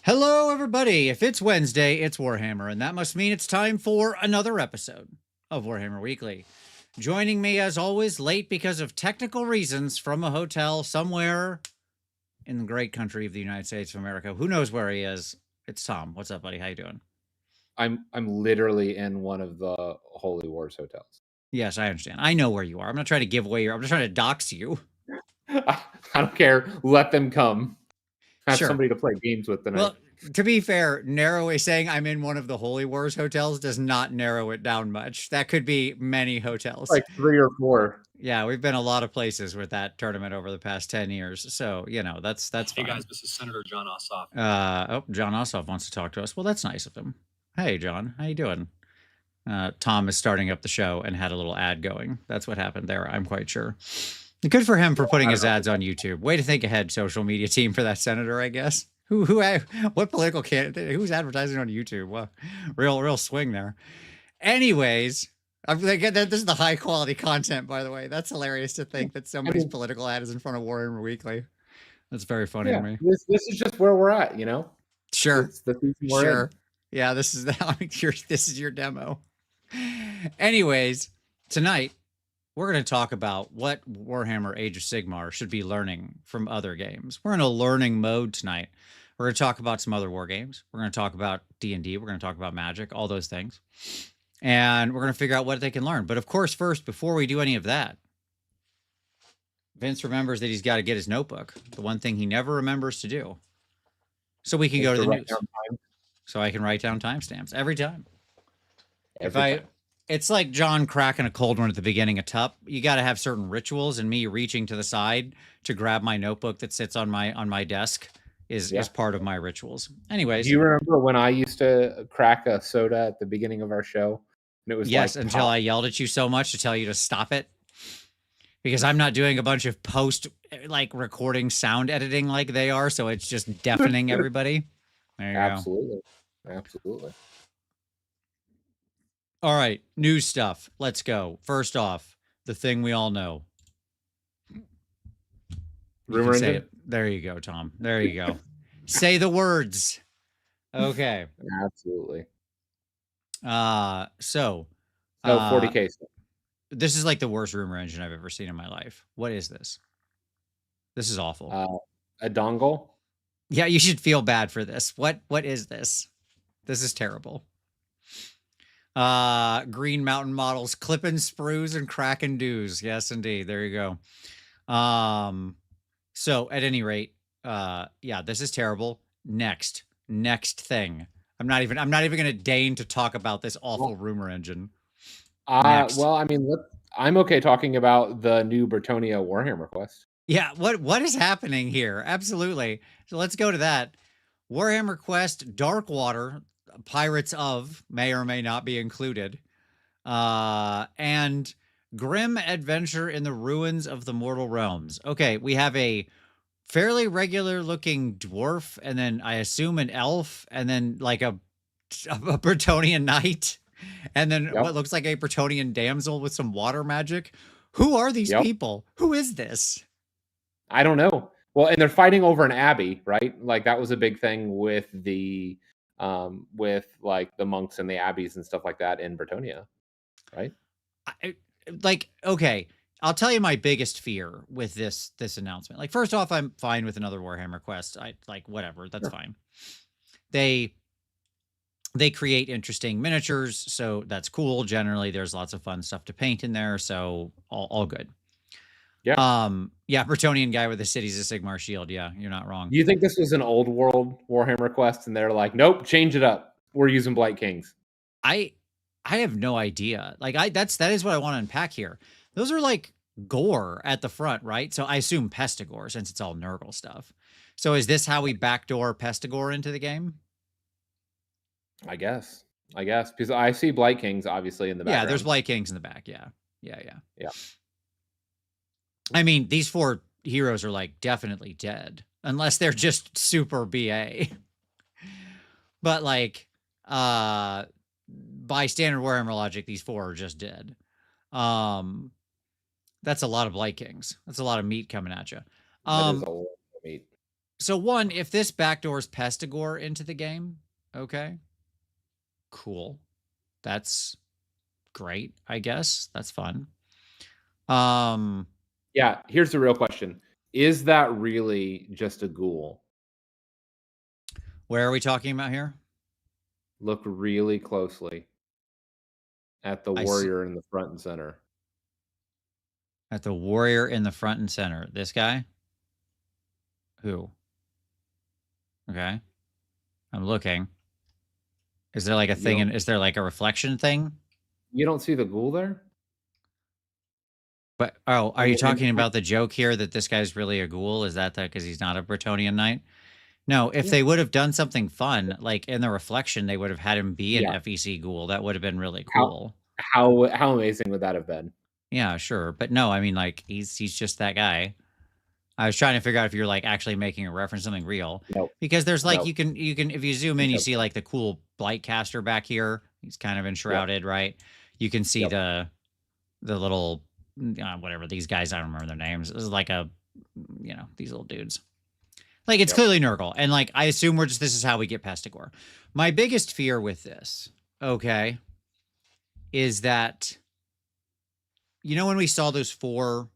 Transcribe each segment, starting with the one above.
Hello, everybody. If it's Wednesday, it's Warhammer, and that must mean it's time for another episode of Warhammer Weekly. Joining me, as always, late because of technical reasons from a hotel somewhere in the great country of the United States of America. Who knows where he is? It's Tom. What's up, buddy? How you doing? I'm literally in one of the Holy Wars hotels. Yes, I understand. I know where you are. I'm not trying to give away I'm just trying to dox you. I don't care. Let them come. I have Sure. somebody to play games with tonight. Well, to be fair, saying I'm in one of the Holy Wars hotels does not narrow it down much. That could be many hotels. Like 3 or 4. Yeah, we've been a lot of places with that tournament over the past 10 years. So, that's fine. Hey guys, this is Senator John Ossoff. John Ossoff wants to talk to us. Well, that's nice of him. Hey, John, how you doing? Tom is starting up the show and had a little ad going. That's what happened there, I'm quite sure. Good for him for putting his ads on YouTube. Way to think ahead, social media team, for that senator, I guess. What political candidate? Who's advertising on YouTube? Well, real swing there. Anyways, this is the high quality content, by the way. That's hilarious to think that somebody's political ad is in front of Warhammer Weekly. That's very funny to me. This is just where we're at, you know? Sure. It's the season we're in. Yeah, this is your demo. Anyways, tonight we're going to talk about what Warhammer Age of Sigmar should be learning from other games. We're in a learning mode tonight. We're going to talk about some other war games. We're going to talk about D&D. We're going to talk about Magic, all those things. And we're going to figure out what they can learn. But of course, first, before we do any of that, Vince remembers that he's got to get his notebook, the one thing he never remembers to do. So we can go to the news. So I can write down timestamps every time. It's like John cracking a cold one at the beginning of TUP. You got to have certain rituals, and me reaching to the side to grab my notebook that sits on my desk is part of my rituals. Anyways, do you remember when I used to crack a soda at the beginning of our show? And it was until I yelled at you so much to tell you to stop it, because I'm not doing a bunch of post recording sound editing like they are, so it's just deafening everybody. There you go. Absolutely. All right, news stuff. Let's go. First off, the thing we all know. Rumor engine? There you go, Tom. There you go. Say the words. Okay. Absolutely. So 40K stuff. This is like the worst rumor engine I've ever seen in my life. What is this? This is awful. A dongle? Yeah, you should feel bad for this. What is this? This is terrible. Green Mountain models, clipping sprues and cracking dews. Yes, indeed. There you go. So at any rate, this is terrible. Next thing. I'm not even going to deign to talk about this awful rumor engine. Well, I mean, I'm okay talking about the new Bretonnia Warhammer quest. Yeah, what is happening here? Absolutely. So let's go to that. Warhammer Quest Darkwater, Pirates of may or may not be included. And Grim Adventure in the Ruins of the Mortal Realms. Okay, we have a fairly regular looking dwarf, and then I assume an elf, and then like a Bretonian knight, and then what looks like a Bretonian damsel with some water magic. Who are these people? Who is this? I don't know. Well, and they're fighting over an abbey, right? Like that was a big thing with the the monks and the abbeys and stuff like that in Bretonnia, right? Okay, I'll tell you my biggest fear with this announcement. Like, first off, I'm fine with another Warhammer quest. Whatever, that's fine. They create interesting miniatures, so that's cool. Generally, there's lots of fun stuff to paint in there, so all good. Yeah. Bretonian guy with the Cities of Sigmar shield. Yeah, you're not wrong. Do you think this was an old world Warhammer quest and they're like, nope, change it up. We're using Blight Kings? I have no idea. That is what I want to unpack here. Those are like gore at the front, right? So I assume Pestigore, since it's all Nurgle stuff. So is this how we backdoor Pestigore into the game? I guess. Because I see Blight Kings obviously in the background. Yeah, there's Blight Kings in the back. Yeah. I mean, these 4 heroes are definitely dead, unless they're just super BA. But by standard Warhammer logic, these 4 are just dead. That's a lot of Blight Kings. That's a lot of meat coming at you. That is a lot of meat. So one, if this backdoors Pestigore into the game, okay, cool. That's great, I guess. That's fun. Yeah, here's the real question. Is that really just a ghoul? Where are we talking about here? Look really closely at the warrior in the front and center. At the warrior in the front and center. This guy? Who? Okay. I'm looking. Is there like a thing? Is there like a reflection thing? You don't see the ghoul there? But are you talking about the joke here that this guy's really a ghoul? Is that because he's not a Bretonnian knight? No, if they would have done something fun, like in the reflection, they would have had him be an FEC ghoul. That would have been really cool. How amazing would that have been? Yeah, sure. But no, I mean, like, he's just that guy. I was trying to figure out if you're like actually making a reference to something real. Nope. Because there's like you can if you zoom in, you see like the cool Blightcaster back here. He's kind of enshrouded, right? You can see the little whatever these guys, I don't remember their names. This is like a these little dudes. Like it's clearly Nurgle. And like I assume this is how we get Pestigore. My biggest fear with this, okay, is that when we saw those 4,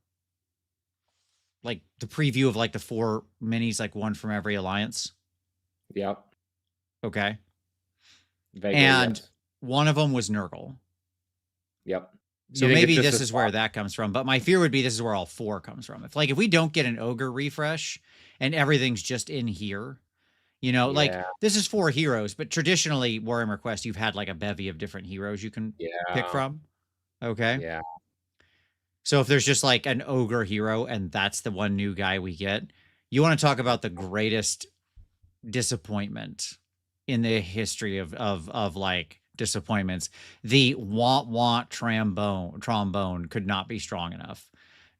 like the preview of like the 4 minis, like one from every alliance. Yep. Okay. Vaguely, and one of them was Nurgle. Yep. So maybe this is where that comes from. But my fear would be this is where all 4 comes from. If we don't get an ogre refresh and everything's just in here, like this is 4 heroes, but traditionally Warhammer Quest, you've had like a bevy of different heroes you can pick from. Okay. Yeah. So if there's just like an ogre hero and that's the one new guy we get, you want to talk about the greatest disappointment in the history of like disappointments. The want trombone could not be strong enough.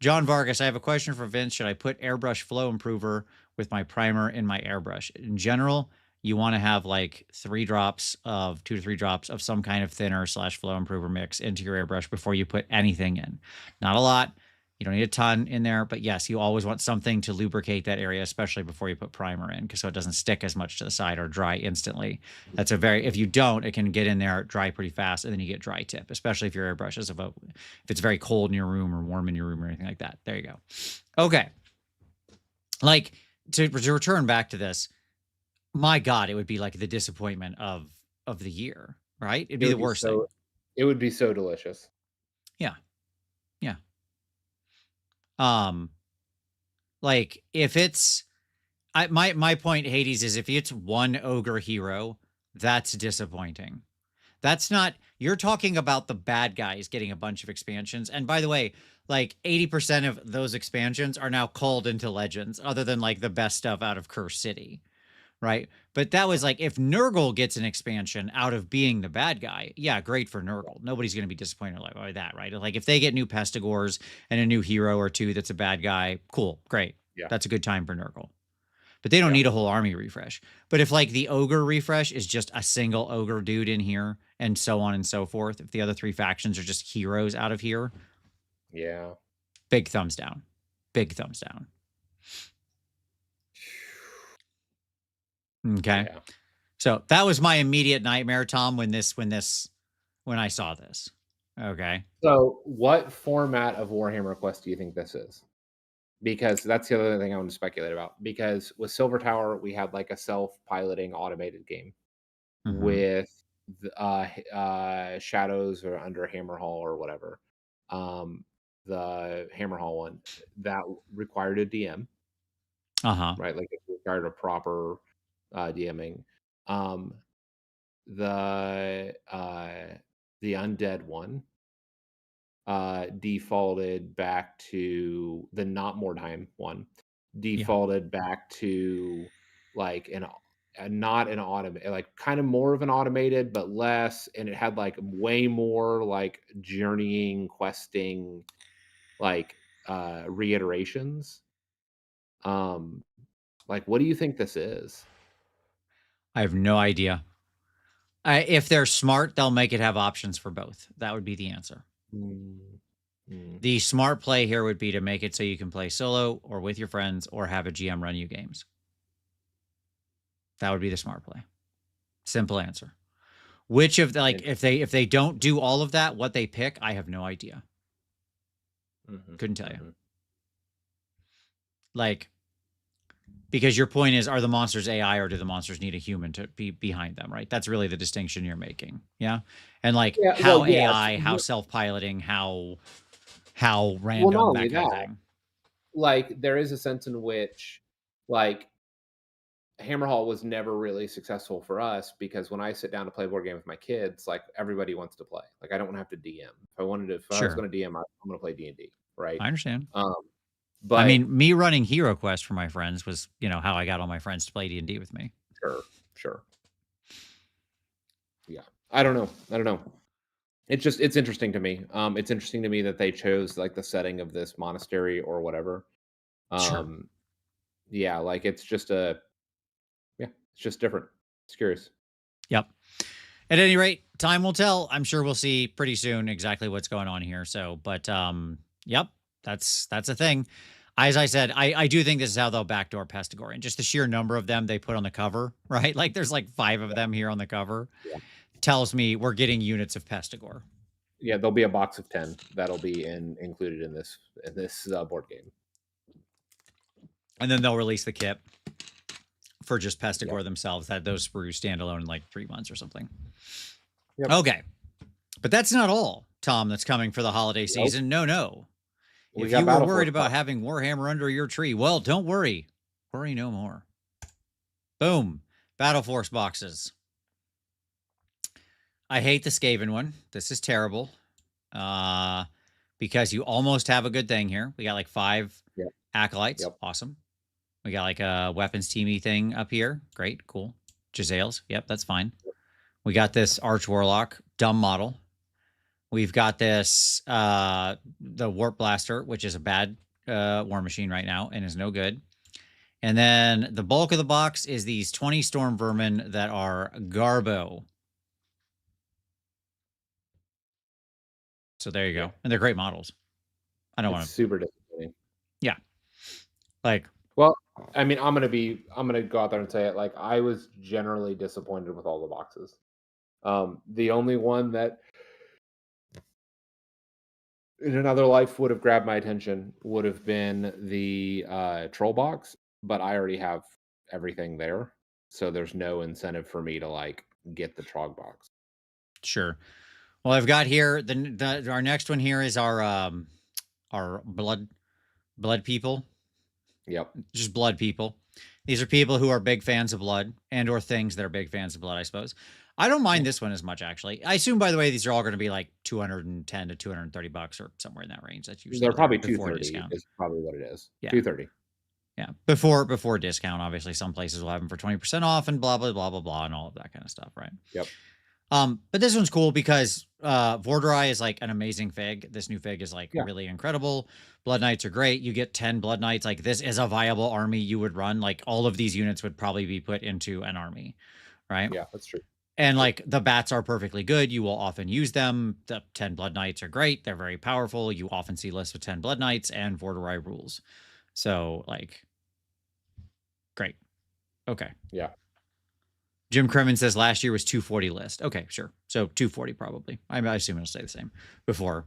John Vargas, I have a question for Vince. Should I put airbrush flow improver with my primer in my airbrush? In general, you want to have like 2 to 3 drops of some kind of thinner / flow improver mix into your airbrush before you put anything in. Not a lot. You don't need a ton in there, but yes, you always want something to lubricate that area, especially before you put primer in, so it doesn't stick as much to the side or dry instantly. That's if you don't, it can get in there, dry pretty fast, and then you get dry tip, especially if your airbrush is if it's very cold in your room or warm in your room or anything like that. There you go. Okay. Like, to return back to this, my God, it would be like the disappointment of the year, right? It'd be the worst thing. It would be so delicious. Yeah. Yeah. Like if it's my point, Hades, is if it's one ogre hero, that's disappointing. That's not, you're talking about the bad guys getting a bunch of expansions. And by the way, like 80% of those expansions are now called into Legends, other than like the best stuff out of Curse City. Right. But that was like, if Nurgle gets an expansion out of being the bad guy, yeah, great for Nurgle. Nobody's going to be disappointed by that, right? Like if they get new Pestigores and a new hero or 2 that's a bad guy, cool, great. Yeah. That's a good time for Nurgle. But they don't need a whole army refresh. But if like the ogre refresh is just a single ogre dude in here and so on and so forth, if the other 3 factions are just heroes out of here, yeah, big thumbs down. Big thumbs down. Okay. Yeah. So that was my immediate nightmare, Tom, when I saw this. Okay. So what format of Warhammer Quest do you think this is? Because that's the other thing I want to speculate about. Because with Silver Tower, we had like a self-piloting automated game. Mm-hmm. With Shadows or under Hammerhall or whatever. The Hammerhall one that required a DM. Right, like it required a proper DMing. The undead one defaulted back to the not Mordheim one. Defaulted back to like not an automated, like kind of more of an automated, but less, and it had like way more like journeying, questing, like reiterations. Like, what do you think this is? I have no idea. If they're smart, they'll make it have options for both. That would be the answer. The smart play here would be to make it so you can play solo or with your friends or have a GM run you games. That would be the smart play. Simple answer. Which of the, like, if they don't do all of that, what they pick, I have no idea. Couldn't tell you. Like, because your point is, are the monsters AI or do the monsters need a human to be behind them, right? That's really the distinction you're making. Yeah. And like how AI, how self-piloting, how random, not only that kind of that, thing. Like, there is a sense in which, like, Hammerhall was never really successful for us because when I sit down to play board game with my kids, like, everybody wants to play. Like, I don't have to DM. If I was going to DM, I'm going to play D&D, right? I understand. But I mean, me running Hero Quest for my friends was, you know, how I got all my friends to play D&D with me. Sure. Yeah. I don't know. It's interesting to me. It's interesting to me that they chose like the setting of this monastery or whatever. Sure. Yeah, like it's just different. It's curious. Yep. At any rate, time will tell. I'm sure we'll see pretty soon exactly what's going on here. So, but yep, that's a thing. As I said, I do think this is how they'll backdoor Pestigorian. Just the sheer number of them they put on the cover, right? Like there's like 5 of them here on the cover. Yeah. Tells me we're getting units of Pestigor. Yeah, there'll be a box of 10 that'll be included in this board game. And then they'll release the kit for just Pestigor themselves. That those sprues standalone in like 3 months or something. Yep. Okay. But that's not all, Tom, that's coming for the holiday season. No. If you were worried about having Warhammer under your tree, well, don't worry. Worry no more. Boom. Battle Force boxes. I hate the Skaven one. This is terrible. Because you almost have a good thing here. We got like 5 acolytes. Yep. Awesome. We got like a weapons teamy thing up here. Great. Cool. Giselles. Yep, that's fine. We got this Arch Warlock. Dumb model. We've got this, the Warp Blaster, which is a bad war machine right now and is no good. And then the bulk of the box is these 20 Storm Vermin that are Garbo. So there you go. And they're great models. I don't want to. Super disappointing. Yeah. Like. Well, I mean, I'm going to go out there and say it. Like, I was generally disappointed with all the boxes. The only one that in another life would have grabbed my attention would have been the troll box, but I already have everything there, so there's no incentive for me to like get the trog box. Sure. Well, I've got here our next one here is our blood people. Yep. Just blood people. These are people who are big fans of blood and or things that are big fans of blood, I suppose. I don't mind this one as much, actually. I assume, by the way, these are all going to be like $210 to $230 or somewhere in that range. That's usually they're probably $230 is probably what it is. Yeah. $230. Yeah. Before discount, obviously, some places will have them for 20% off and blah, blah, blah, blah, blah, and all of that kind of stuff, right? Yep. But this one's cool because Vorderai is like an amazing fig. This new fig is like really incredible. Blood Knights are great. You get 10 Blood Knights. Like this is a viable army you would run. Like all of these units would probably be put into an army, right? Yeah, that's true. And like the bats are perfectly good. You will often use them. The 10 Blood Knights are great. They're very powerful. You often see lists with 10 Blood Knights and Vorderai rules. So like, great. Okay. Yeah. Jim Kremen says last year was 240 list. Okay, sure. So 240 probably. I assume it'll stay the same before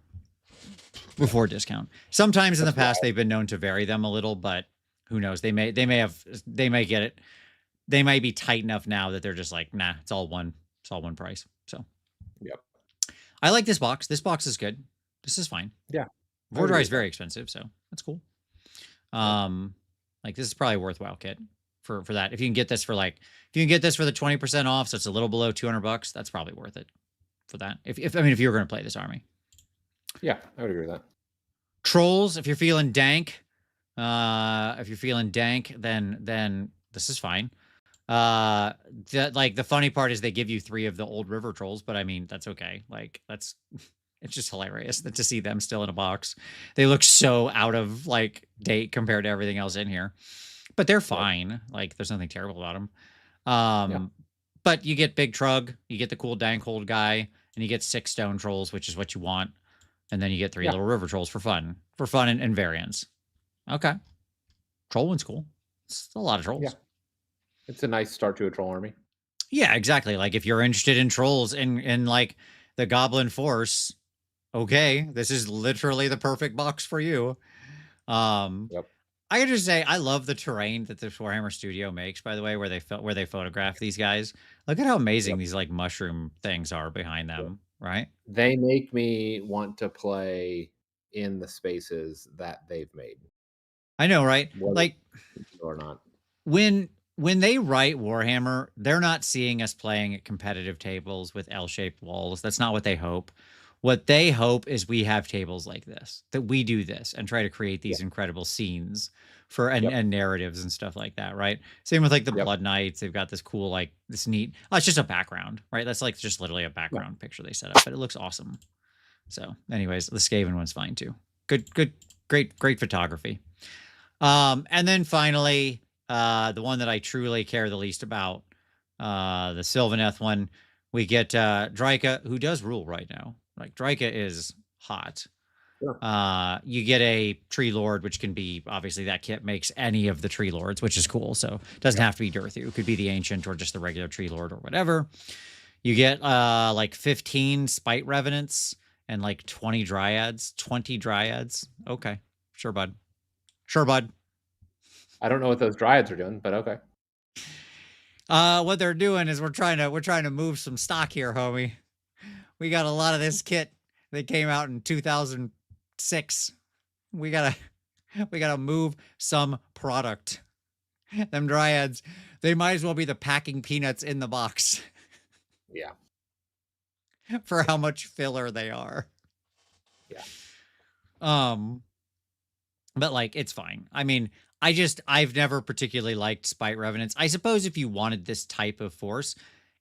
discount. Sometimes in the past they've been known to vary them a little, but who knows? They may get it. They might be tight enough now that they're just like, nah, it's all one price. So yep. I like this box. This box is good. This is fine. Yeah. Vorderai is very expensive, so that's cool. Like this is probably a worthwhile kit for that. If you can get this for the 20% off, so it's a little below $200, that's probably worth it for that. If you're going to play this army. Yeah, I would agree with that. Trolls, if you're feeling dank, then this is fine. The funny part is they give you 3 of the old river trolls, but I mean, that's okay. Like it's just hilarious to see them still in a box. They look so out of like date compared to everything else in here, but they're fine. Like there's nothing terrible about them. But you get Big Trug, you get the cool dank hold guy, and you get 6 stone trolls, which is what you want. And then you get 3 little river trolls for fun and variants. Okay. Troll one's cool. It's a lot of trolls. Yeah. It's a nice start to a troll army. Yeah, exactly. Like if you're interested in trolls and like the Goblin Force, okay, this is literally the perfect box for you. Yep. I can just say I love the terrain that this Warhammer studio makes. By the way, where they photograph these guys. Look at how amazing Yep. these like mushroom things are behind Yep. them. Right? They make me want to play in the spaces that they've made, I know, right? whether Like or not. when they write Warhammer, they're not seeing us playing at competitive tables with L-shaped walls. That's not what they hope. What they hope is we have tables like this, that we do this and try to create these Yep. incredible scenes for and, Yep. and narratives and stuff like that, right? Same with like the Yep. Blood Knights. They've got this cool, like this neat, oh, it's just a background, right? That's like just literally a background picture they set up, but it looks awesome. So, anyways, the Skaven one's fine too. Good, great photography. And then finally, the one that I truly care the least about, the Sylvaneth one, we get Dryka, who does rule right now. Like Dryka is hot. Sure. You get a Tree Lord, which can be obviously that kit makes any of the Tree Lords, which is cool. So it doesn't have to be Durthu. It could be the Ancient or just the regular Tree Lord or whatever. You get like 15 Spite Revenants and like 20 Dryads. 20 Dryads. Okay. Sure, bud. Sure, bud. I don't know what those dryads are doing, but okay. What they're doing is we're trying to move some stock here, homie. We got a lot of this kit that came out in 2006. We gotta move some product. Them dryads, they might as well be the packing peanuts in the box. Yeah. For how much filler they are. Yeah. But like it's fine. I mean, I've never particularly liked Spite Revenants. I suppose if you wanted this type of force,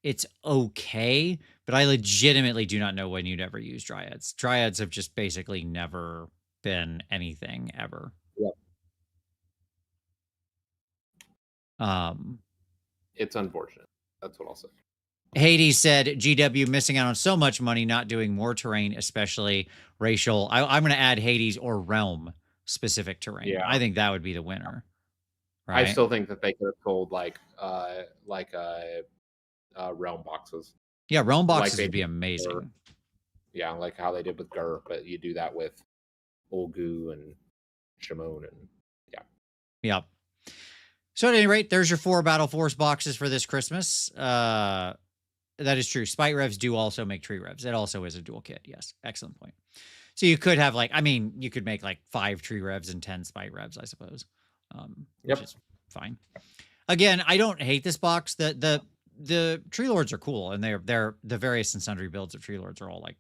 it's okay, but I legitimately do not know when you'd ever use Dryads. Dryads have just basically never been anything ever. Yep. It's unfortunate. That's what I'll say. Hades said, GW missing out on so much money not doing more terrain, especially racial. I'm going to add Hades or realm specific terrain. Yeah. I think that would be the winner. Right? I still think that they could have sold like realm boxes. Yeah, realm boxes would be amazing. Or, yeah, like how they did with Gur, but you do that with Olgu and Shimon and yeah. Yep. So at any rate, there's your 4 Battle Force boxes for this Christmas. That is true. Spite Revs do also make Tree Revs. It also is a dual kit. Yes. Excellent point. So you could have like, I mean, you could make like 5 Tree Revs and 10 Spite Revs, I suppose. Which is fine. Again, I don't hate this box. The Tree Lords are cool, and they're the various and sundry builds of Tree Lords are all like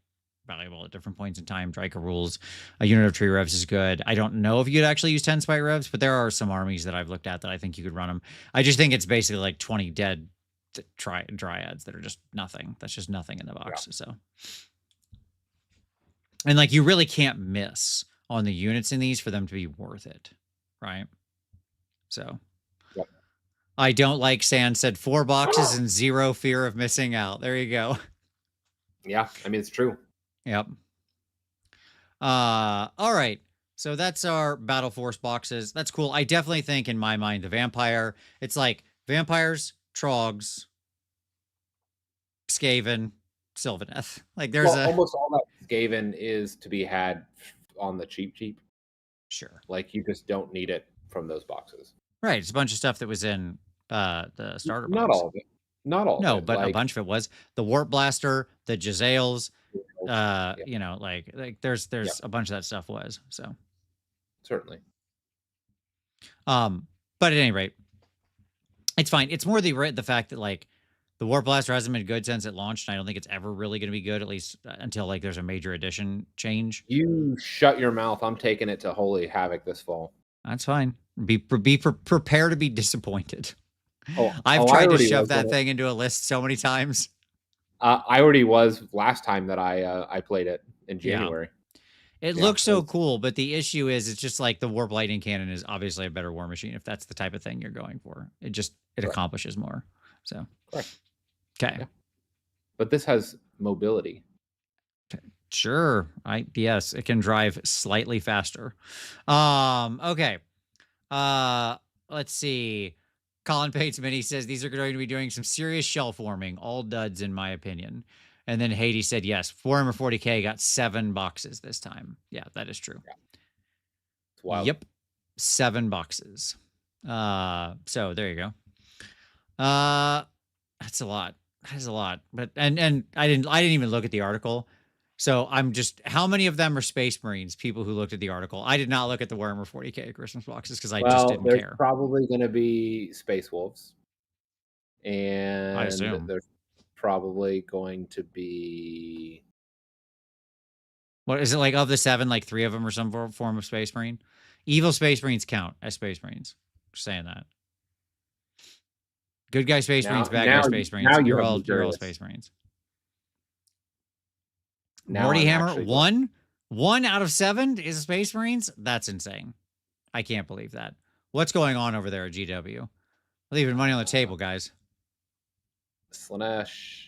valuable at different points in time. Dryka rules. A unit of Tree Revs is good. I don't know if you'd actually use 10 Spite Revs, but there are some armies that I've looked at that I think you could run them. I just think it's basically like 20 dead Dryads that are just nothing. That's just nothing in the box. Yeah. So, and like you really can't miss on the units in these for them to be worth it, right? So, yep. I don't like Sand said 4 boxes and 0 fear of missing out. There you go. Yeah, I mean it's true. Yep. All right. So that's our Battle Force boxes. That's cool. I definitely think in my mind the Vampire, it's like vampires, Trogs, Skaven, Sylvaneth. Like there's almost all that Skaven is to be had on the cheap. Sure. Like you just don't need it from those boxes. Right. It's a bunch of stuff that was in the starter box. Not all of it. Not all. No, of it. But like, a bunch of it was the Warp Blaster, the Jezzails. You know, like there's a bunch of that stuff was so. Certainly. But at any rate, it's fine. It's more the fact that like the Warp Blaster hasn't been good since it launched, and I don't think it's ever really going to be good, at least until like there's a major edition change. You shut your mouth. I'm taking it to Holy Havoc this fall. That's fine. Prepare to be disappointed. I've tried to shove that thing into a list so many times. I already was last time that I played it in January. Yeah. It looks so cool, but the issue is it's just like the Warp Lightning Cannon is obviously a better war machine if that's the type of thing you're going for. It accomplishes more. So, correct. Okay. Yeah. But this has mobility. Sure. Yes, it can drive slightly faster. Okay. Let's see. Colin Patesman, he says these are going to be doing some serious shelf warming. All duds, in my opinion. And then Haiti said, yes, Warhammer 40K got 7 boxes this time. Yeah, that is true. Yeah. It's wild. Yep. 7 boxes. So there you go. That's a lot. That is a lot. But and I didn't even look at the article. So I'm just, how many of them are Space Marines, people who looked at the article? I did not look at the Warhammer 40K Christmas boxes because I just didn't there's care. probably going to be Space Wolves. And I assume. there's probably going to be... What is it, like of the 7, like 3 of them are some form of Space Marine? Evil Space Marines count as Space Marines. Just saying that. Good guy Space Marines, bad guy Space Marines. You're all Space Marines. Morty Hammer, 1 out of 7 is Space Marines? That's insane. I can't believe that. What's going on over there at GW? Leaving money on the table, guys. Slanesh.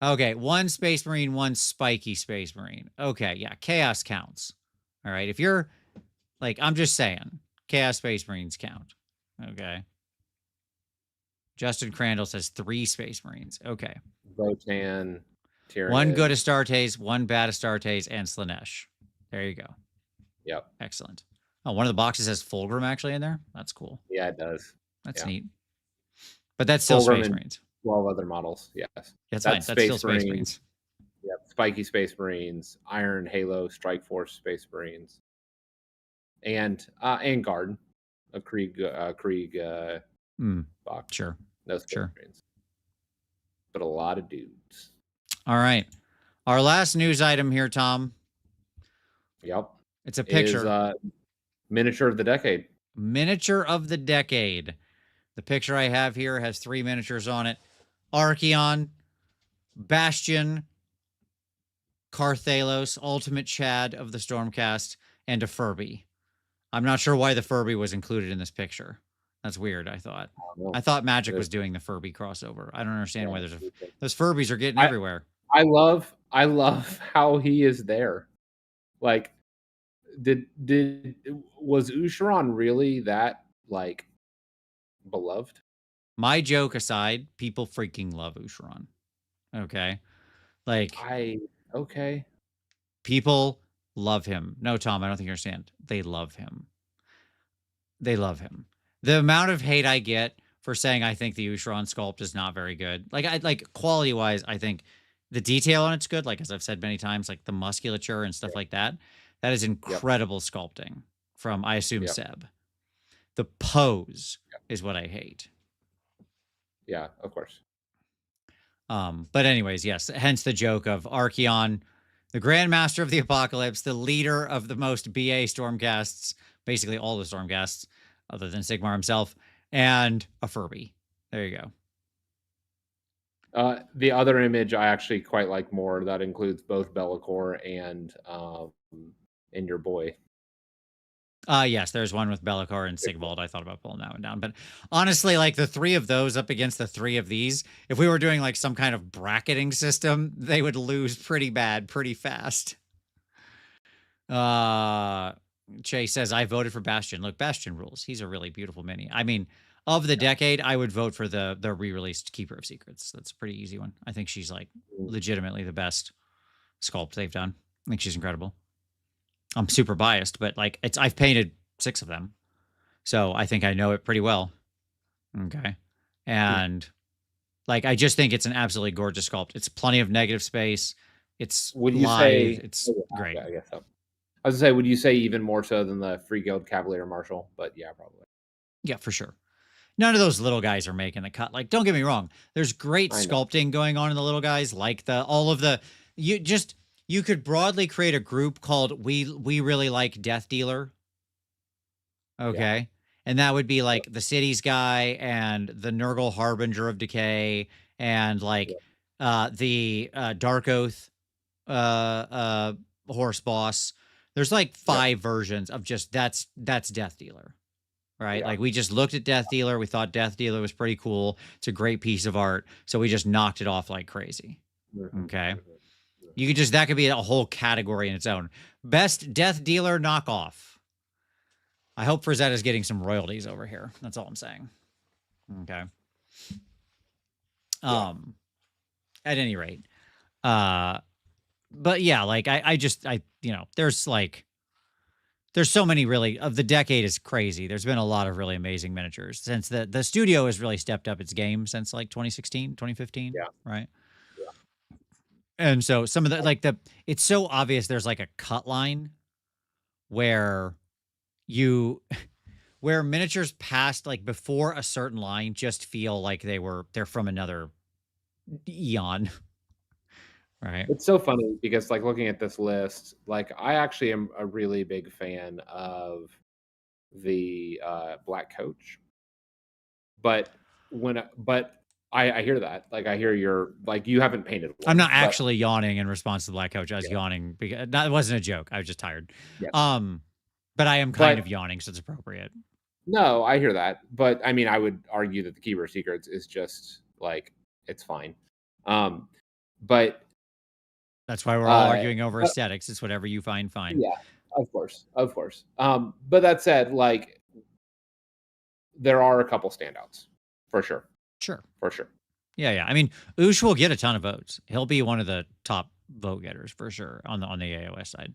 Okay, 1 Space Marine, 1 spiky Space Marine. Okay, yeah, Chaos counts. All right, if you're, like, I'm just saying, Chaos Space Marines count. Okay. Justin Crandall says 3 Space Marines. Okay. Votan. Tyranid. 1 good Astartes, 1 bad Astartes, and Slanesh. There you go. Yep. Excellent. Oh, one of the boxes has Fulgrim actually in there. That's cool. Yeah, it does. That's neat. But that's still Fulgrim Space Marines. 12 other models, yes. That's fine. That's still Space Marines. Yep. Spiky Space Marines, Iron Halo, Strike Force Space Marines, and Guard, a Krieg box. Sure. No Space Marines. But a lot of dudes. All right. Our last news item here, Tom. Yep. It's a picture. Is, miniature of the decade. Miniature of the decade. The picture I have here has 3 miniatures on it. Archeon, Bastion, Carthalos, Ultimate Chad of the Stormcast, and a Furby. I'm not sure why the Furby was included in this picture. That's weird, I thought. I thought Magic was doing the Furby crossover. I don't understand why those Furbies are getting everywhere. I love how he is there. Like, was Usharon really that, like, beloved? My joke aside, people freaking love Usharon. Okay? Like, okay. People love him. No, Tom, I don't think you understand. They love him. They love him. The amount of hate I get for saying I think the Usharon sculpt is not very good. Like quality-wise, I think the detail on it's good. Like, as I've said many times, like the musculature and stuff like that. That is incredible sculpting from, I assume, Seb. The pose is what I hate. Yeah, of course. But anyways, yes, hence the joke of Archeon, the Grandmaster of the Apocalypse, the leader of the most BA Stormcasts, basically all the Stormcasts, other than Sigmar himself, and a Furby. There you go. The other image I actually quite like more. That includes both Be'lakor and your boy. Yes, there's one with Be'lakor and Sigvald. I thought about pulling that one down. But honestly, like the 3 of those up against the 3 of these, if we were doing like some kind of bracketing system, they would lose pretty bad, pretty fast. Chase says, I voted for Bastion. Look, Bastion rules. He's a really beautiful mini. I mean, of the decade, I would vote for the re-released Keeper of Secrets. That's a pretty easy one. I think she's like legitimately the best sculpt they've done. I think she's incredible. I'm super biased, but like I've painted 6 of them. So I think I know it pretty well. Okay. And like, I just think it's an absolutely gorgeous sculpt. It's plenty of negative space. It's live. It's great. I guess so. I was gonna say, would you say even more so than the Free Guild Cavalier Marshal? But yeah, probably. Yeah, for sure. None of those little guys are making the cut. Like, don't get me wrong. There's great sculpting going on in the little guys. Like you could broadly create a group called We Really Like Death Dealer. Okay. Yeah. And that would be like the Cities guy and the Nurgle Harbinger of Decay and like the Dark Oath horse boss. There's like 5 versions of just that's Death Dealer. Right? Yeah. Like we just looked at Death Dealer. We thought Death Dealer was pretty cool. It's a great piece of art. So we just knocked it off like crazy. Okay. You could that could be a whole category in its own. Best Death Dealer knockoff. I hope Frazetta is getting some royalties over here. That's all I'm saying. Okay. At any rate, but yeah, like there's so many really of the decade is crazy. There's been a lot of really amazing miniatures since the studio has really stepped up its game since like 2016, 2015, Yeah. right? Yeah. And so some of the it's so obvious there's like a cut line where you where miniatures past like before a certain line just feel like they're from another eon. Right. It's so funny because like looking at this list, like I actually am a really big fan of the Black Coach. But I hear that. Like I hear you're like you haven't painted one. I'm not but- actually yawning in response to the Black Coach. I was yawning because that wasn't a joke. I was just tired. Yeah. But I am kind of yawning, so it's appropriate. No, I hear that. But I mean, I would argue that the Keeper of Secrets is just like it's fine. But that's why we're all arguing over aesthetics. It's whatever you find fine. Yeah, of course. But that said, like there are a couple standouts for sure. For sure. Yeah. I mean, Oosh will get a ton of votes. He'll be one of the top vote getters for sure on the AOS side.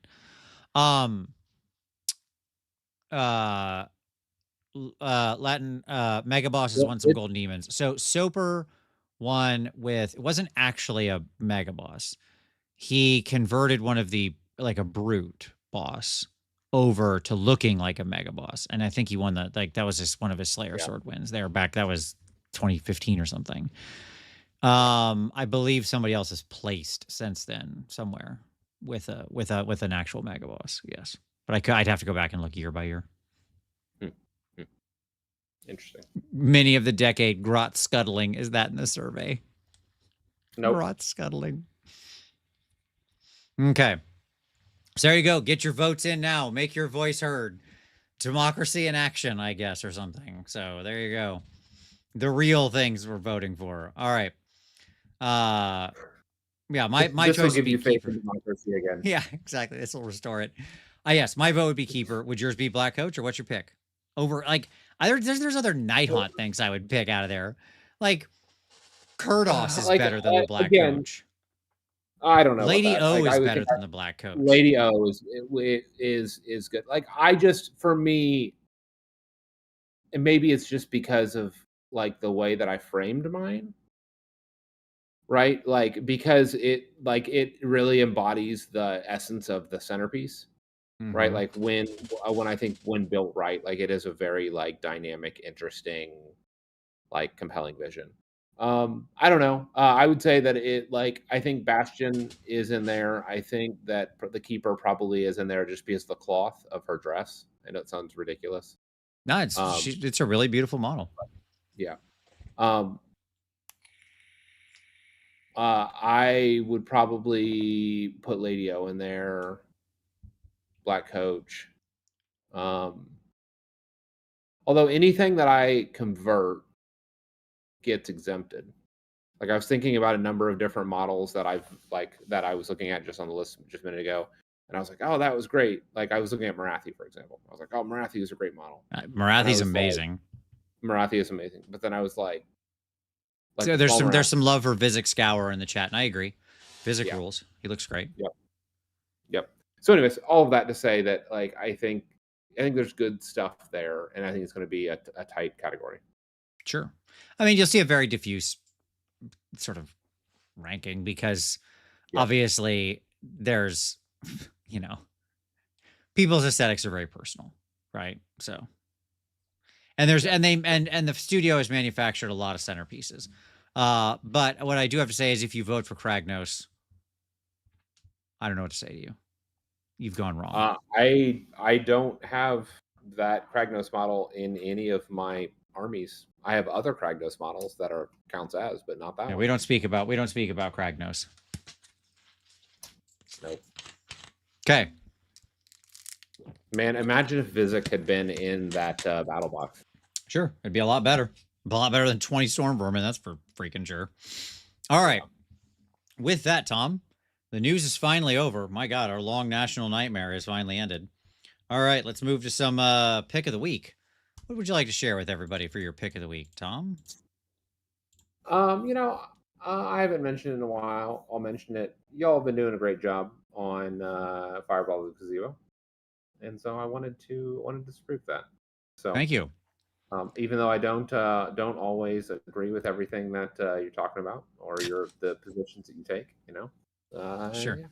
Latin Mega Bosses won some golden demons. So Soper won with, it wasn't actually a Mega Boss. He converted one of the like a brute boss over to looking like a Mega Boss, and I think he won that. Like that was just one of his Slayer Sword wins. They were back. That was 2015 or something. I believe somebody else has placed since then somewhere with an actual Mega Boss. Yes, but I'd have to go back and look year by year. Interesting. Mini of the decade, Grot Scuttling. Is that in the survey? Nope. Grot Scuttling. Okay. So there you go. Get your votes in now. Make your voice heard. Democracy in action, I guess, or something. So there you go. The real things we're voting for. All right. Yeah, my this choice will give would be you faith Keeper. in democracy again. Yeah, exactly. This will restore it. Yes, my vote would be Keeper. Would yours be Black Coach, or what's your pick? Over like there's other Nighthaunt things I would pick out of there. Like Kurdos is better than the Black Coach. I don't know. Lady O like, is better than the Black Coach. Lady O is good. Like I just for me, and maybe it's just because of like the way that I framed mine. Right? Like because it really embodies the essence of the centerpiece. Mm-hmm. Right? Like when I think when built right, like it is a very like dynamic, interesting, like compelling vision. I don't know. I would say that it like I think Bastion is in there. I think that the Keeper probably is in there just because of the cloth of her dress. I know it sounds ridiculous. No, it's a really beautiful model. Yeah. I would probably put Lady O in there. Black Coach. Although anything that I convert gets exempted. Like I was thinking about a number of different models that I was looking at just on the list just a minute ago, and I was like, oh, that was great. Like I was looking at Marathi, for example. I was like, oh, Marathi is a great model. Marathi's amazing. Marathi is amazing. But then I was like so there's some love for Vizek Scour in the chat, and I agree. Vizek rules. He looks great. Yep. So anyways, all of that to say that like I think there's good stuff there, and I think it's going to be a tight category. Sure. I mean, you'll see a very diffuse sort of ranking because obviously there's, people's aesthetics are very personal, right? So, and the studio has manufactured a lot of centerpieces. But what I do have to say is if you vote for Kragnos, I don't know what to say to you. You've gone wrong. I don't have that Kragnos model in any of my armies. I have other Kragnos models that counts as, but not that one. We don't speak about Kragnos. Nope. Okay. Man, imagine if Vizek had been in that battle box. Sure, it'd be a lot better. A lot better than 20 Storm Vermin, that's for freaking sure. All right. With that, Tom, the news is finally over. My God, our long national nightmare has finally ended. All right, let's move to some pick of the week. What would you like to share with everybody for your pick of the week, Tom? You know, I haven't mentioned it in a while. I'll mention it. Y'all have been doing a great job on Fireball of the Gazebo, and so I wanted to disprove that. So Thank you. even though I don't always agree with everything that you're talking about or the positions that you take, Sure. yeah.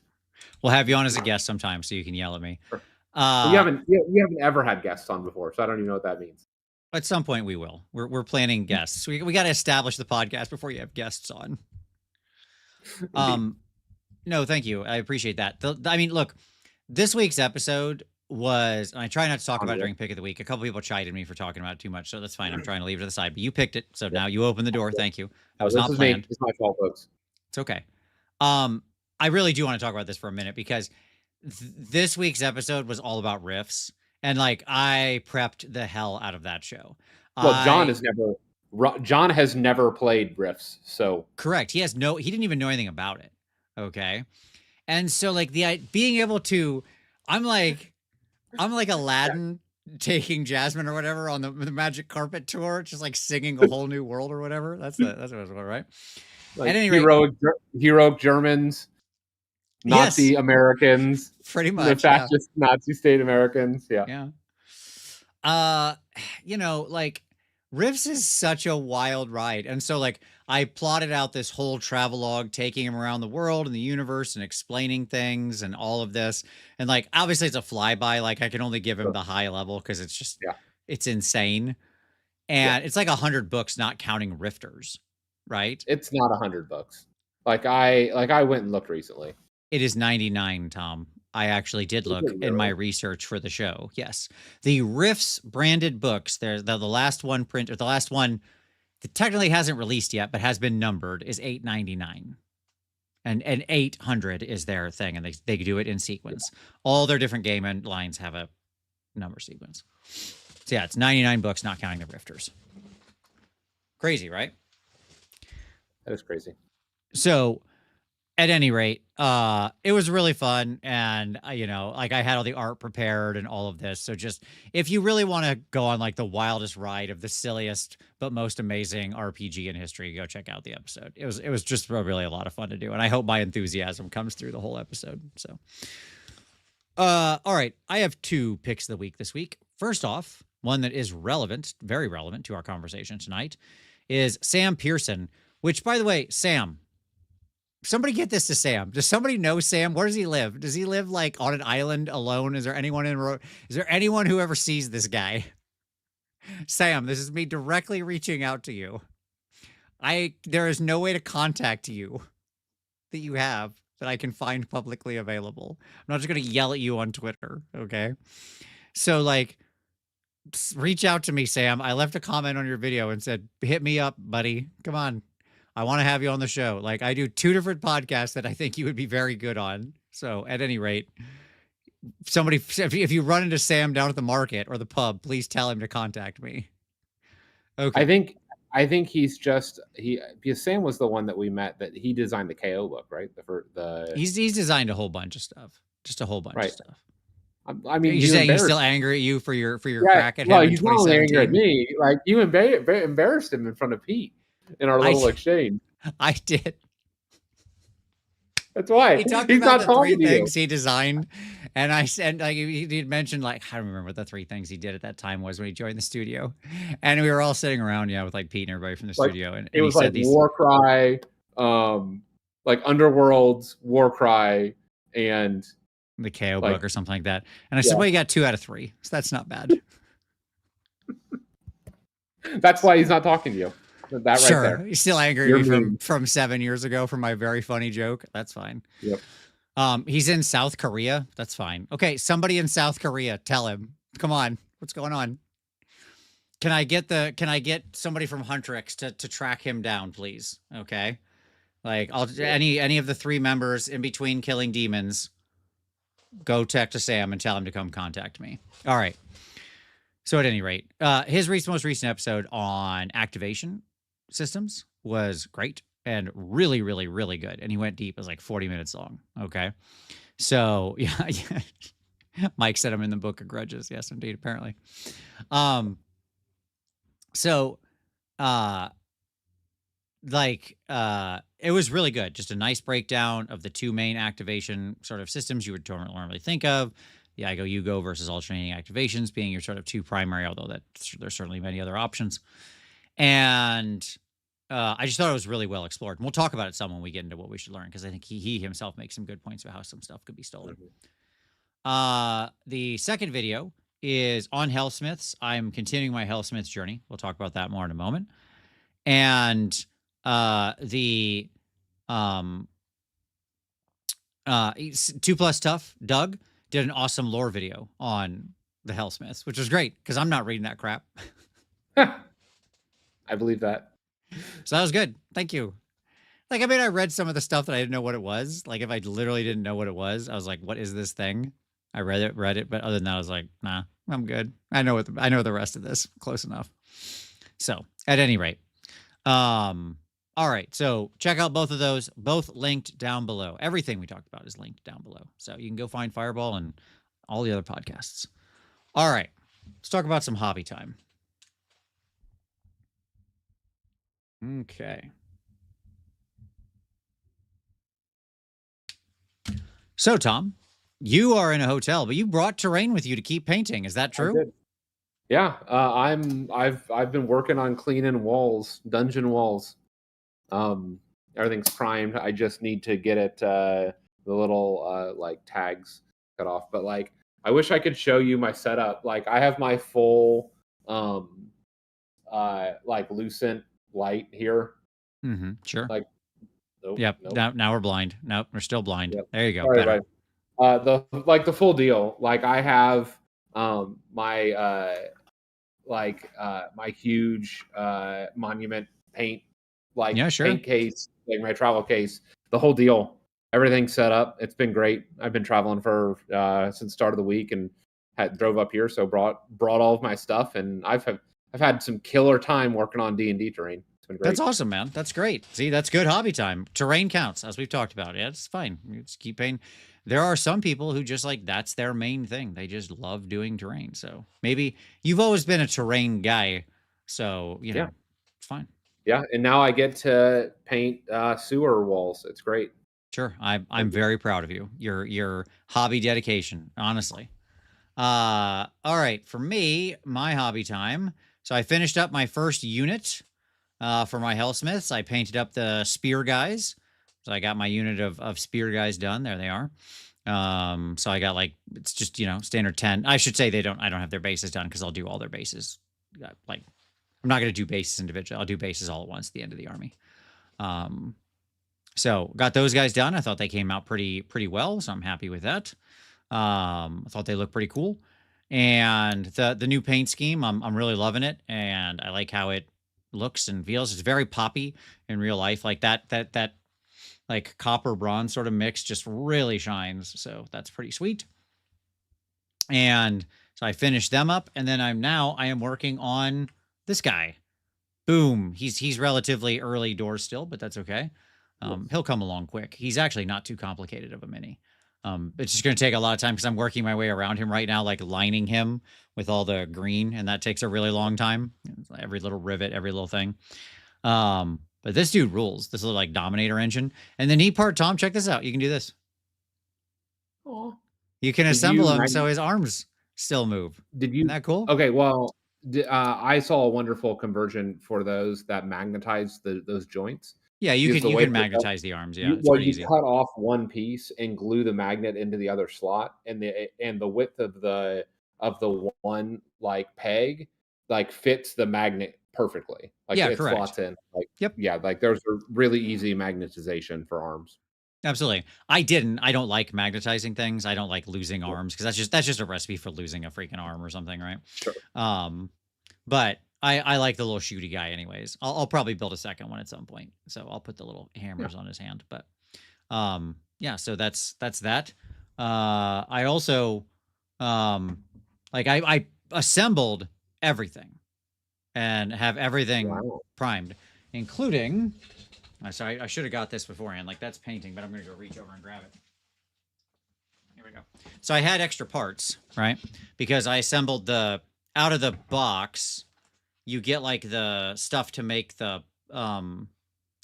We'll have you on as a guest sometime so you can yell at me. Sure. Well, you haven't ever had guests on before, so I don't even know what that means. At some point we will. We're planning guests. We got to establish the podcast before you have guests on. No, thank you. I appreciate that. I mean, look, this week's episode was, and I try not to talk about it during pick of the week. A couple people chided me for talking about it too much, so that's fine. I'm trying to leave it to the side, but you picked it, so now you open the door. Thank you. That was not planned. It's my fault, folks. It's okay. I really do want to talk about this for a minute because this week's episode was all about riffs, and like I prepped the hell out of that show. Well, John has never played riffs, so correct. He didn't even know anything about it. Okay. And so like being able to, I'm like Aladdin taking Jasmine or whatever on the magic carpet tour, just like singing a whole new world or whatever. That's what it's about, right? Like at any rate, heroic Germans, Nazi Americans, pretty much the fascist Nazi state Americans. Yeah. Yeah. Like Riffs is such a wild ride. And so like I plotted out this whole travelogue, taking him around the world and the universe and explaining things and all of this. And like, obviously it's a flyby. Like I can only give him the high level because it's just, it's insane. And it's like 100 books, not counting rifters, right? It's not 100 books. Like I went and looked recently. It is 99, Tom. I actually did look in my research for the show. Yes. The Riffs branded books, there's the last one print, or the last one that technically hasn't released yet, but has been numbered, is $8.99. And 800 is their thing, and they do it in sequence. All their different game lines have a number sequence. So yeah, it's 99 books, not counting the rifters. Crazy, right? That is crazy. So at any rate, it was really fun, and like I had all the art prepared and all of this. So just if you really want to go on like the wildest ride of the silliest but most amazing RPG in history, go check out the episode. It was just really a lot of fun to do, and I hope my enthusiasm comes through the whole episode. So, all right, I have 2 picks of the week this week. First off, one that is relevant, very relevant to our conversation tonight, is Sam Pearson. Which, by the way, Sam. Somebody get this to Sam. Does somebody know Sam? Where does he live? Does he live like on an island alone? Is there anyone who ever sees this guy? Sam, this is me directly reaching out to you. There is no way to contact you that you have that I can find publicly available. I'm not just going to yell at you on Twitter. Okay. So like, reach out to me, Sam. I left a comment on your video and said, hit me up, buddy. Come on. I want to have you on the show. Like I do 2 different podcasts that I think you would be very good on. So at any rate, if you run into Sam down at the market or the pub, please tell him to contact me. Okay. I think he's because Sam was the one that we met that he designed the KO book, right? He's designed a whole bunch of stuff. Just a whole bunch of stuff. I mean, you're saying he's still angry at you for your crack at him in 2017? He's not only angry at me. Like you embarrassed him in front of Pete. In our little exchange. I did. That's why. He's about the 3 things he designed. And I said, like, he'd mentioned, like, I don't remember what the 3 things he did at that time was when he joined the studio. And we were all sitting around, with like Pete and everybody from the studio. And it was like Warcry, like Underworld's Warcry, and the KO book or something like that. And I said, well, you got 2 out of 3. So that's not bad. That's why he's not talking to you. That sure. Right there. He's still angry at me from 7 years ago for my very funny joke. That's fine. Yep. He's in South Korea. That's fine. Okay, somebody in South Korea, tell him. Come on. What's going on? Can I get somebody from Huntrix to track him down, please? Okay. Like any of the 3 members in between killing demons, go text to Sam and tell him to come contact me. All right. So at any rate, his most recent episode on activation systems was great and really, really, really good. And he went deep. It was like 40 minutes long. Okay. So yeah. Mike said I'm in the book of grudges. Yes, indeed. Apparently. So, uh, it was really good. Just a nice breakdown of the two main activation sort of systems you would normally think of. The I go, you go versus alternating activations being your sort of two primary, although there's certainly many other options. And I just thought it was really well explored. And we'll talk about it some when we get into what we should learn, because I think he himself makes some good points about how some stuff could be stolen. The second video is on Hellsmiths. I'm continuing my Hellsmiths journey. We'll talk about that more in a moment. And the 2+ Tough Doug did an awesome lore video on the Hellsmiths, which was great because I'm not reading that crap. I believe that. So that was good. Thank you. Like, I mean, I read some of the stuff that I didn't know what it was. Like, if I literally didn't know what it was, I was like, what is this thing? I read it, but other than that, I was like, nah, I'm good. I know the rest of this close enough. So, at any rate, all right, so check out both of those, both linked down below. Everything we talked about is linked down below. So you can go find Fireball and all the other podcasts. All right, let's talk about some hobby time. Okay. So, Tom, you are in a hotel, but you brought terrain with you to keep painting. Is that true? Yeah, I've been working on cleaning walls, dungeon walls. Everything's primed. I just need to get it the little like tags cut off. But like, I wish I could show you my setup. Like, I have my full like lucent light here. Mm-hmm. Sure. Like, nope, yep. Nope. Now we're blind. Nope, we're still blind. Yep. There you go. Sorry, right. The full deal. Like, I have my my huge monument paint, like, yeah, sure. paint case, like my travel case, the whole deal. Everything's set up. It's been great. I've been traveling for since the start of the week and drove up here, so brought all of my stuff, and I've had some killer time working on D&D terrain. It's been great. That's awesome, man. That's great. See, that's good hobby time. Terrain counts, as we've talked about. Yeah, it's fine. You just keep painting. There are some people who just like that's their main thing. They just love doing terrain. So maybe you've always been a terrain guy. So, you know, it's fine. Yeah, and now I get to paint sewer walls. It's great. Sure. I'm very proud of you. Your hobby dedication, honestly. All right. For me, my hobby time. So I finished up my first unit for my Hellsmiths. I painted up the spear guys. So I got my unit of spear guys done. There they are. So I got like, it's just, you know, standard 10. I should say I don't have their bases done because I'll do all their bases. Like, I'm not going to do bases individually. I'll do bases all at once at the end of the army. So got those guys done. I thought they came out pretty well. So I'm happy with that. I thought they looked pretty cool. And the new paint scheme, I'm really loving it. And I like how it looks and feels. It's very poppy in real life. Like that like copper bronze sort of mix just really shines. So that's pretty sweet. And so I finished them up, and then I am working on this guy. Boom. He's relatively early doors still, but that's okay. He'll come along quick. He's actually not too complicated of a mini. It's just going to take a lot of time because I'm working my way around him right now, like lining him with all the green, and that takes a really long time. Every little rivet, every little thing. But this dude rules. This little like Dominator engine. And the neat part, Tom, check this out. You can do this. Oh, you can assemble him so his arms still move. Isn't that cool? Okay, well, I saw a wonderful conversion for those that magnetize those joints. Yeah, you can magnetize the arms. Yeah, it's pretty easy. Cut off one piece and glue the magnet into the other slot, and the width of the one like peg like fits the magnet perfectly. Like, yeah, it correct. slots in. Like, yep. Yeah, like there's a really easy magnetization for arms. Absolutely. I don't like magnetizing things. I don't like losing arms because that's just a recipe for losing a freaking arm or something, right? Sure. But I like the little shooty guy anyways. I'll probably build a second one at some point. So I'll put the little hammers on his hand. But yeah, so that's that. I also like I assembled everything and have everything primed, including sorry, I should have got this beforehand. Like, that's painting, but I'm going to go reach over and grab it. Here we go. So I had extra parts, right? Because I assembled out of the box, you get like the stuff to make the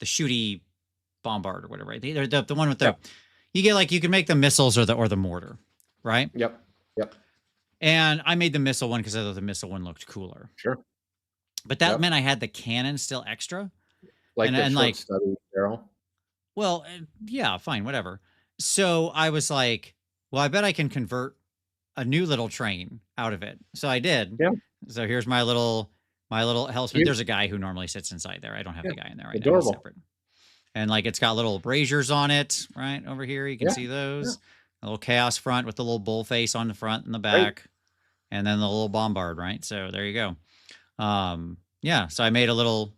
shooty bombard or whatever, right? The one with the you get like you can make the missiles or the mortar, right? Yep. And I made the missile one because I thought the missile one looked cooler. Sure. But that meant I had the cannon still extra. Like and short study barrel. Well, yeah, fine, whatever. So I was like, well, I bet I can convert a new little train out of it. So I did. Yeah. So here's my little Hellsmith. There's a guy who normally sits inside there. I don't have the guy in there right now. He's separate. And like it's got little braziers on it, right over here. You can see those. Yeah. A little chaos front with the little bull face on the front and the back, and then the little bombard, right? So there you go. Yeah. So I made a little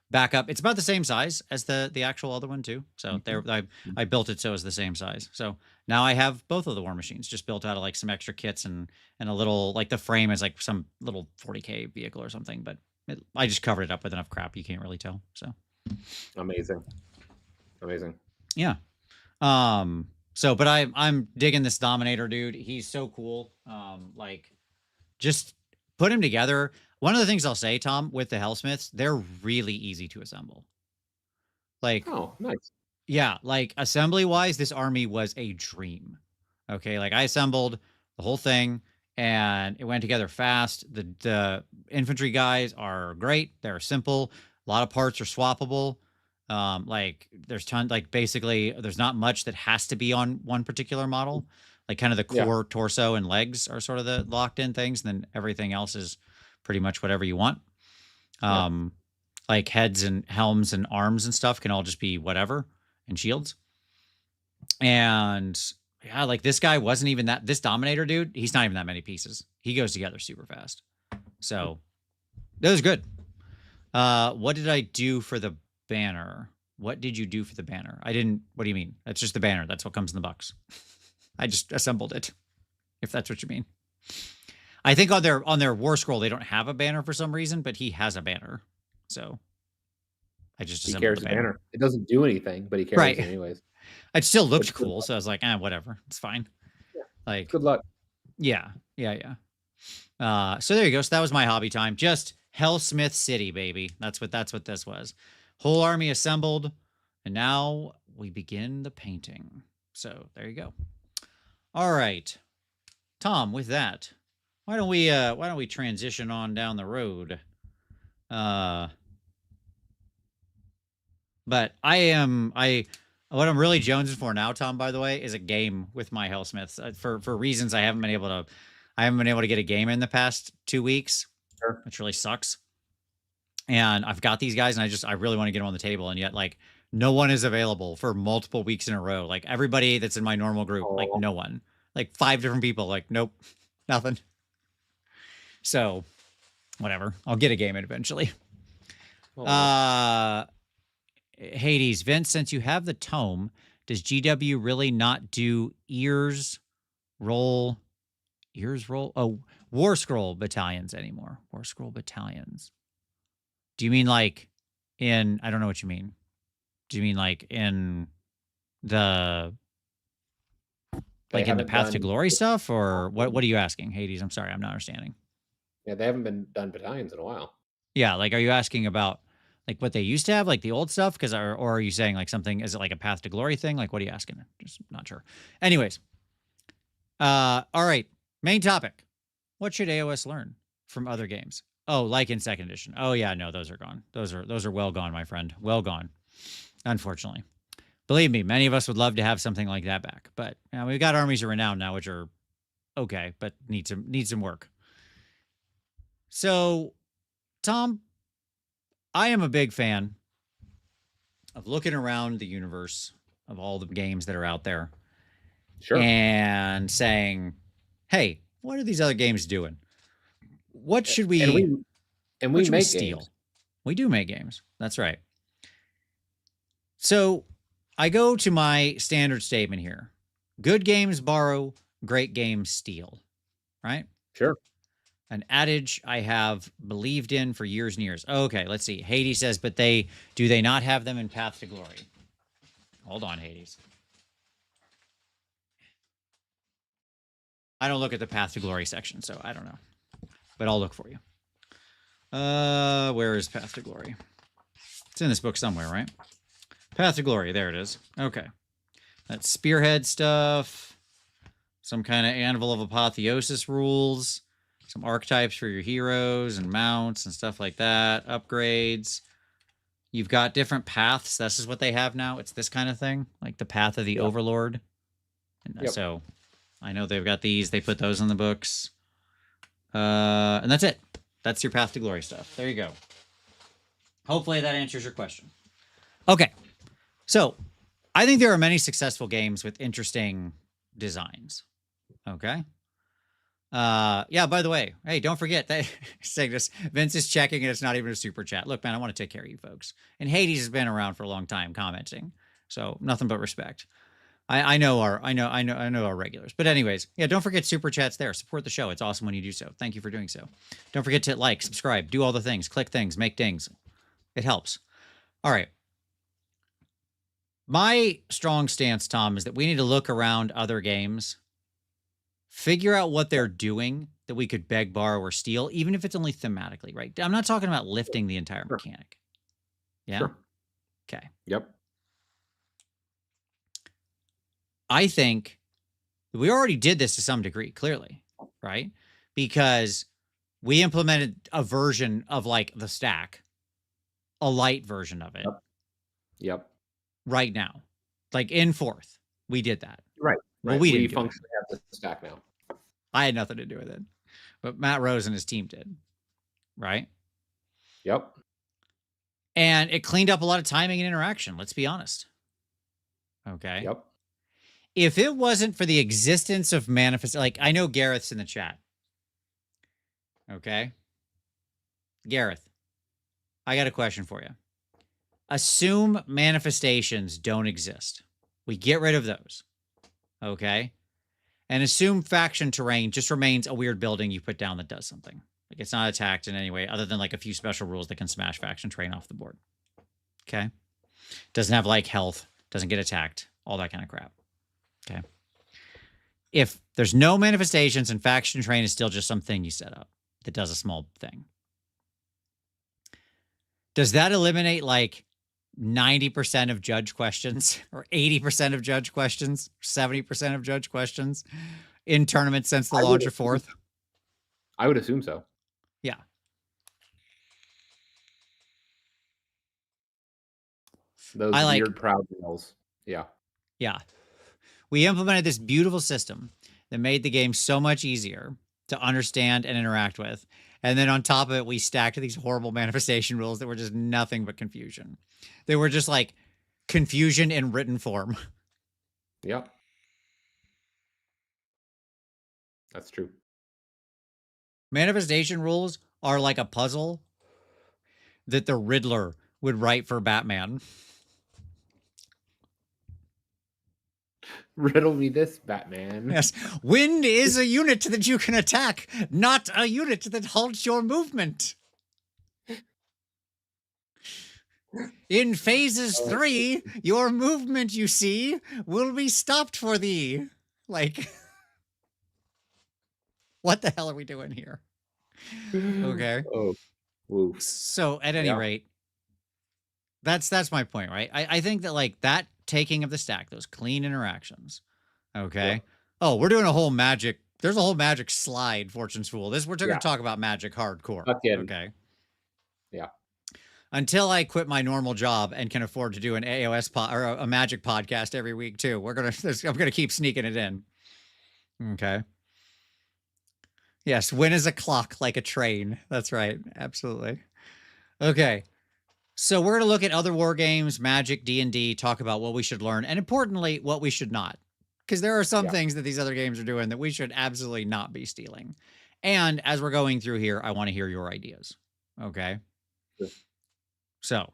backup. It's about the same size as the actual other one too. So there, I built it so it's the same size. So now I have both of the war machines just built out of like some extra kits and a little like the frame is like some little 40K vehicle or something, but I just covered it up with enough crap you can't really tell. So amazing. Yeah. So, but I'm digging this Dominator dude. He's so cool. Like just put him together. One of the things I'll say, Tom, with the Hellsmiths, they're really easy to assemble. Like, oh, nice. Yeah, like assembly wise, this army was a dream. Okay, like I assembled the whole thing and it went together fast. The infantry guys are great. They're simple. A lot of parts are swappable. Like there's basically there's not much that has to be on one particular model. Like kind of the core, torso, and legs are sort of the locked in things. And then everything else is pretty much whatever you want. Like heads and helms and arms and stuff can all just be whatever, and shields. And yeah, like this guy wasn't even this Dominator dude, he's not even that many pieces. He goes together super fast. So that was good. What did I do for the banner? What did you do for the banner? I didn't. What do you mean? That's just the banner. That's what comes in the box. I just assembled it, if that's what you mean. I think on their war scroll they don't have a banner for some reason, but he has a banner. So I just assembled carries the banner. It doesn't do anything, but he carries it anyways. It still looked cool, so I was like, whatever, it's fine. Yeah. Like good luck. Yeah. So there you go. So that was my hobby time. Just Hellsmith City, baby. That's what this was. Whole army assembled, and now we begin the painting. So there you go. All right, Tom. With that, why don't we transition on down the road? But what I'm really jonesing for now, Tom, by the way, is a game with my Hellsmiths. For reasons I haven't been able to get a game in the past 2 weeks, which really sucks. And I've got these guys, and I really want to get them on the table, and yet like no one is available for multiple weeks in a row. Like everybody that's in my normal group, like no one, like 5 different people, like nope, nothing. So whatever, I'll get a game in eventually. Hades, Vince, since you have the tome, does GW really not do ears roll? Oh, War Scroll battalions anymore. War Scroll battalions. Do you mean like in, I don't know what you mean. Do you mean like in the, like in the Path to Glory stuff, or what are you asking, Hades? I'm sorry, I'm not understanding. Yeah, they haven't been done battalions in a while. Yeah, like are you asking about like what they used to have, like the old stuff? Or are you saying like something, is it like a Path to Glory thing? Like what are you asking? Just not sure. Anyways. All right. Main topic. What should AOS learn from other games? Oh, like in 2nd edition. Oh yeah, no, those are gone. Those are well gone, my friend. Well gone. Unfortunately. Believe me, many of us would love to have something like that back. But we've got Armies of Renown now, which are okay, but need some work. So, Tom, I am a big fan of looking around the universe of all the games that are out there. Sure. And saying, hey, what are these other games doing? What should we make steal? Games. We do make games. That's right. So I go to my standard statement here. Good games borrow, great games steal. Right? Sure. An adage I have believed in for years and years. Okay, let's see. Hades says, but do they not have them in Path to Glory? Hold on, Hades. I don't look at the Path to Glory section, so I don't know. But I'll look for you. Where is Path to Glory? It's in this book somewhere, right? Path to Glory. There it is. Okay. That's spearhead stuff. Some kind of Anvil of Apotheosis rules. Some archetypes for your heroes and mounts and stuff like that. Upgrades. You've got different paths. This is what they have now. It's this kind of thing. Like the Path of the Overlord. And so I know they've got these. They put those in the books. And that's it. That's your Path to Glory stuff. There you go. Hopefully that answers your question. Okay. So I think there are many successful games with interesting designs. Okay. Yeah, by the way, hey, don't forget that saying this, Vince is checking and it's not even a super chat. Look, man, I want to take care of you folks. And Hades has been around for a long time commenting. So nothing but respect. I know our regulars. But anyways, yeah, don't forget super chats there. Support the show. It's awesome when you do so. Thank you for doing so. Don't forget to like, subscribe, do all the things, click things, make dings. It helps. All right. My strong stance, Tom, is that we need to look around other games, figure out what they're doing that we could beg, borrow, or steal, even if it's only thematically, right? I'm not talking about lifting the entire mechanic. Yeah? Sure. Okay. Yep. I think we already did this to some degree, clearly, right? Because we implemented a version of like the stack, a light version of it. Yep. Right now. Like in fourth, we did that. Right. Well, we didn't functionally have the stack now. I had nothing to do with it. But Matt Rose and his team did. Right? Yep. And it cleaned up a lot of timing and interaction, let's be honest. Okay. Yep. If it wasn't for the existence of manifest, like I know Gareth's in the chat. Okay. Gareth, I got a question for you. Assume manifestations don't exist. We get rid of those. Okay. And assume faction terrain just remains a weird building you put down that does something. Like it's not attacked in any way other than like a few special rules that can smash faction terrain off the board. Okay. Doesn't have like health, doesn't get attacked, all that kind of crap. Okay. If there's no manifestations and faction terrain is still just something you set up that does a small thing. Does that eliminate like 90% of judge questions or 80% of judge questions, 70% of judge questions in tournaments since the launch of fourth? I would assume so. Yeah. Those weird proud males. Yeah. Yeah. We implemented this beautiful system that made the game so much easier to understand and interact with. And then on top of it, we stacked these horrible manifestation rules that were just nothing but confusion. They were just like confusion in written form. Yep. That's true. Manifestation rules are like a puzzle that the Riddler would write for Batman. Riddle me this, Batman. Yes. Wind is a unit that you can attack, not a unit that halts your movement. In phases 3, your movement, you see, will be stopped for thee. Like, what the hell are we doing here? Okay. Oh, woo. So at any rate, that's my point, right? I think that like that taking of the stack, those clean interactions. Okay. Yeah. Oh, we're doing a whole magic. There's a whole magic slide, Fortune's Fool. We're going to talk about magic hardcore. Okay. Yeah. Until I quit my normal job and can afford to do an AOS or a magic podcast every week too. I'm going to keep sneaking it in. Okay. Yes. Win is a clock like a train. That's right. Absolutely. Okay. So we're going to look at other war games, Magic, D&D, talk about what we should learn, and importantly, what we should not. Because there are some things that these other games are doing that we should absolutely not be stealing. And as we're going through here, I want to hear your ideas. Okay? Sure. So,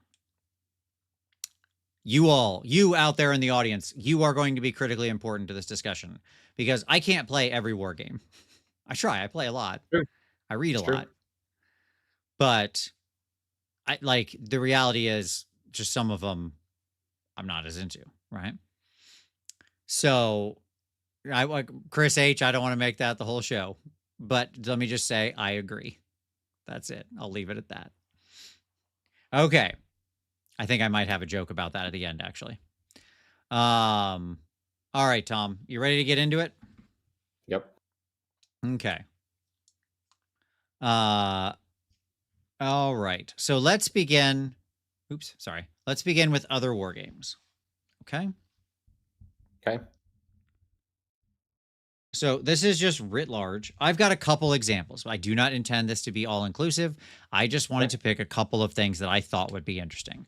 you out there in the audience, you are going to be critically important to this discussion. Because I can't play every war game. I try. I play a lot. Sure. I read a lot. But the reality is just some of them I'm not as into, right? So Chris H, I don't want to make that the whole show, but let me just say, I agree. That's it. I'll leave it at that. Okay. I think I might have a joke about that at the end, actually. All right, Tom, you ready to get into it? Yep. Okay. All right. So let's begin. Oops, sorry. Let's begin with other war games. Okay. Okay. So this is just writ large. I've got a couple examples. I do not intend this to be all inclusive. I just wanted to pick a couple of things that I thought would be interesting.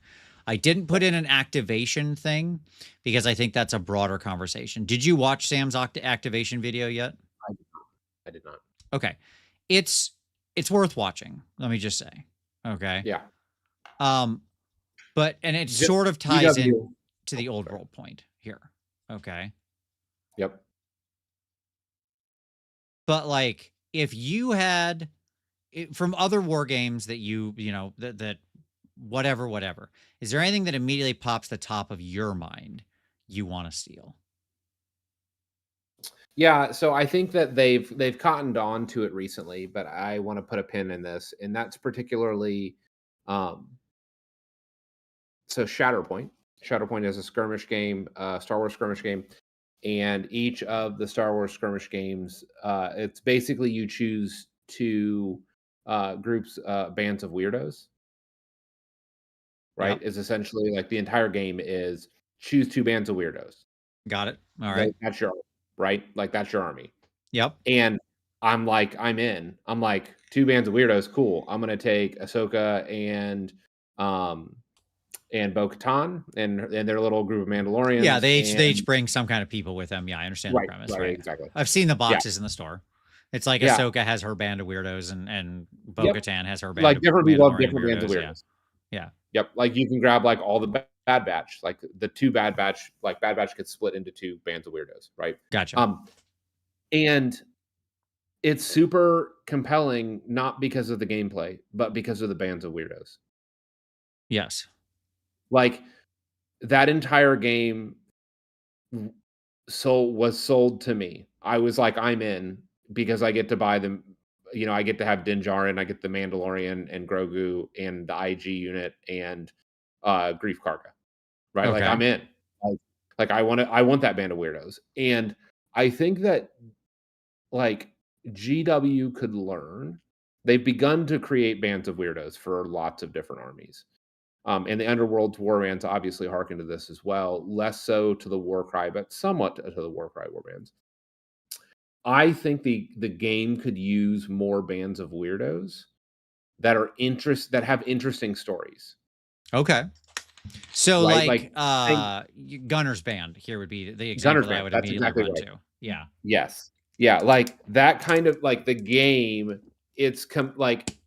I didn't put in an activation thing because I think that's a broader conversation. Did you watch Sam's activation video yet? I did not. Okay. It's worth watching. Let me just say. Okay. Yeah. But it Just sort of ties GW. in to the old world point here. Okay. Yep. But like if you had from other war games that that whatever, is there anything that immediately pops the top of your mind you want to steal? Yeah, so I think that they've cottoned on to it recently, but I want to put a pin in this, and that's particularly so Shatterpoint. Shatterpoint is a skirmish game, Star Wars skirmish game, and each of the Star Wars skirmish games, it's basically you choose two groups, bands of weirdos. Right, Yep. is essentially like the entire game is choose two bands of weirdos. Got it. All right. That's your right, like that's your army. Yep. And I'm like, I'm in. I'm like, two bands of weirdos, cool. I'm gonna take Ahsoka and Bo-Katan and their little group of Mandalorians. Yeah, they each bring some kind of people with them. Yeah, I understand the premise. Right. Exactly. I've seen the boxes in the store. It's like Yeah. Ahsoka has her band of weirdos and Bo-Katan has her band Like of different people have Mandalorian different bands of weirdos. weirdos. Yeah. Yep. Like you can grab like all the Bad Batch, like the two Bad Batch, like Bad Batch gets split into two bands of weirdos, right? Gotcha. And it's super compelling, not because of the gameplay, but because of the bands of weirdos. Yes. Like that entire game was sold to me. I was like, I'm in because I get to buy them. You know, I get to have Din Djarin, I get the Mandalorian and Grogu and the IG unit and Grief Karga. Right? Okay. Like I'm in. Like I want that band of weirdos. And I think that like GW could learn. They've begun to create bands of weirdos for lots of different armies. And the Underworld's war bands obviously harken to this as well. Less so to the Warcry, but somewhat to the Warcry war bands. I think the game could use more bands of weirdos that have interesting stories. Okay. So right? Gunner's Band here would be the example that I would immediately run to. Yeah. Yes. Yeah, like that kind of like the game, it's like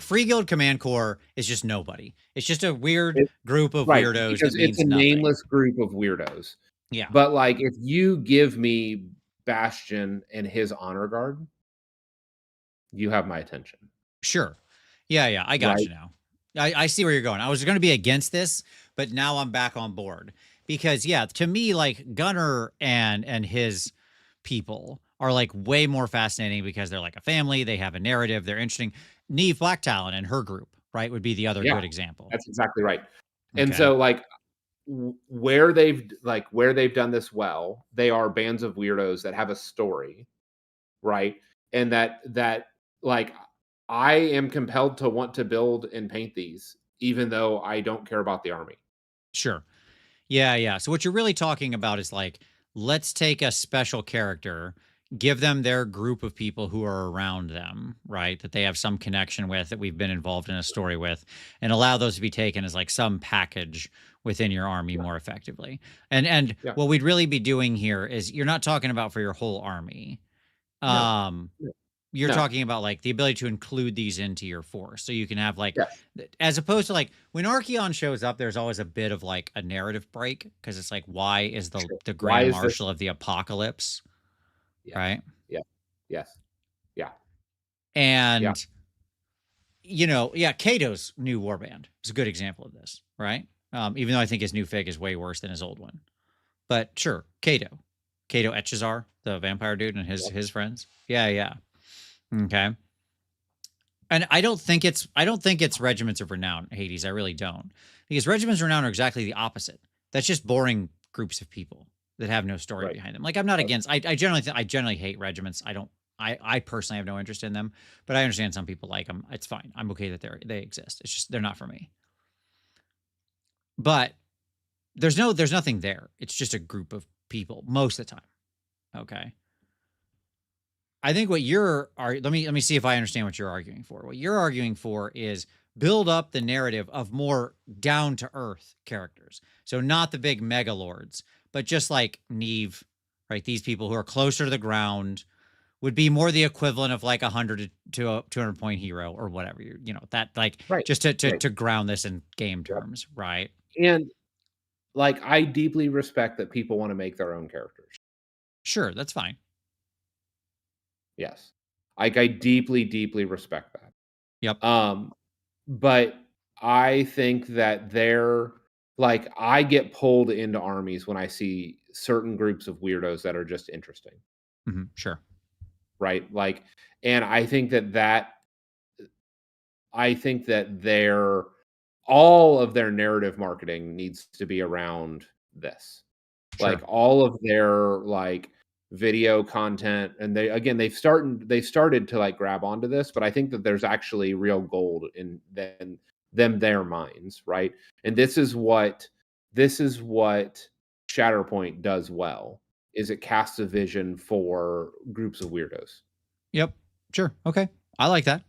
Free Guild Command Corps is just nobody. It's just a weird group of weirdos because that means it's a nothing. nameless group of weirdos. Yeah. But like if you give me Bastion and his honor guard, you have my attention. Sure. Yeah, I got you now. I see where you're going. I was going to be against this, but now I'm back on board because to me, like Gunner and his people are like way more fascinating because they're like a family. They have a narrative. They're interesting. Neve Black Talon and her group, right, would be the other good example. That's exactly right. Okay. And so like where they've done this well, they are bands of weirdos that have a story, right? And that like I am compelled to want to build and paint these, even though I don't care about the army. Sure. Yeah. So what you're really talking about is like, let's take a special character, give them their group of people who are around them, right? That they have some connection with, that we've been involved in a story with, and allow those to be taken as like some package within your army more effectively. And what we'd really be doing here is you're not talking about for your whole army. You're talking about like the ability to include these into your force. So you can have like, as opposed to like when Archeon shows up, there's always a bit of like a narrative break because it's like, why is the Grand Marshal of the Apocalypse? Yeah. Right? Yeah. Yes. Yeah. And, Kato's new warband is a good example of this, right? Even though I think his new fig is way worse than his old one. But sure, Cato Etchazar, the vampire dude and his friends. Yeah. Okay. And I don't think it's Regiments of Renown, Hades. I really don't. Because Regiments of Renown are exactly the opposite. That's just boring groups of people that have no story behind them. Like, I'm not against, I generally hate regiments. I personally have no interest in them, but I understand some people like them. It's fine. I'm okay that they exist. It's just, they're not for me. But there's nothing there. It's just a group of people most of the time. Okay. I think what let me see if I understand what you're arguing for. What you're arguing for is build up the narrative of more down to earth characters. So not the big mega lords, but just like Neve, right? These people who are closer to the ground would be more the equivalent of like 100 to a 200 point hero or whatever. That like just to ground this in game terms, right? And like, I deeply respect that people want to make their own characters. Sure, that's fine. Yes. Like, I deeply, deeply respect that. Yep. But I think that I get pulled into armies when I see certain groups of weirdos that are just interesting. Mm-hmm, sure. Right? Like, and I think that all of their narrative marketing needs to be around this. Sure. Like, all of their like video content, and they've started to like grab onto this, but I think that there's actually real gold in their minds, right? And this is what Shatterpoint does well, is it casts a vision for groups of weirdos. Yep. Sure. Okay. I like that.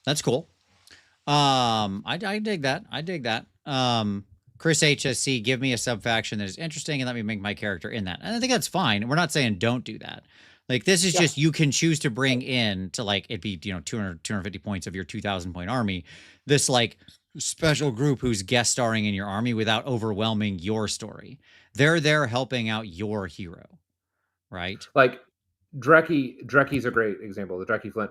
That's cool. I dig that. Chris HSC, give me a sub-faction that is interesting and let me make my character in that. And I think that's fine. We're not saying don't do that. Like, this is just, you can choose to bring in to like, it'd be, 250 points of your 2,000 point army, this like special group who's guest starring in your army without overwhelming your story. They're there helping out your hero, right? Like, Drecky's a great example. The Drecky Flint.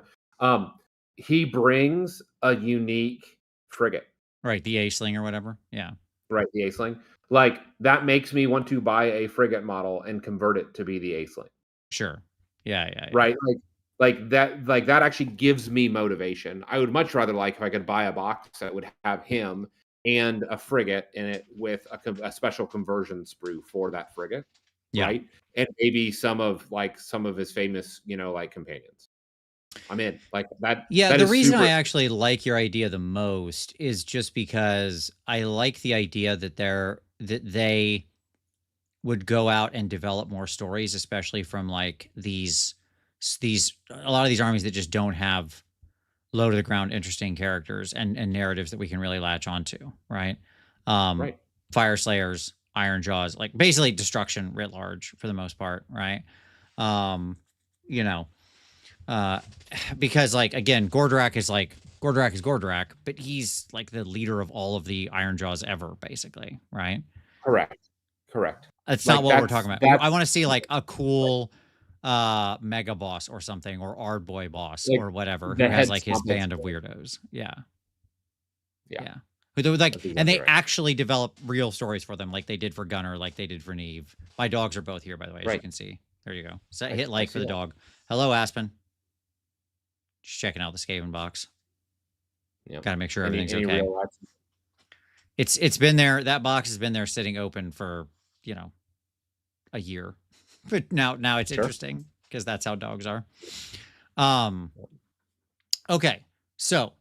He brings a unique frigate. Right, the A-Sling or whatever. Yeah. Right, the A-Sling. Like, that makes me want to buy a frigate model and convert it to be the A-Sling. Sure. Yeah. Right? Like that actually gives me motivation. I would much rather like if I could buy a box that would have him and a frigate in it with a special conversion sprue for that frigate. Yeah. Right? And maybe some of his famous, like companions. I'm in like that. Yeah, the reason I actually like your idea the most is just because I like the idea that they would go out and develop more stories, especially from like these a lot of these armies that just don't have low to the ground interesting characters and narratives that we can really latch onto, right? Right. Fire Slayers, Iron Jaws, like basically destruction writ large for the most part, right? Because like, again, Gordrak is Gordrak, but he's like the leader of all of the Iron Jaws ever, basically, right? Correct. That's not what we're talking about. I want to see like a cool mega boss or something, or Ard Boy boss or whatever, who has like his band of weirdos. Yeah. Who like, and they actually develop real stories for them, like they did for Gunner, like they did for Neve. My dogs are both here, by the way, as you can see. There you go. So hit like for the dog. Hello, Aspen. Just checking out the Skaven box. Got to make sure everything's okay. It's been there. That box has been there sitting open for, a year. But now it's interesting because that's how dogs are. Okay. So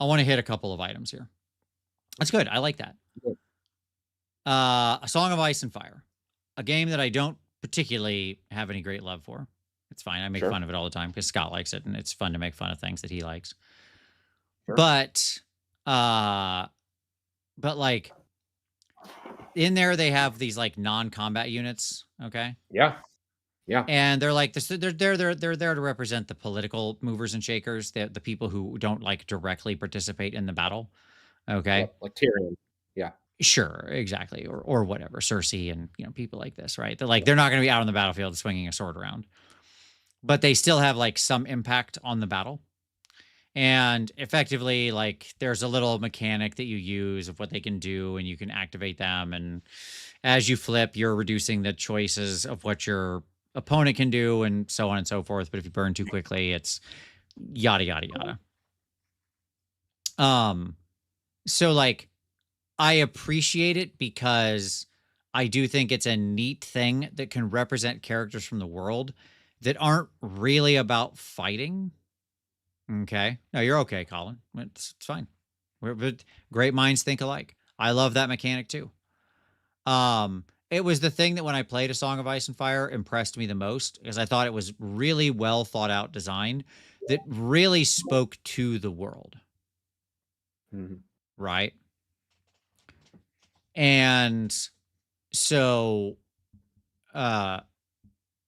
I want to hit a couple of items here. That's good. I like that. A Song of Ice and Fire. A game that I don't particularly have any great love for. It's fine. I make fun of it all the time because Scott likes it, and it's fun to make fun of things that he likes. Sure. But like in there, they have these like non-combat units. Okay. Yeah. And they're like this. They're there to represent the political movers and shakers, the people who don't like directly participate in the battle. Okay. Yeah, like Tyrion. Yeah. Sure, exactly, or whatever, Cersei and people like this, right? They're like they're not going to be out on the battlefield swinging a sword around, but they still have like some impact on the battle. And effectively, like there's a little mechanic that you use of what they can do, and you can activate them. And as you flip, you're reducing the choices of what your opponent can do, and so on and so forth. But if you burn too quickly, it's yada yada yada. So like I appreciate it because I do think it's a neat thing that can represent characters from the world that aren't really about fighting. Okay. No, you're okay, Colin. It's fine. But great minds think alike. I love that mechanic too. It was the thing that when I played A Song of Ice and Fire impressed me the most because I thought it was really well thought out design that really spoke to the world. Mm-hmm. Right. And so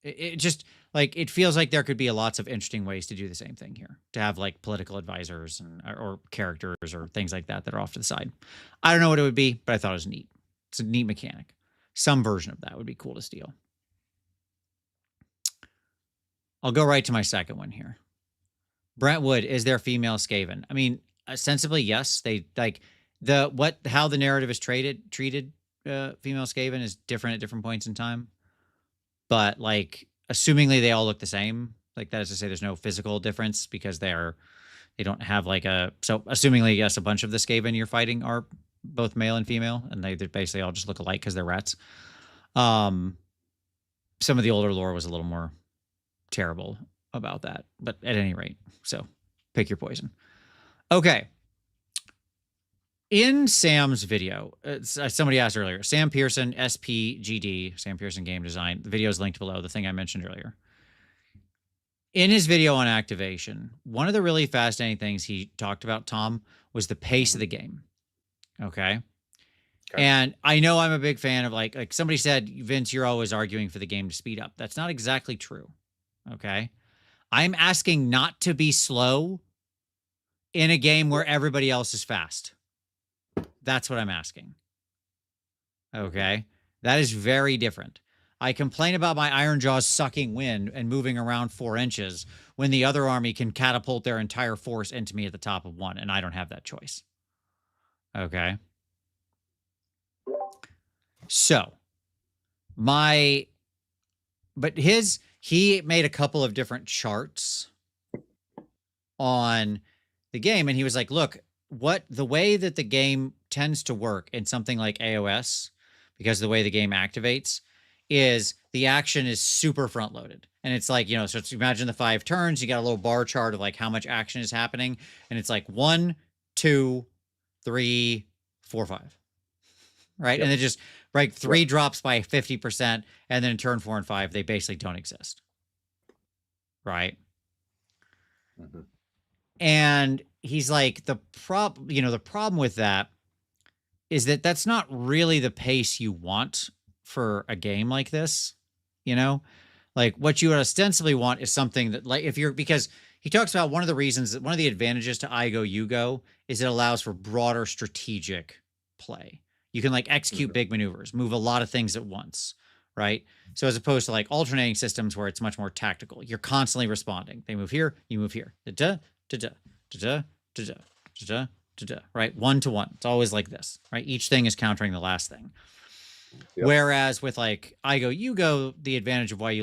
it just like it feels like there could be lots of interesting ways to do the same thing here, to have like political advisors and or characters or things like that that are off to the side. I don't know what it would be, but I thought it was neat. It's a neat mechanic. Some version of that would be cool to steal. I'll go right to my second one here. Brentwood, is there female Skaven? I mean, ostensibly, yes. They like how the narrative is treated female Skaven is different at different points in time. But like, assumingly they all look the same. Like that is to say, there's no physical difference because they don't have like so assumingly, yes, a bunch of the Skaven you're fighting are both male and female, and they basically all just look alike because they're rats. Some of the older lore was a little more terrible about that, but at any rate, so pick your poison. Okay. In Sam's video, somebody asked earlier, Sam Pearson, SPGD, Sam Pearson Game Design. The video is linked below, the thing I mentioned earlier. In his video on activation, one of the really fascinating things he talked about, Tom, was the pace of the game. Okay. And I know I'm a big fan of like somebody said, Vince, you're always arguing for the game to speed up. That's not exactly true. Okay. I'm asking not to be slow in a game where everybody else is fast. That's what I'm asking. Okay. That is very different. I complain about my Iron Jaws sucking wind and moving around 4 inches when the other army can catapult their entire force into me at the top of 1, and I don't have that choice. Okay. So, he made a couple of different charts on the game, and he was like, look, the way that the game tends to work in something like AOS, because the way the game activates, is the action is super front loaded. And it's like, so imagine the 5 turns, you got a little bar chart of like how much action is happening. And it's like 1, 2, 3, 4, 5. Right. Yep. And it just like 3 drops by 50%. And then in turn 4 and 5, they basically don't exist. Right. Mm-hmm. And he's like, the problem with that is that that's not really the pace you want for a game like this. Like what you would ostensibly want is something that like because he talks about one of the advantages to I Go, You Go is it allows for broader strategic play. You can like execute big maneuvers, move a lot of things at once. Right. So as opposed to like alternating systems where it's much more tactical, you're constantly responding. They move here, you move here. Right. 1-to-1. It's always like this, right? Each thing is countering the last thing. Yep. Whereas with like I Go, You Go, the advantage of why they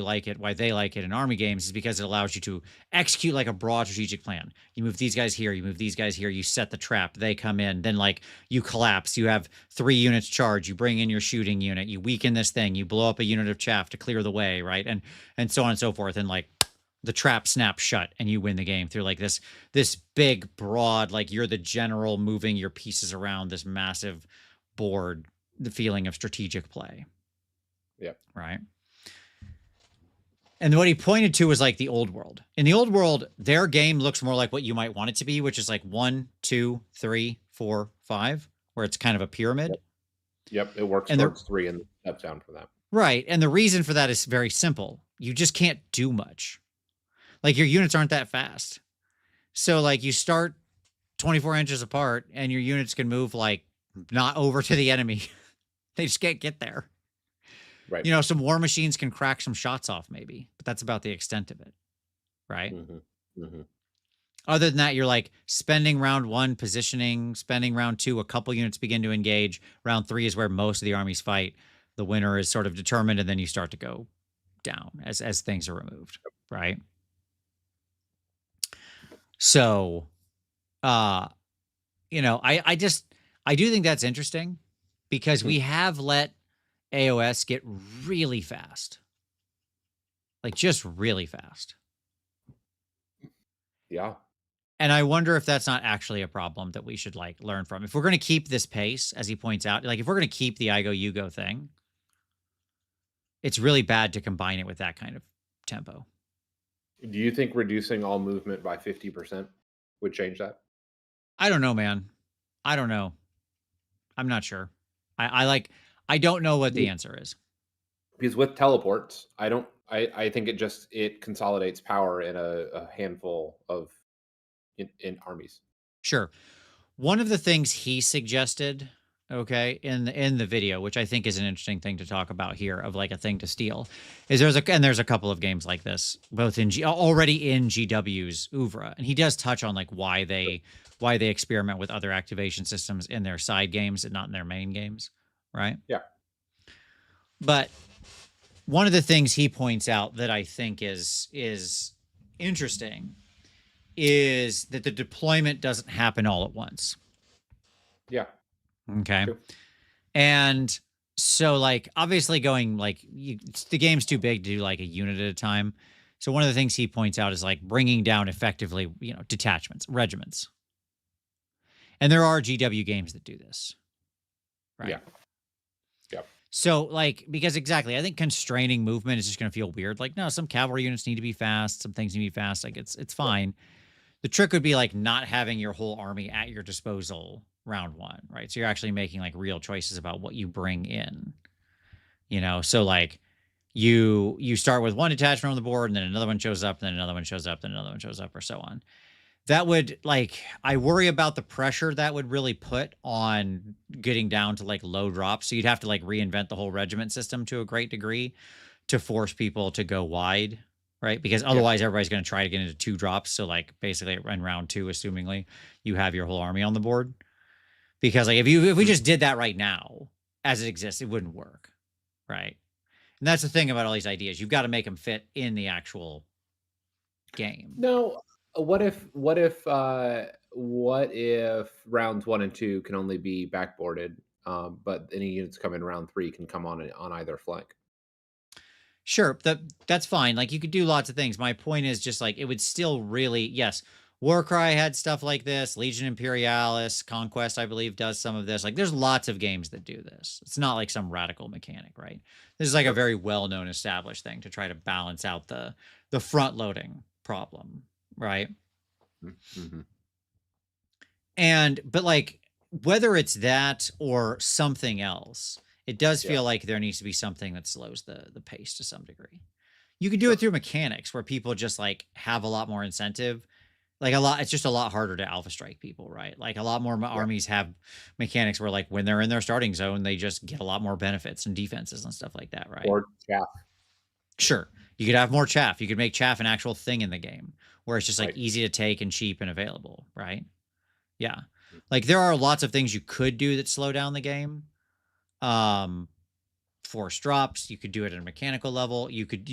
like it in army games is because it allows you to execute like a broad strategic plan. You move these guys here, you set the trap, they come in, then like you collapse, you have 3 units charge, you bring in your shooting unit, you weaken this thing, you blow up a unit of chaff to clear the way, right? And so on and so forth. And like the trap snaps shut and you win the game through like this big, broad, like you're the general moving your pieces around this massive board, the feeling of strategic play. Yep. Right. And what he pointed to was like the old world. In the old world, their game looks more like what you might want it to be, which is like 1, 2, 3, 4, 5, where it's kind of a pyramid. Yep. It works towards 3 and steps down from that. Right. And the reason for that is very simple. You just can't do much. Like your units aren't that fast. So like you start 24 inches apart and your units can move like not over to the enemy. They just can't get there. Right. Some war machines can crack some shots off maybe, but that's about the extent of it. Right. Mm-hmm. Mm-hmm. Other than that, you're like spending round 1 positioning, spending round 2, a couple units begin to engage. Round 3 is where most of the armies fight. The winner is sort of determined, and then you start to go down as things are removed. Right. So, I do think that's interesting because we have let AOS get really fast. Like just really fast. Yeah. And I wonder if that's not actually a problem that we should like learn from. If we're going to keep this pace, as he points out, like if we're going to keep the I go, you go thing, it's really bad to combine it with that kind of tempo. Do you think reducing all movement by 50% would change that? I don't know, man. I don't know. I'm not sure. I don't know what the answer is. Because with teleports, I think it consolidates power in a handful of in armies. Sure. One of the things he suggested, okay, in the video, which I think is an interesting thing to talk about here, of like a thing to steal, is there's a couple of games like this, both already in GW's oeuvre, and he does touch on like why they experiment with other activation systems in their side games and not in their main games, right? Yeah. But one of the things he points out that I think is interesting is that the deployment doesn't happen all at once. Yeah. Okay. True. And so like obviously going like the game's too big to do like a unit at a time. So one of the things he points out is like bringing down effectively, detachments, regiments. And there are GW games that do this. Right. Yeah. Yeah. So like, because exactly, I think constraining movement is just going to feel weird. Like, no, some cavalry units need to be fast. Some things need to be fast. Like it's fine. The trick would be like not having your whole army at your disposal round one, right? So you're actually making like real choices about what you bring in, So like you start with one detachment on the board and then another one shows up, then another one shows up, then another one shows up, or so on. That would I worry about the pressure that would really put on getting down to like low drops. So you'd have to like reinvent the whole regiment system to a great degree to force people to go wide. Right. Because otherwise everybody's going to try to get into 2 drops. So like basically in round 2, assumingly you have your whole army on the board. Because like if we just did that right now as it exists, it wouldn't work. Right. And that's the thing about all these ideas. You've got to make them fit in the actual game. No. What if rounds 1 and 2 can only be backboarded, but any units come in round 3 can come on either flank? Sure, that's fine. Like you could do lots of things. My point is just like it would still really, yes. Warcry had stuff like this. Legion Imperialis, Conquest, I believe, does some of this. Like there's lots of games that do this. It's not like some radical mechanic, right? This is like a very well-known established thing to try to balance out the front loading problem, right? Mm-hmm. But like whether it's that or something else, it does feel like there needs to be something that slows the pace to some degree. You can do it through mechanics where people just like have a lot more incentive. Like it's just a lot harder to alpha strike people, right? Like a lot more armies have mechanics where like when they're in their starting zone, they just get a lot more benefits and defenses and stuff like that, right? Or chaff. Sure. You could have more chaff. You could make chaff an actual thing in the game where it's just like easy to take and cheap and available, right? Yeah. Like there are lots of things you could do that slow down the game. Force drops. You could do it at a mechanical level. You could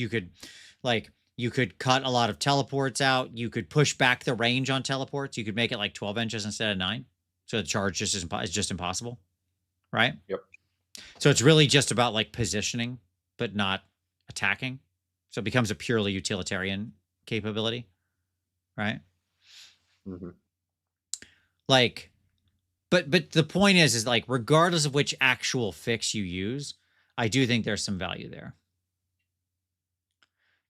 cut a lot of teleports out. You could push back the range on teleports. You could make it like 12 inches instead of 9. So the charge is just impossible. Right? Yep. So it's really just about like positioning, but not attacking. So it becomes a purely utilitarian capability. Right? Mm-hmm. Like, but the point is like, regardless of which actual fix you use, I do think there's some value there.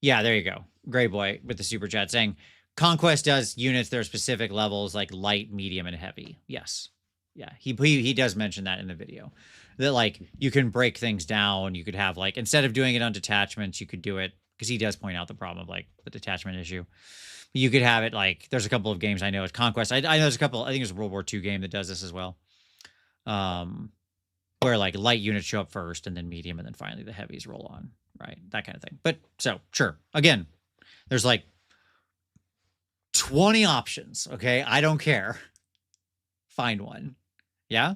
Yeah, there you go. Gray Boy with the super chat saying Conquest does units that are specific levels like light, medium, and heavy. Yes. Yeah, he does mention that in the video. That like you can break things down. You could have like instead of doing it on detachments, you could do it because he does point out the problem of like the detachment issue. You could have it like there's a couple of games I know it's Conquest. I know there's a couple. I think there's a World War II game that does this as well. Where like light units show up first and then medium and then finally the heavies roll on, right? That kind of thing. But so sure. Again, there's like 20 options. Okay. I don't care. Find one. Yeah.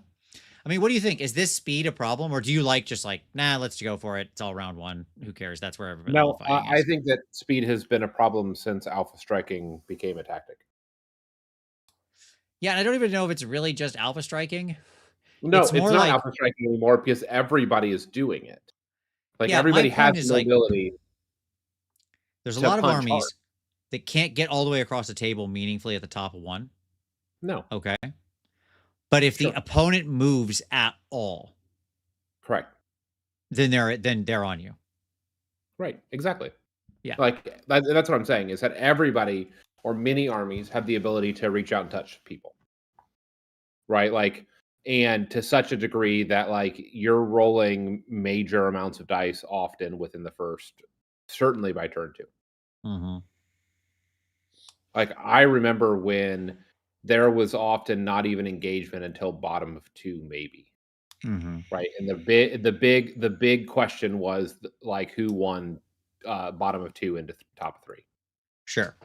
I mean, what do you think? Is this speed a problem or do you like just like, nah, let's go for it. It's all round 1. Who cares? That's where everybody. No, I think that speed has been a problem since alpha striking became a tactic. Yeah, and I don't even know if it's really just alpha striking. No, it's more not like, alpha striking anymore because everybody is doing it. Like, yeah, my everybody has point is the like, ability there's a to lot of punch hard. armies that can't get all the way across the table meaningfully at the top of one. No. Okay. But if the Sure. opponent moves at all, Correct. then they're on you. Right. Exactly. Yeah. Like, that's what I'm saying, is that everybody or many armies have the ability to reach out and touch people. Right? Like, and to such a degree that, like, you're rolling major amounts of dice often within the first, certainly by turn 2. Mm-hmm. Like, I remember when there was often not even engagement until bottom of 2, maybe. Mm-hmm. Right? And the big question was, like, who won bottom of 2 into top of 3. Sure.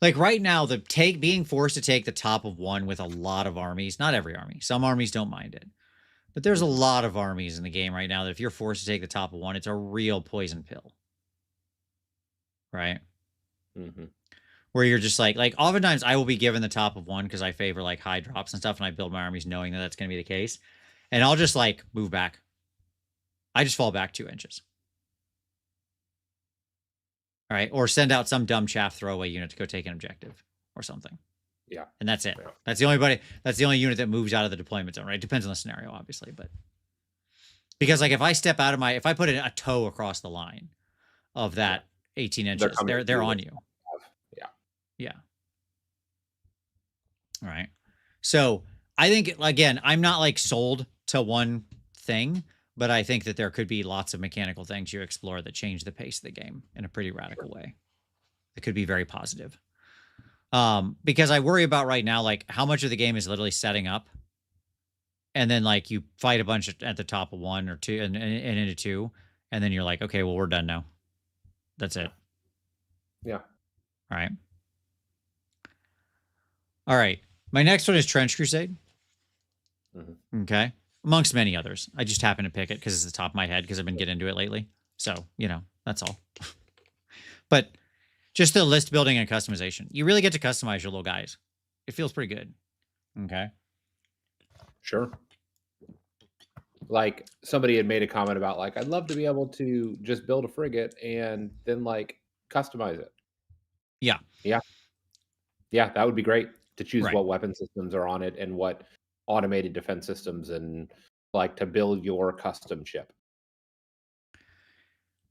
Like right now, being forced to take the top of one with a lot of armies, not every army, some armies don't mind it. But there's a lot of armies in the game right now that if you're forced to take the top of one, it's a real poison pill. Right? Mm-hmm. Where you're just like oftentimes I will be given the top of one because I favor like high drops and stuff, and I build my armies knowing that that's going to be the case. And I'll just like move back. I just fall back 2 inches. All right. Or send out some dumb chaff throwaway unit to go take an objective or something. Yeah. And that's it. Yeah. That's the only unit that moves out of the deployment zone, right? Depends on the scenario, obviously, but because like if I put a toe across the line of that 18 inches, they're on you. Yeah. Yeah. All right. So I think, again, I'm not like sold to one thing, but I think that there could be lots of mechanical things you explore that change the pace of the game in a pretty radical way. It could be very positive. Because I worry about right now, like how much of the game is literally setting up, and then like you fight a bunch at the top of 1 or 2 and into 2, and then you're like, okay, well, we're done now. That's it. Yeah. All right. All right. My next one is Trench Crusade. Mm-hmm. Okay. Amongst many others. I just happen to pick it because it's the top of my head because I've been getting into it lately. So, that's all. But just the list building and customization. You really get to customize your little guys. It feels pretty good. Okay. Sure. Like, somebody had made a comment about, like, I'd love to be able to just build a frigate and then, like, customize it. Yeah. Yeah. Yeah, that would be great to choose Right. what weapon systems are on it and what automated defense systems, and, like, to build your custom ship.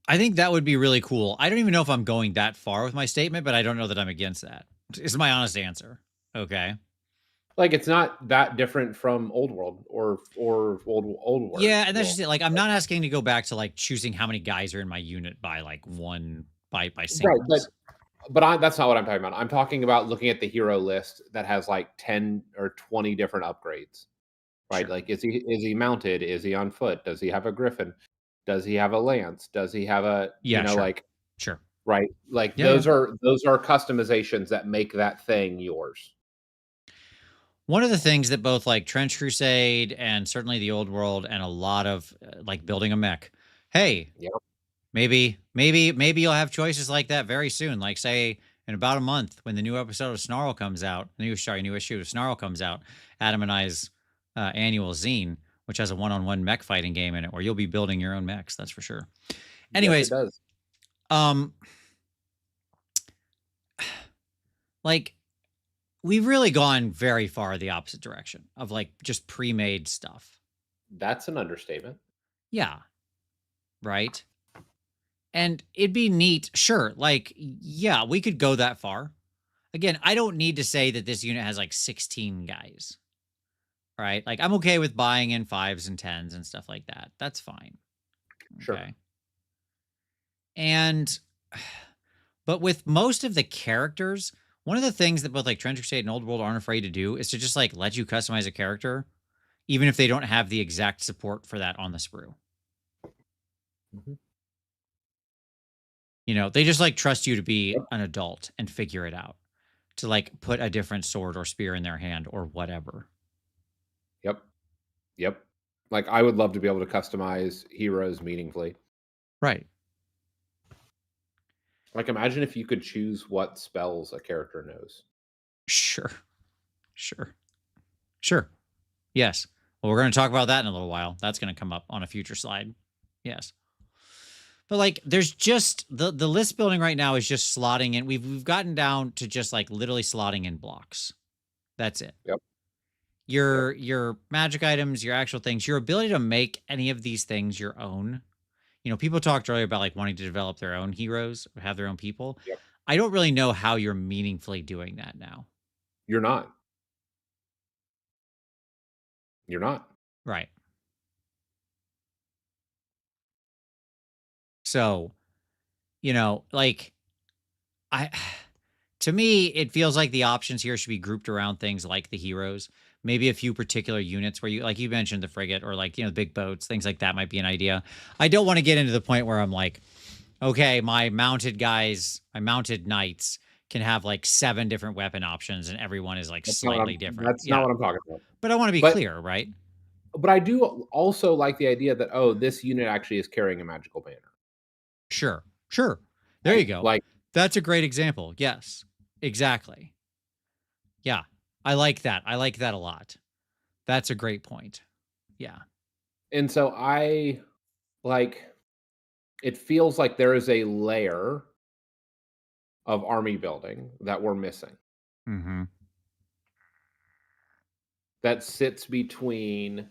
I think that would be really cool. I don't even know if I'm going that far with my statement, but I don't know that I'm against that. Is my honest answer. Okay. Like, it's not that different from Old World or old world. Yeah, and that's just it. Like, I'm not asking to go back to like choosing how many guys are in my unit by like one by singles. Right, but that's not what I'm talking about. I'm talking about looking at the hero list that has like 10 or 20 different upgrades. Right? Sure. Like, is he mounted? Is he on foot? Does he have a griffin? Does he have a lance? Does he have a sure. like, Sure. right? Like, Yeah, those are customizations that make that thing yours. One of the things that both like Trench Crusade and certainly the Old World and a lot of like building a mech. Hey, Yep. maybe you'll have choices like that very soon. Like say in about a month when the new episode of Snarl comes out, new issue of Snarl comes out, Adam and I's annual zine, which has a one-on-one mech fighting game in it, where you'll be building your own mechs. That's for sure. Anyways, Yes, it does. Like we've really gone very far the opposite direction of like just pre-made stuff. That's an understatement. Yeah. Right. And it'd be neat. Sure. Like, yeah, we could go that far. Again, I don't need to say that this unit has like 16 guys. Right. Like, I'm okay with buying in 5s and 10s and stuff like that. That's fine. Sure. Okay. And, but with most of the characters, one of the things that both like Trench Crusade and Old World aren't afraid to do is to just like let you customize a character, even if they don't have the exact support for that on the sprue. Mm-hmm. They just like trust you to be an adult and figure it out, to like put a different sword or spear in their hand or whatever. Yep. Like, I would love to be able to customize heroes meaningfully. Right. Like, imagine if you could choose what spells a character knows. Sure. Yes. Well, we're going to talk about that in a little while. That's going to come up on a future slide. Yes. But like, there's just the list building right now is just slotting in. We've gotten down to just like literally slotting in blocks. That's it. Yep. Your magic items, your actual things, your ability to make any of these things your own. You know, people talked earlier about like wanting to develop their own heroes, have their own people. Yep. I don't really know how you're meaningfully doing that now. You're not. You're not. Right. So, you know, like to me, it feels like the options here should be grouped around things like the heroes, maybe a few particular units where you, like you mentioned, the frigate or like, you know, the big boats, things like that might be an idea. I don't want to get into the point where I'm like, okay, my mounted guys, my mounted knights can have like 7 different weapon options and everyone is like slightly different. That's not what I'm talking about. But I want to be clear, right? But I do also like the idea that, oh, this unit actually is carrying a magical banner. Sure. There you go. Like, that's a great example. Yes, exactly. Yeah, I like that. I like that a lot. That's a great point. Yeah. And so I like, it feels like there is a layer of army building that we're missing. Mm-hmm. That sits between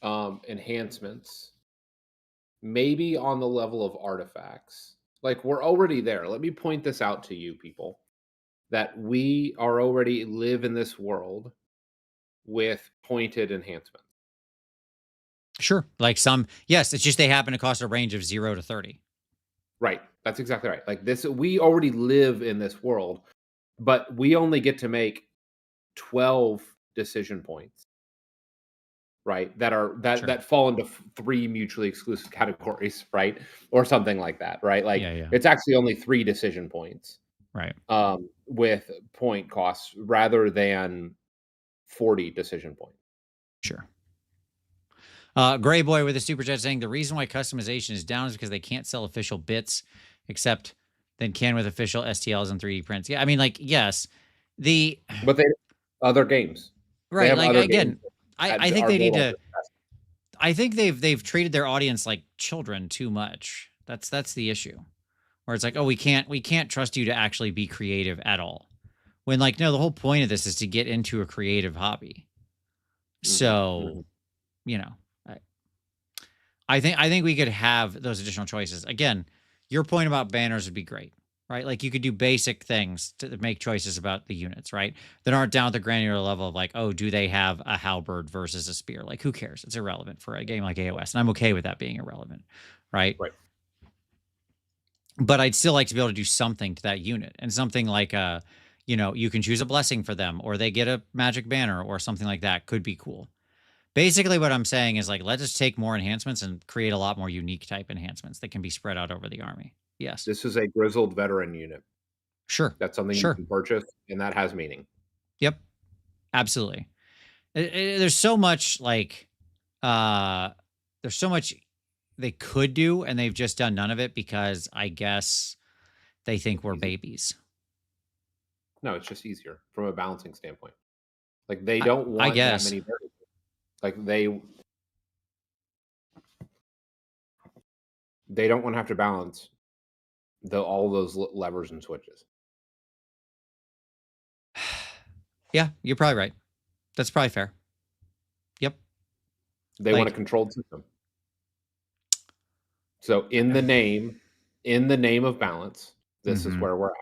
enhancements, maybe on the level of artifacts. Like, we're already there. Let me point this out to you people, that we are already live in this world with pointed enhancements. Sure. Like some, yes, it's just they happen to cost a range of 0 to 30. Right. That's exactly right. Like this, we already live in this world, but we only get to make 12 decision points. Right. That fall into 3 mutually exclusive categories, right? Or something like that, right? Like it's actually only 3 decision points. Right. With point costs rather than 40 decision points. Sure. Gray Boy with a super chat saying the reason why customization is down is because they can't sell official bits except than can with official STLs and 3D prints. Yeah, I mean, like, yes. But they other games. Right. Like again, I think they need to. I think they've treated their audience like children too much. That's the issue. Where it's like, oh, we can't trust you to actually be creative at all. When like, no, the whole point of this is to get into a creative hobby. So, you know, I think we could have those additional choices. Again, your point about banners would be great, right? Like you could do basic things to make choices about the units, right? That aren't down at the granular level of like, oh, do they have a halberd versus a spear? Like, who cares? It's irrelevant for a game like AOS, and I'm okay with that being irrelevant, right? Right. But I'd still like to be able to do something to that unit, and something like you know, you can choose a blessing for them, or they get a magic banner, or something like that could be cool. Basically, what I'm saying is like, let's just take more enhancements and create a lot more unique type enhancements that can be spread out over the army. Yes. This is a grizzled veteran unit. Sure. That's something you can purchase, and that has meaning. Yep. Absolutely. There's so much like, there's so much they could do, and they've just done none of it because I guess they think we're babies. No, it's just easier from a balancing standpoint. Like they don't want that many variables. Like they don't want to have to balance all those levers and switches. Yeah, you're probably right. That's probably fair. Yep. They want a controlled system. So in the name of balance, this is where we're at.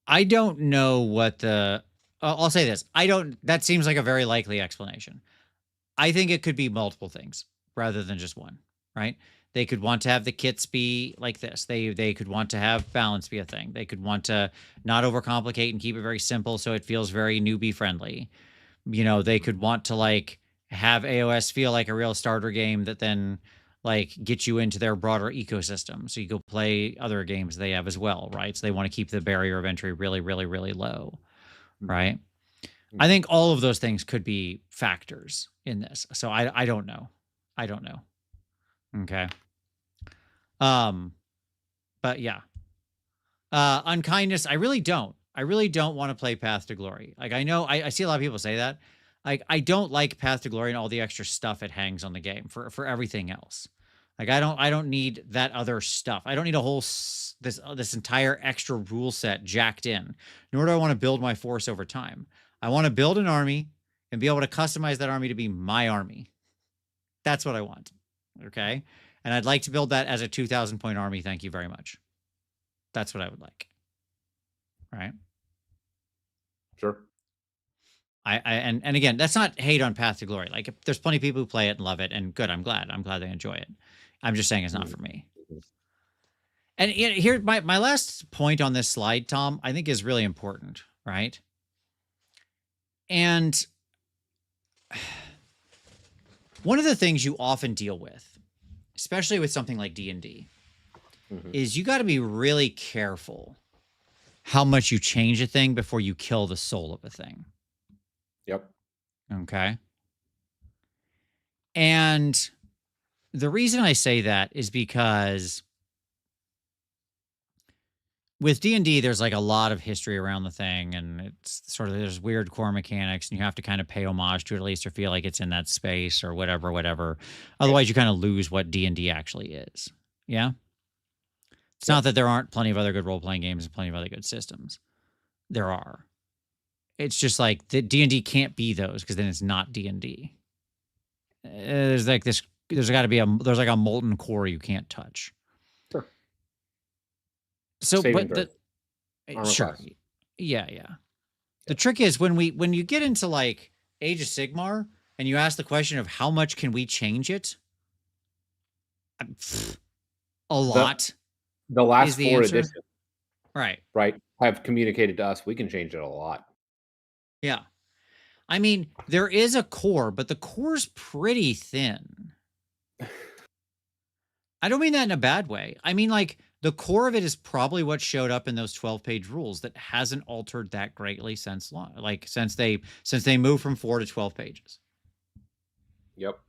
I don't know what the I'll say this. That seems like a very likely explanation. I think it could be multiple things rather than just one, right? They could want to have the kits be like this. They could want to have balance be a thing. They could want to not overcomplicate and keep it very simple so it feels very newbie friendly. You know, they could want to like have AOS feel like a real starter game that then like get you into their broader ecosystem. So you go play other games they have as well, right? So they want to keep the barrier of entry really, really, really low. Right. I think all of those things could be factors in this. So I don't know. I don't know. Okay. But yeah. Unkindness, I really don't want to play Path to Glory. Like, I know I see a lot of people say that. Like, I don't like Path to Glory and all the extra stuff it hangs on the game for everything else. Like, I don't need that other stuff. I don't need a whole this entire extra rule set jacked in. Nor do I want to build my force over time. I want to build an army and be able to customize that army to be my army. That's what I want. Okay? And I'd like to build that as a 2,000 point army. Thank you very much. That's what I would like. Right? Sure. And again, that's not hate on Path to Glory. Like, there's plenty of people who play it and love it, and good. I'm glad they enjoy it. I'm just saying it's not for me. And here, my last point on this slide, Tom, I think is really important, right? And one of the things you often deal with, especially with something like D&D, is you got to be really careful how much you change a thing before you kill the soul of a thing. Yep. Okay. And the reason I say that is because with D&D, there's like a lot of history around the thing, and it's sort of, there's weird core mechanics, and you have to kind of pay homage to it at least, or feel like it's in that space or whatever. Otherwise, you kind of lose what D&D actually is. Yeah. It's not that there aren't plenty of other good role-playing games and plenty of other good systems. There are. It's just like the D&D can't be those, because then it's not D&D. There's like this. There's got to be there's like a molten core you can't touch. Sure. So, Saving but Armor sure, class. yeah. The trick is when you get into like Age of Sigmar and you ask the question of how much can we change it, a lot. The last the 4 answer. editions, right, have communicated to us we can change it a lot. Yeah. I mean, there is a core, but the core's pretty thin. I don't mean that in a bad way. I mean, like, the core of it is probably what showed up in those 12-page rules that hasn't altered that greatly since they moved from 4 to 12 pages. Yep.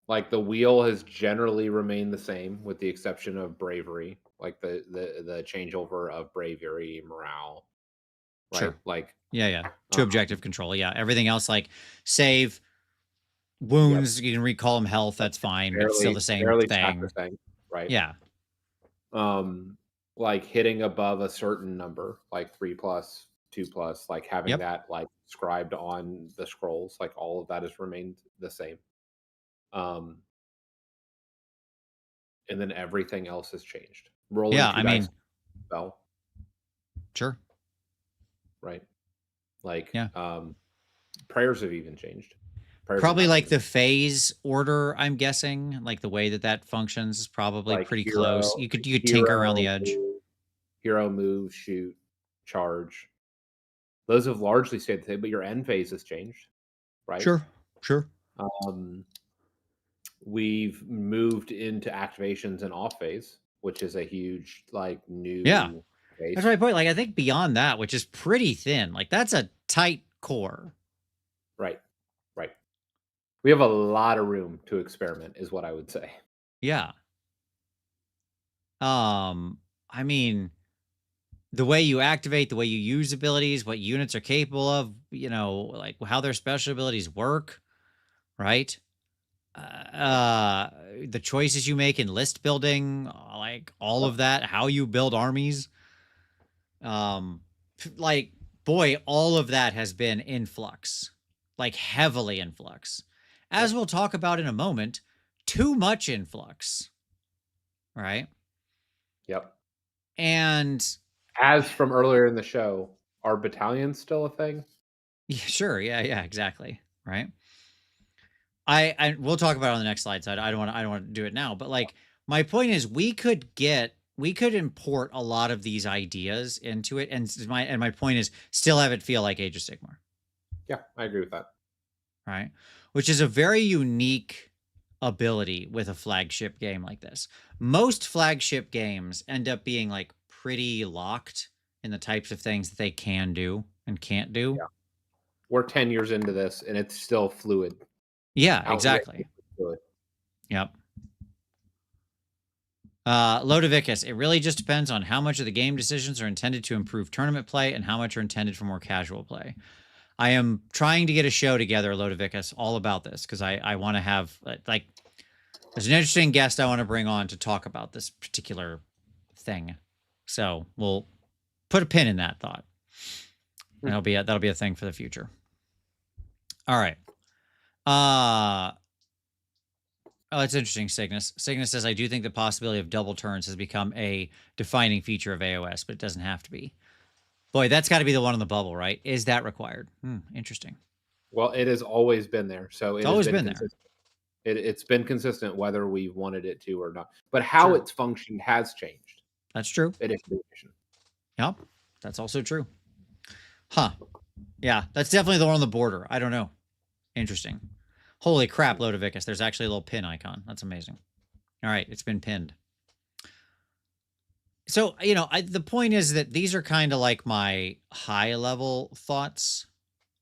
Like, the wheel has generally remained the same, with the exception of bravery, like the changeover of bravery, morale. Right? Sure. Like, yeah. To objective control. Yeah. Everything else, like save, wounds, you can recall them health. That's fine, but it's still the same thing. Right? Yeah. Like hitting above a certain number, like 3+, 2+, like having that like scribed on the scrolls, like all of that has remained the same. And then everything else has changed. Rolling 2 dice spell. Sure. Right. Like, yeah. Prayers have even changed. Probably like the phase order, I'm guessing, like the way that functions is probably like pretty close. You could tinker around the edge. Hero, move, shoot, charge. Those have largely stayed the same, but your end phase has changed, right? Sure. We've moved into activations and off phase, which is a huge like new phase. That's my point. Like, I think beyond that, which is pretty thin, like that's a tight core. Right. We have a lot of room to experiment, is what I would say. Yeah. I mean, the way you activate, the way you use abilities, what units are capable of, like how their special abilities work, right? The choices you make in list building, like all of that, how you build armies. Like, boy, all of that has been in flux, like heavily in flux. As we'll talk about in a moment, too much influx. Right? Yep. And as from earlier in the show, are battalions still a thing? Yeah, sure. Yeah, exactly. Right. We'll talk about it on the next slide. So I don't want to do it now. But like, my point is, we could import a lot of these ideas into it, and my point is still have it feel like Age of Sigmar. Yeah, I agree with that. Right. Which is a very unique ability with a flagship game like this. Most flagship games end up being like pretty locked in the types of things that they can do and can't do. Yeah. We're 10 years into this and it's still fluid. Yeah, exactly. Fluid. Yep. Lodovicus, it really just depends on how much of the game decisions are intended to improve tournament play and how much are intended for more casual play. I am trying to get a show together, Lodovicus, all about this because I want to have, like, there's an interesting guest I want to bring on to talk about this particular thing. So we'll put a pin in that thought. And that'll be a thing for the future. All right. Oh, it's interesting, Cygnus. Cygnus says, I do think the possibility of double turns has become a defining feature of AOS, but it doesn't have to be. Boy, that's got to be the one on the bubble, right? Is that required? Interesting. Well, it has always been there. So it's always been there. It's been consistent whether we wanted it to or not. But how it's functioned has changed. That's true. Yep. That's also true. Huh. Yeah, that's definitely the one on the border. I don't know. Interesting. Holy crap, Lodovicus. There's actually a little pin icon. That's amazing. All right, it's been pinned. So, the point is that these are kind of like my high-level thoughts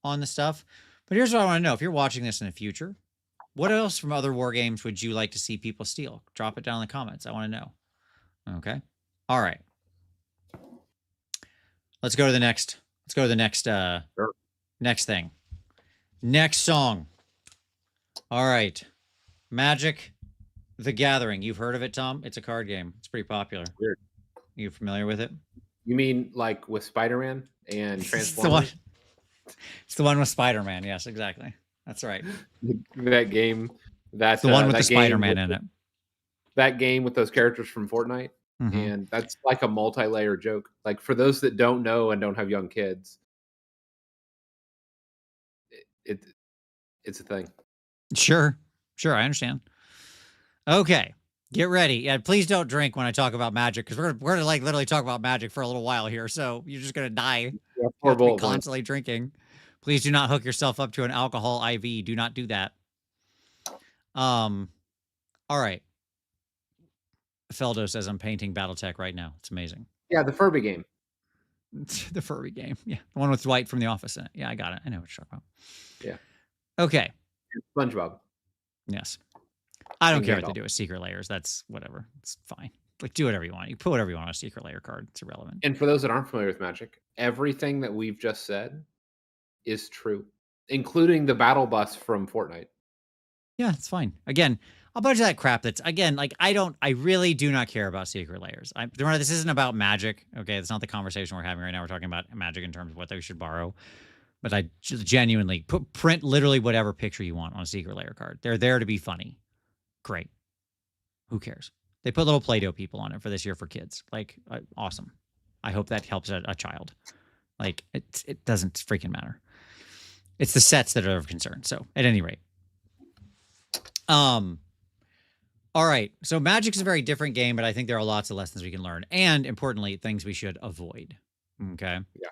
on the stuff. But here's what I want to know. If you're watching this in the future, what else from other war games would you like to see people steal? Drop it down in the comments. I want to know. Okay. All right. Let's go to the next. Let's go to the next next thing. Next song. All right. Magic the Gathering. You've heard of it, Tom? It's a card game. It's pretty popular. Weird. You familiar with it? You mean like with Spider-Man and Transformers? It's the one with Spider-Man. Yes, exactly. That's right. That game. That's the one with the Spider-Man in it. That game with those characters from Fortnite. Mm-hmm. And that's like a multi-layer joke. Like for those that don't know and don't have young kids, it's a thing. Sure. I understand. Okay. Get ready. Yeah, please don't drink when I talk about Magic because we're gonna like literally talk about Magic for a little while here. So you're just gonna die. Yeah, you have to be constantly drinking. Please do not hook yourself up to an alcohol IV. Do not do that. All right. Feldo says I'm painting BattleTech right now. It's amazing. Yeah, the Furby game. The Furby game. Yeah, the one with Dwight from The Office in it. Yeah, I got it. I know what you're talking about. Yeah. Okay. SpongeBob. Yes. I don't care what they do with secret layers. That's whatever. It's fine. Like, do whatever you want. You put whatever you want on a secret layer card. It's irrelevant. And for those that aren't familiar with Magic, everything that we've just said is true, including the battle bus from Fortnite. Yeah, it's fine. Again, a bunch of that crap that's, again, like, I really do not care about secret layers. This isn't about Magic. Okay, it's not the conversation we're having right now. We're talking about Magic in terms of what they should borrow. But I just genuinely print literally whatever picture you want on a secret layer card. They're there to be funny. Great. Who cares? They put little Play-Doh people on it for this year for kids. Like, awesome. I hope that helps a child. Like, it doesn't freaking matter. It's the sets that are of concern. So, at any rate. All right. So, Magic's a very different game, but I think there are lots of lessons we can learn. And, importantly, things we should avoid. Okay? Yeah.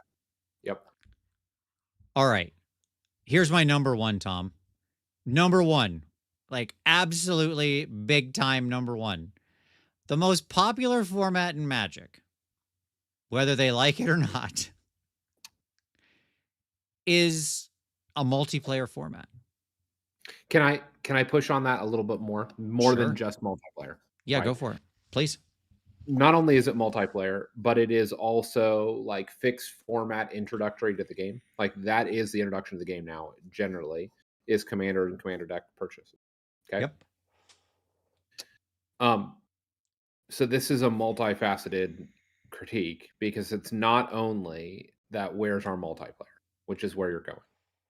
Yep. All right. Here's my number one, Tom. Number one. Like, absolutely big time number one. The most popular format in Magic, whether they like it or not, is a multiplayer format. Can I push on that a little bit more than just multiplayer? Yeah, right? Go for it, please. Not only is it multiplayer, but it is also like fixed format introductory to the game. Like that is the introduction to the game now. Generally, is Commander and Commander deck purchases. Okay. Yep. So this is a multifaceted critique because it's not only that where's our multiplayer, which is where you're going,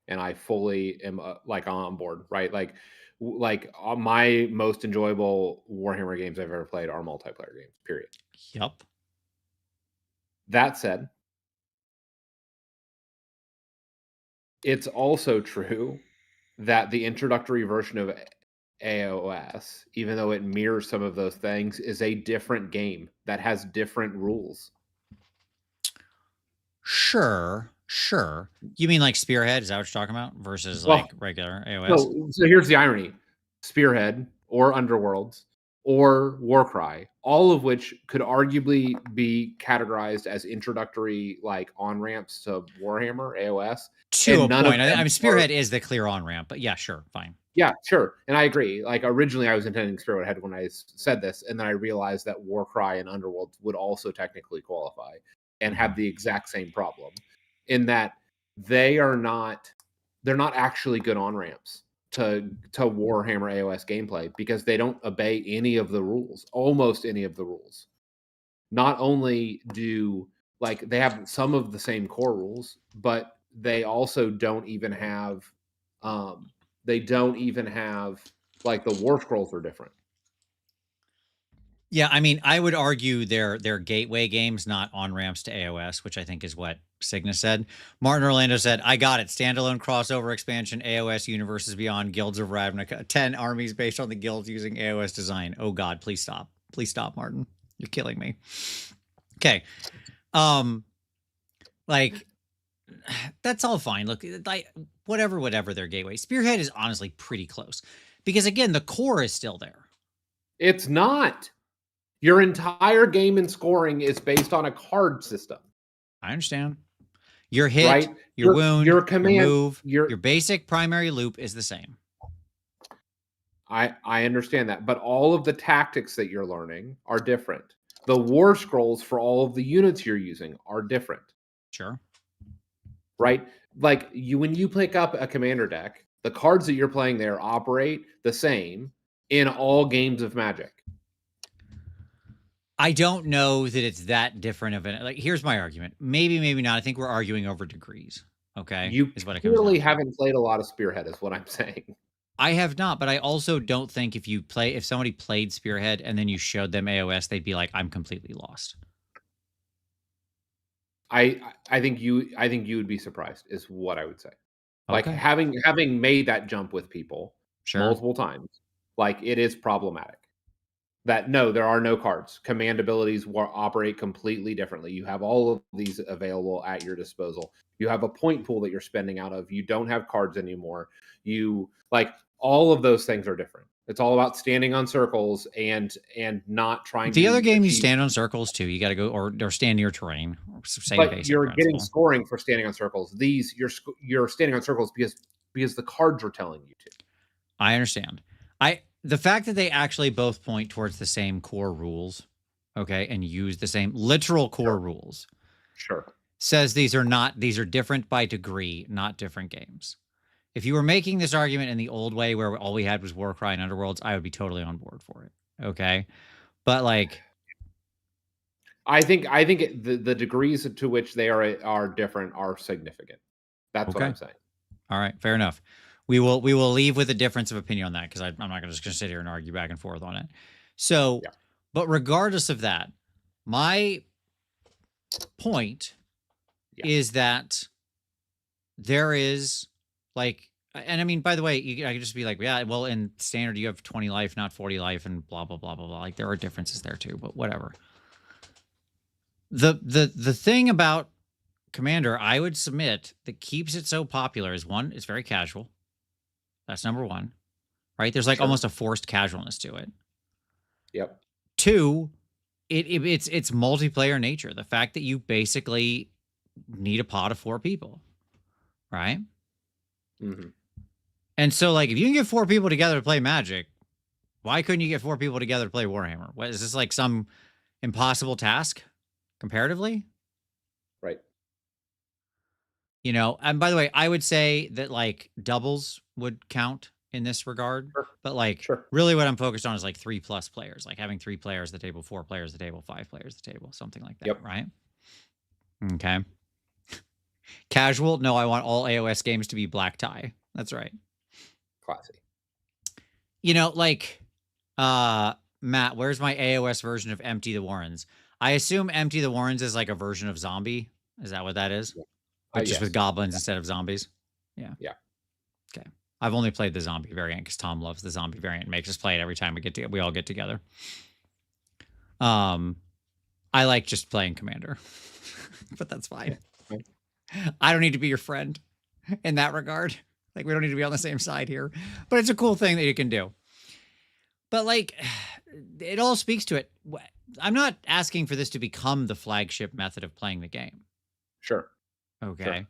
and I fully am like on board, right? Like my most enjoyable Warhammer games I've ever played are multiplayer games. Period. Yep. That said, it's also true that the introductory version of AOS, even though it mirrors some of those things, is a different game that has different rules. Sure. You mean like Spearhead? Is that what you're talking about? Versus like regular AOS? So here's the irony. Spearhead or Underworlds or Warcry, all of which could arguably be categorized as introductory like on ramps to Warhammer AOS. To a none point. of I them mean, Spearhead is the clear on ramp, but yeah, sure, fine. Yeah, sure. And I agree. Like originally I was intending Spearhead when I said this, and then I realized that Warcry and Underworld would also technically qualify and have the exact same problem in that they're not actually good on ramps to Warhammer AOS gameplay because they don't obey any of the rules, almost any of the rules. Not only do like they have some of the same core rules, but they also don't even have like the war scrolls are different. Yeah, I mean, I would argue they're gateway games, not on ramps to AOS, which I think is what Cygnus said. Martin Orlando said, "I got it. Standalone crossover expansion, AOS Universes Beyond, Guilds of Ravnica, 10 armies based on the guilds using AOS design." Oh God, please stop. Please stop, Martin. You're killing me. Okay. Like that's all fine. Look, like whatever their gateway. Spearhead is honestly pretty close. Because again, the core is still there. It's not. Your entire game and scoring is based on a card system. I understand. Your hit, right? your wound, your command, your move, your basic primary loop is the same. I understand that, but all of the tactics that you're learning are different. The war scrolls for all of the units you're using are different. Sure. Right? Like when you pick up a commander deck, the cards that you're playing there operate the same in all games of Magic. I don't know that it's that different of an like. Here's my argument. Maybe, maybe not. I think we're arguing over degrees. Okay, You is what it clearly haven't played a lot of Spearhead, is what I'm saying. I have not, but I also don't think if somebody played Spearhead and then you showed them AOS, they'd be like, "I'm completely lost." I think you would be surprised, is what I would say. Like Okay. having made that jump with people multiple times, like it is problematic. That no, there are no cards. Command abilities operate completely differently. You have all of these available at your disposal. You have a point pool that you're spending out of. You don't have cards anymore. You like all of those things are different. It's all about standing on circles and not trying. The other game you stand on circles too. You got to go or stand near terrain. Same but basic you're principle. Getting scoring for standing on circles. These you're standing on circles because the cards are telling you to. I understand. The fact that they actually both point towards the same core rules, okay, and use the same literal core rules, says these are different by degree, not different games. If you were making this argument in the old way where all we had was Warcry and Underworlds, I would be totally on board for it. Okay, but like, I think the degrees to which they are different are significant. That's what I'm saying. All right, fair enough. We will leave with a difference of opinion on that because I'm not just going to sit here and argue back and forth on it. So, but regardless of that, my point is that there is like, and I mean, by the way, I could just be like, yeah, well, in standard you have 20 life, not 40 life, and blah blah blah blah blah. Like there are differences there too, but whatever. The thing about Commander, I would submit, that keeps it so popular is one, it's very casual. That's number one, right? There's like almost a forced casualness to it. Yep. Two, it's multiplayer nature. The fact that you basically need a pod of 4 people, right? Mm-hmm. And so, like, if you can get 4 people together to play Magic, why couldn't you get 4 people together to play Warhammer? What is this, like some impossible task comparatively? Right. You know, and by the way, I would say that like doubles would count in this regard, but like really what I'm focused on is like 3+ players, like having 3 players at the table, 4 players at the table, 5 players at the table, something like that, right? Okay. Casual? No, I want all AOS games to be black tie. That's right. Classy. You know, like, Matt, where's my AOS version of Empty the Warrens? I assume Empty the Warrens is like a version of Zombie. Is that what that is? Yeah. But just with goblins instead of zombies? Yeah. Yeah. Okay. I've only played the zombie variant because Tom loves the zombie variant and makes us play it every time we all get together. I like just playing Commander, but that's fine. I don't need to be your friend in that regard. Like, we don't need to be on the same side here, but it's a cool thing that you can do. But like, it all speaks to it. I'm not asking for this to become the flagship method of playing the game. Sure. Okay. Sure.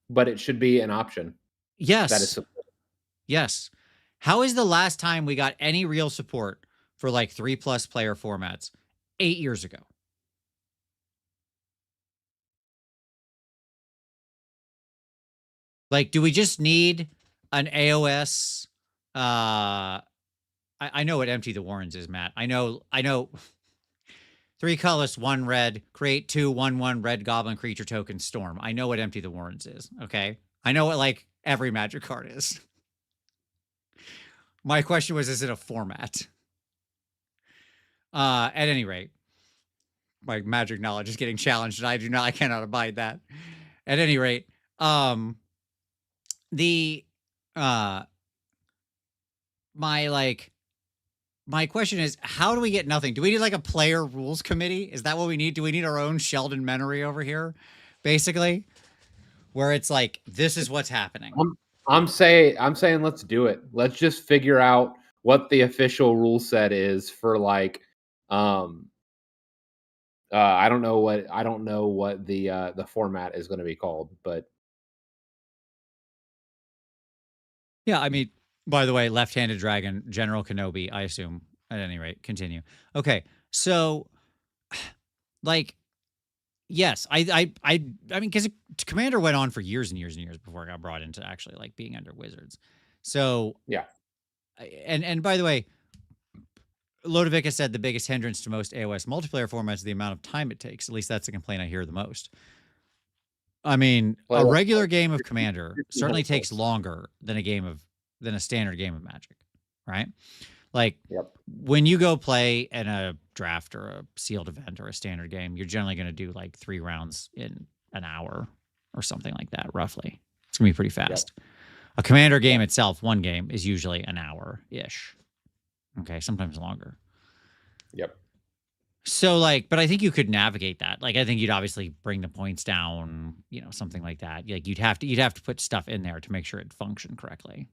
But it should be an option. Yes. That is supported. Yes. How is the last time we got any real support for like 3+ player formats? 8 years ago. Like, do we just need an AOS? I know what Empty the Warrens is, Matt. I know 3 colorless, 1 red, create 2 1/1 red goblin creature token storm. I know what Empty the Warrens is. Okay. I know what like every Magic card is. My question was, is it a format? At any rate, my Magic knowledge is getting challenged, and I cannot abide that. At any rate, my question is, how do we get nothing? Do we need like a player rules committee? Is that what we need? Do we need our own Sheldon Menery over here, basically, where it's like, this is what's happening? I'm saying let's do it. Let's just figure out what the official rule set is for like I don't know what the format is going to be called, but yeah, I mean, by the way, left-handed dragon, General Kenobi, I assume. At any rate, continue. Okay, so like, yes, I mean, because Commander went on for years and years and years before it got brought into actually like being under Wizards. So yeah, and by the way, Lodovic has said the biggest hindrance to most AOS multiplayer formats is the amount of time it takes. At least that's the complaint I hear the most. I mean, a regular game of Commander certainly takes longer than a standard game of Magic, right? Like, when you go play in a draft or a sealed event or a standard game, you're generally going to do like 3 rounds in an hour or something like that, roughly. It's going to be pretty fast. A Commander game itself, one game, is usually an hour-ish. Okay, sometimes longer. Yep. So, like, but I think you could navigate that. Like, I think you'd obviously bring the points down, something like that. Like, you'd have to put stuff in there to make sure it functioned correctly.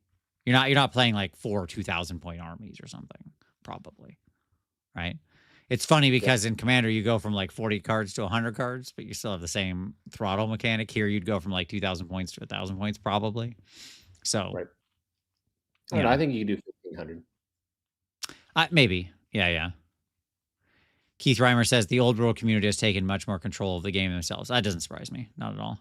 You're not playing like 4 2,000-point armies or something, probably, right? It's funny because in Commander you go from like 40 cards to 100 cards, but you still have the same throttle mechanic. Here you'd go from like 2,000 points to 1,000 points, probably. So, I think you can do 1,500. Maybe, yeah. Keith Reimer says the old world community has taken much more control of the game themselves. That doesn't surprise me, not at all.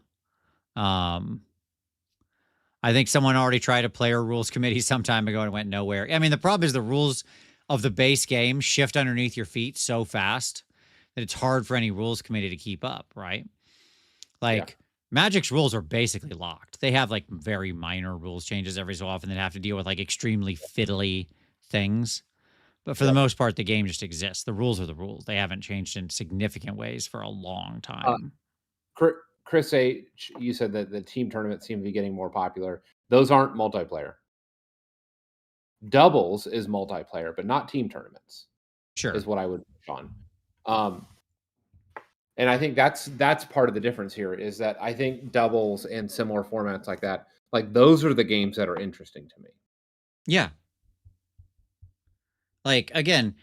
I think someone already tried a player rules committee some time ago and went nowhere. I mean, the problem is the rules of the base game shift underneath your feet so fast that it's hard for any rules committee to keep up, right? Like, Magic's rules are basically locked. They have like very minor rules changes every so often that have to deal with like extremely fiddly things. But for the most part, the game just exists. The rules are the rules. They haven't changed in significant ways for a long time. Chris H., you said that the team tournaments seem to be getting more popular. Those aren't multiplayer. Doubles is multiplayer, but not team tournaments. Sure. Is what I would push on. And I think that's part of the difference here is that I think doubles and similar formats like that, like those are the games that are interesting to me. Yeah. Like, again,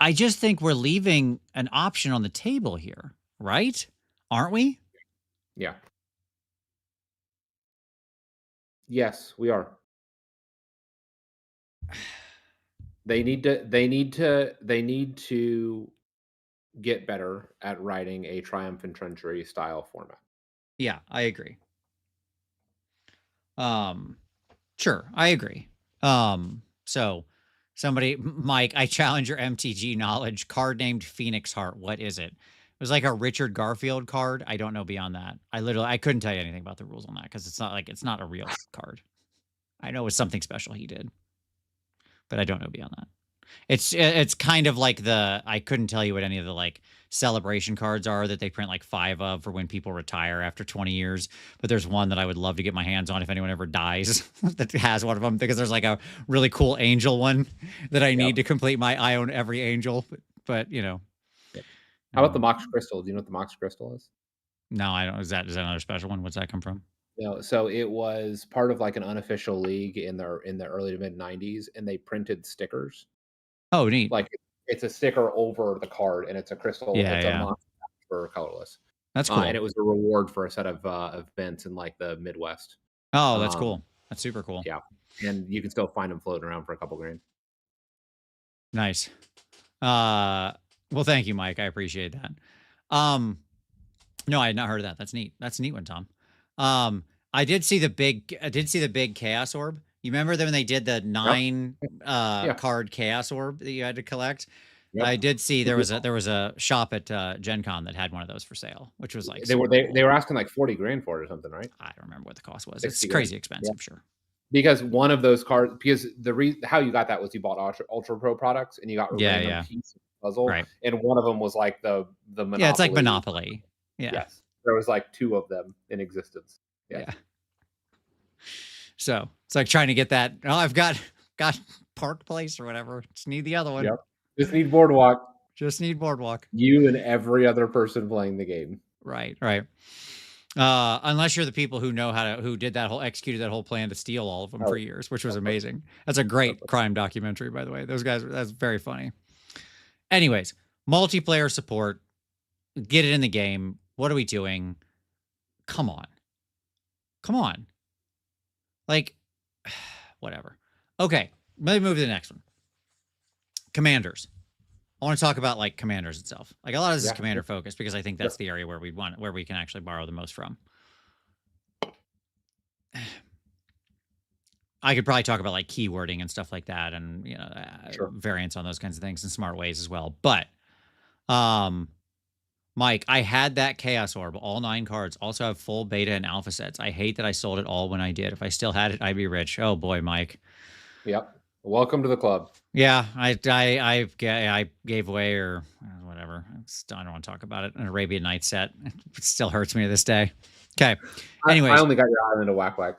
I just think we're leaving an option on the table here, right? Aren't we? Yeah. Yes, we are. They need to get better at writing a Triumphant Treachery style format. Yeah, I agree. Sure, I agree. So somebody, Mike, I challenge your MTG knowledge. Card named Phoenix Heart. What is it? It was like a Richard Garfield card. I don't know beyond that. I couldn't tell you anything about the rules on that because it's not a real card. I know it's something special he did, but I don't know beyond that. It's kind of like I couldn't tell you what any of the like celebration cards are that they print like 5 of for when people retire after 20 years. But there's one that I would love to get my hands on if anyone ever dies that has one of them, because there's like a really cool angel one that I need to complete I own every angel, but How about the Mox Crystal? Do you know what the Mox Crystal is? No, I don't. Is that another special one? What's that come from? So it was part of like an unofficial league in the early to mid '90s, and they printed stickers. Oh, neat. Like it's a sticker over the card, and it's a crystal. Yeah, It's a yeah. monster for colorless. That's cool. And it was a reward for a set of events in like the Midwest. Oh, that's cool. That's super cool. Yeah, and you can still find them floating around for a couple grand. Nice. Well, thank you, Mike. I appreciate that. No, I had not heard of that. That's neat. That's a neat one, Tom. I did see the big chaos orb. You remember when they did the 9 card chaos orb that you had to collect? Yep. I did see there was a shop at Gen Con that had one of those for sale, which was like they were asking like 40 grand for it or something, right? I don't remember what the cost was. It's crazy expensive, sure. Because one of those cards, because how you got that was you bought Ultra Pro products and you got a random piece of puzzle, right. And one of them was like the Monopoly. Yeah, it's like Monopoly. Yeah. Yes. There was like 2 of them in existence. Yeah. So it's like trying to get that. Oh, I've got Park Place or whatever. Just need the other one. Yep. Just need Boardwalk. Just need Boardwalk. You and every other person playing the game. Right. Unless you're the people who know executed that whole plan to steal all of them for years, which was amazing. That's a great crime documentary, by the way. Those guys, that's very funny. Anyways, multiplayer support. Get it in the game. What are we doing? Come on. Like, whatever. Okay, let me move to the next one. Commanders. I want to talk about like Commanders itself. Like a lot of this is Commander focused because I think that's the area where we can actually borrow the most from. I could probably talk about like keywording and stuff like that, and variants on those kinds of things in smart ways as well. But, Mike, I had that Chaos Orb, all 9 cards. Also have full beta and alpha sets. I hate that I sold it all when I did. If I still had it, I'd be rich. Oh boy, Mike. Yep. Welcome to the club. Yeah, I gave away or whatever. I don't want to talk about it. An Arabian Night set. It still hurts me to this day. Okay. Anyways, I only got your island of Whack Whack.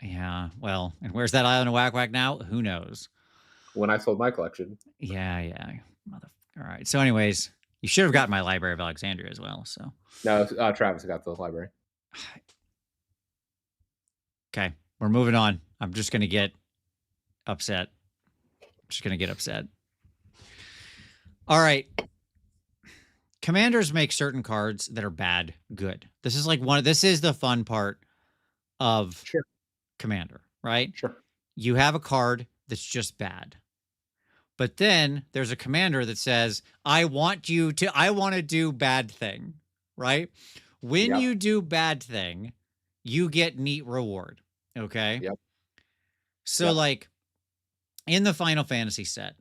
Yeah. Well, and where's that island of Whack Whack now? Who knows? When I sold my collection. Yeah. All right. So, anyways, you should have gotten my Library of Alexandria as well. So. No, Travis got the library. Okay, we're moving on. I'm just gonna get upset. All right. Commanders make certain cards that are bad good. This is the fun part of Commander, right? Sure. You have a card that's just bad. But then there's a commander that says, I want to do bad thing, right? When you do bad thing, you get neat reward. Okay. Yep. So like in the Final Fantasy set,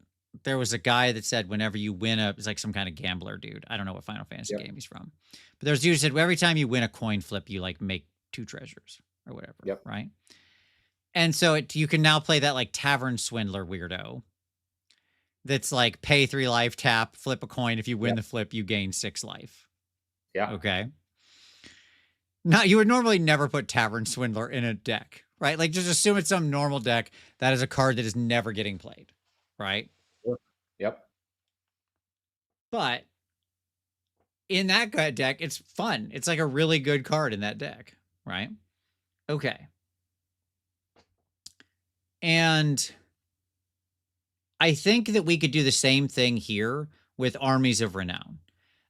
there was a guy that said whenever you win it's like some kind of gambler dude. I don't know what Final Fantasy game he's from. But there's a dude who said every time you win a coin flip, you like make 2 treasures or whatever. Yep. Right. And so you can now play that like tavern swindler weirdo. That's like pay 3 life, tap, flip a coin. If you win the flip, you gain 6 life. Yeah. Okay. Now, you would normally never put Tavern Swindler in a deck, right? Like, just assume it's some normal deck that is a card that is never getting played, right? Yep. But in that deck, it's fun. It's like a really good card in that deck, right? Okay. And I think that we could do the same thing here with Armies of Renown.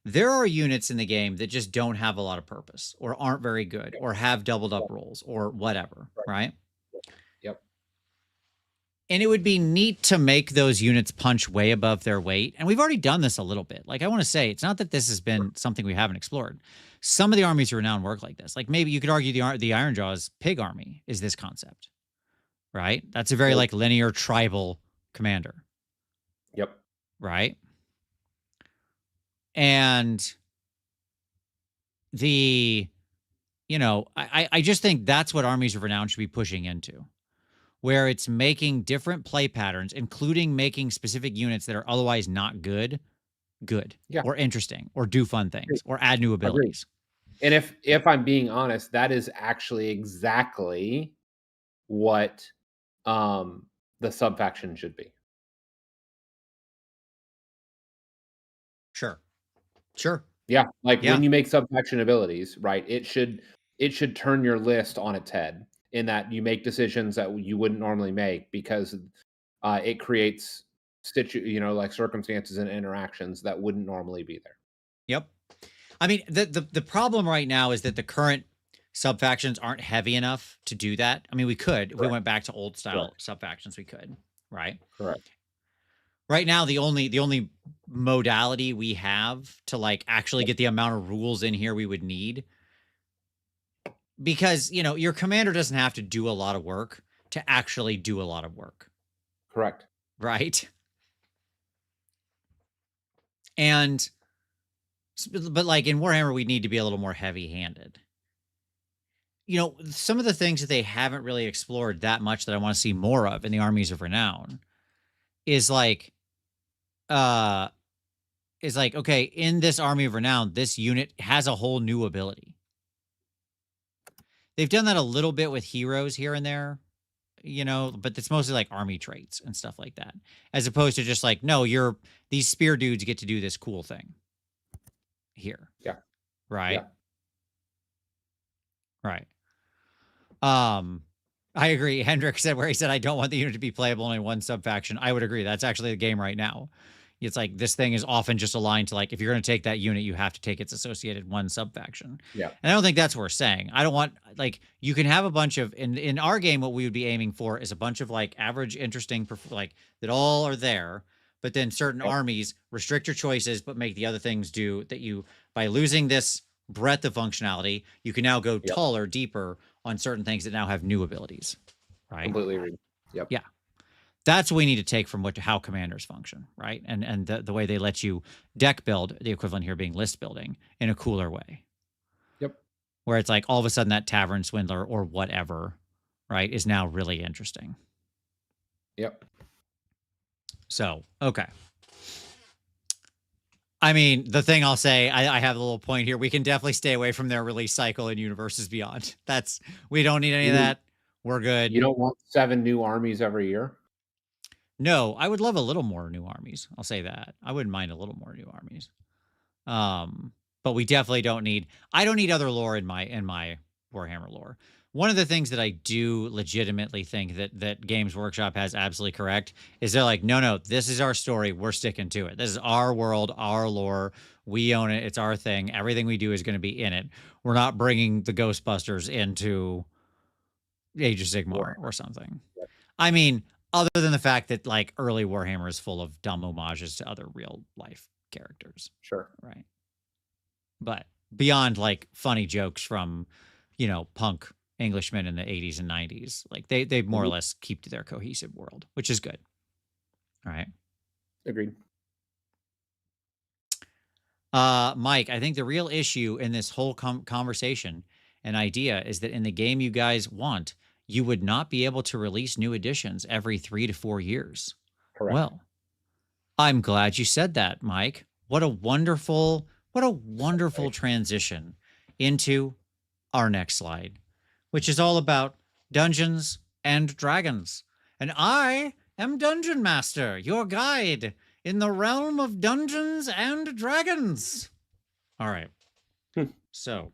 There are units in the game that just don't have a lot of purpose or aren't very good or have doubled up rolls or whatever, right? Yep. And it would be neat to make those units punch way above their weight. And we've already done this a little bit. Like, I want to say, it's not that this has been something we haven't explored. Some of the Armies of Renown work like this. Like, maybe you could argue the Ironjaw's Pig Army is this concept, right? That's a very, like, linear tribal commander. Yep. Right? And I just think that's what Armies of Renown should be pushing into, where it's making different play patterns, including making specific units that are otherwise not good, or interesting, or do fun things, or add new abilities. And if I'm being honest, that is actually exactly what the subfaction should be. Sure. Yeah. Like when you make subfaction abilities, right? It should it should turn your list on its head in that you make decisions that you wouldn't normally make because it creates like circumstances and interactions that wouldn't normally be there. Yep. I mean, the problem right now is that the current sub-factions aren't heavy enough to do that. I mean, we could. If we went back to old style sub-factions, we could, right? Correct. Right now, the only modality we have to like actually get the amount of rules in here we would need, because, your commander doesn't have to do a lot of work to actually do a lot of work. Correct. Right? And but like in Warhammer, we need to be a little more heavy-handed. Some of the things that they haven't really explored that much that I want to see more of in the Armies of Renown is like, okay, in this Army of Renown, this unit has a whole new ability. They've done that a little bit with heroes here and there, but it's mostly like army traits and stuff like that, as opposed to just like, no, these spear dudes get to do this cool thing here. Yeah. Right. Yeah. Right. I agree. Hendrik said where he said, I don't want the unit to be playable in one sub-faction. I would agree. That's actually the game right now. It's like this thing is often just aligned to like, if you're going to take that unit, you have to take its associated one sub-faction. Yeah. And I don't think that's what we're saying. I don't want, like, you can have a bunch of, in our game, what we would be aiming for is a bunch of like average, interesting, like that all are there, but then certain armies restrict your choices, but make the other things do that by losing this breadth of functionality, you can now go taller, deeper on certain things that now have new abilities. Right. Completely agree. Yep. Yeah. That's what we need to take from how commanders function, right? And the way they let you deck build, the equivalent here being list building, in a cooler way. Yep. Where it's like all of a sudden that tavern swindler or whatever, right, is now really interesting. Yep. So, okay. I mean, the thing I'll say, I have a little point here. We can definitely stay away from their release cycle in Universes Beyond. We don't need any of that. We're good. You don't want 7 new armies every year? No, I would love a little more new armies. I'll say that. I wouldn't mind a little more new armies. But we definitely don't need, I don't need other lore in my Warhammer lore. One of the things that I do legitimately think that Games Workshop has absolutely correct is they're like, no, this is our story. We're sticking to it. This is our world, our lore. We own it. It's our thing. Everything we do is going to be in it. We're not bringing the Ghostbusters into Age of Sigmar or something. Yep. I mean, other than the fact that like early Warhammer is full of dumb homages to other real life characters. Sure. Right. But beyond like funny jokes from, punk Englishmen in the 80s and 90s, like they more or less keep to their cohesive world, which is good. All right. Agreed. Mike, I think the real issue in this whole conversation and idea is that in the game you guys want, you would not be able to release new editions every 3 to 4 years. Correct. Well, I'm glad you said that, Mike. What a wonderful transition into our next slide, which is all about Dungeons and Dragons. And I am Dungeon Master, your guide in the realm of Dungeons and Dragons. All right. So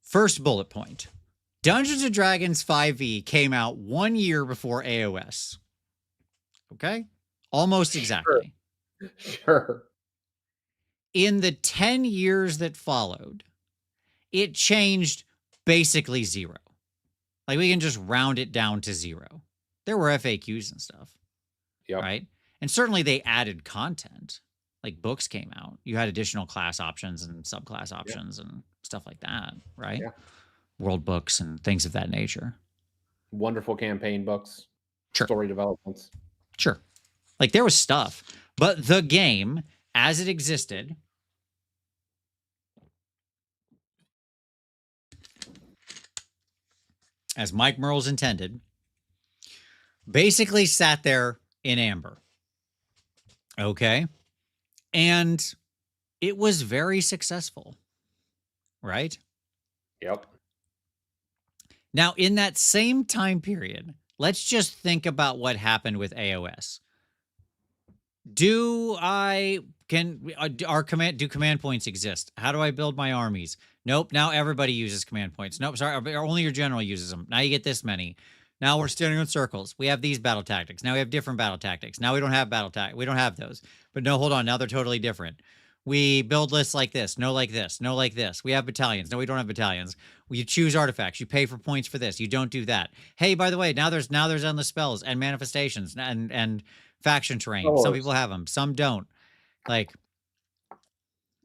first bullet point. Dungeons & Dragons 5e came out 1 year before AOS. Okay? Almost exactly. Sure. In the 10 years that followed, it changed basically 0. Like, we can just round it down to 0. There were FAQs and stuff. Yep. Right? And certainly they added content. Like, books came out. You had additional class options and subclass options and stuff like that, right? Yeah. World books and things of that nature. Wonderful campaign books. Sure. Story developments. Sure. Like, there was stuff. But the game, as it existed, as Mike Merles intended, basically sat there in amber. Okay? And it was very successful. Right? Yep. Now, in that same time period, let's just think about what happened with AOS. Do command points exist? How do I build my armies? Nope. Now everybody uses command points. Nope. Sorry. Only your general uses them. Now you get this many. Now we're standing in circles. We have these battle tactics. Now we have different battle tactics. Now we don't have we don't have those. But no, hold on. Now they're totally different. We build lists like this. No, like this. No, like this. We have battalions. No, we don't have battalions. You choose artifacts. You pay for points for this. You don't do that. Hey, by the way, now there's endless spells and manifestations and faction terrain. Some people have them, some don't. Like,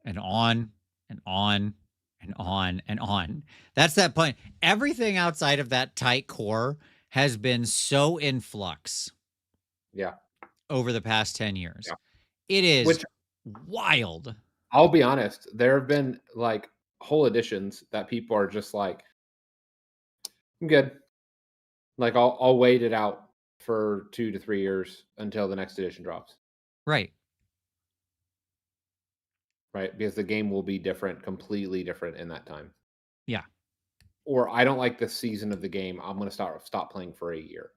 and on and on and on and on. That's that point. Everything outside of that tight core has been so in flux. Yeah. Over the past 10 years. Yeah. It is wild. I'll be honest. There have been like whole editions that people are just like, I'm good. Like I'll wait it out for 2 to 3 years until the next edition drops. Right. Right. Because the game will be different, completely different in that time. Yeah. Or I don't like this season of the game. I'm going to stop playing for a year.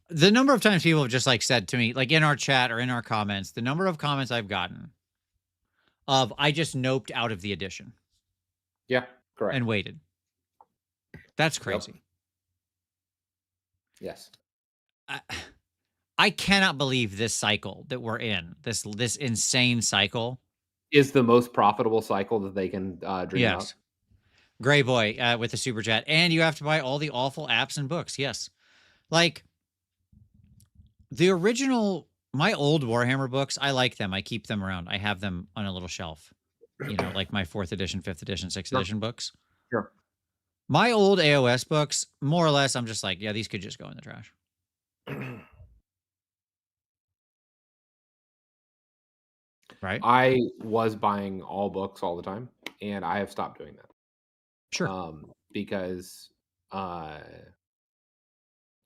The number of times people have just like said to me, like in our chat or in our comments, the number of comments I've gotten of I just noped out of the edition. Yeah, correct. And waited. That's crazy. Yep. Yes. I cannot believe this cycle that we're in, this insane cycle, is the most profitable cycle that they can dream yes. up. Gray Boy with the super chat, and you have to buy all the awful apps and books. Yes, like the original, my old Warhammer books. I like them. I keep them around. I have them on a little shelf. You know, like my 4th edition, 5th edition, 6th edition books. Sure. My old AOS books, more or less, I'm just like, yeah, these could just go in the trash. Right. I was buying all books all the time, and I have stopped doing that. Sure. Because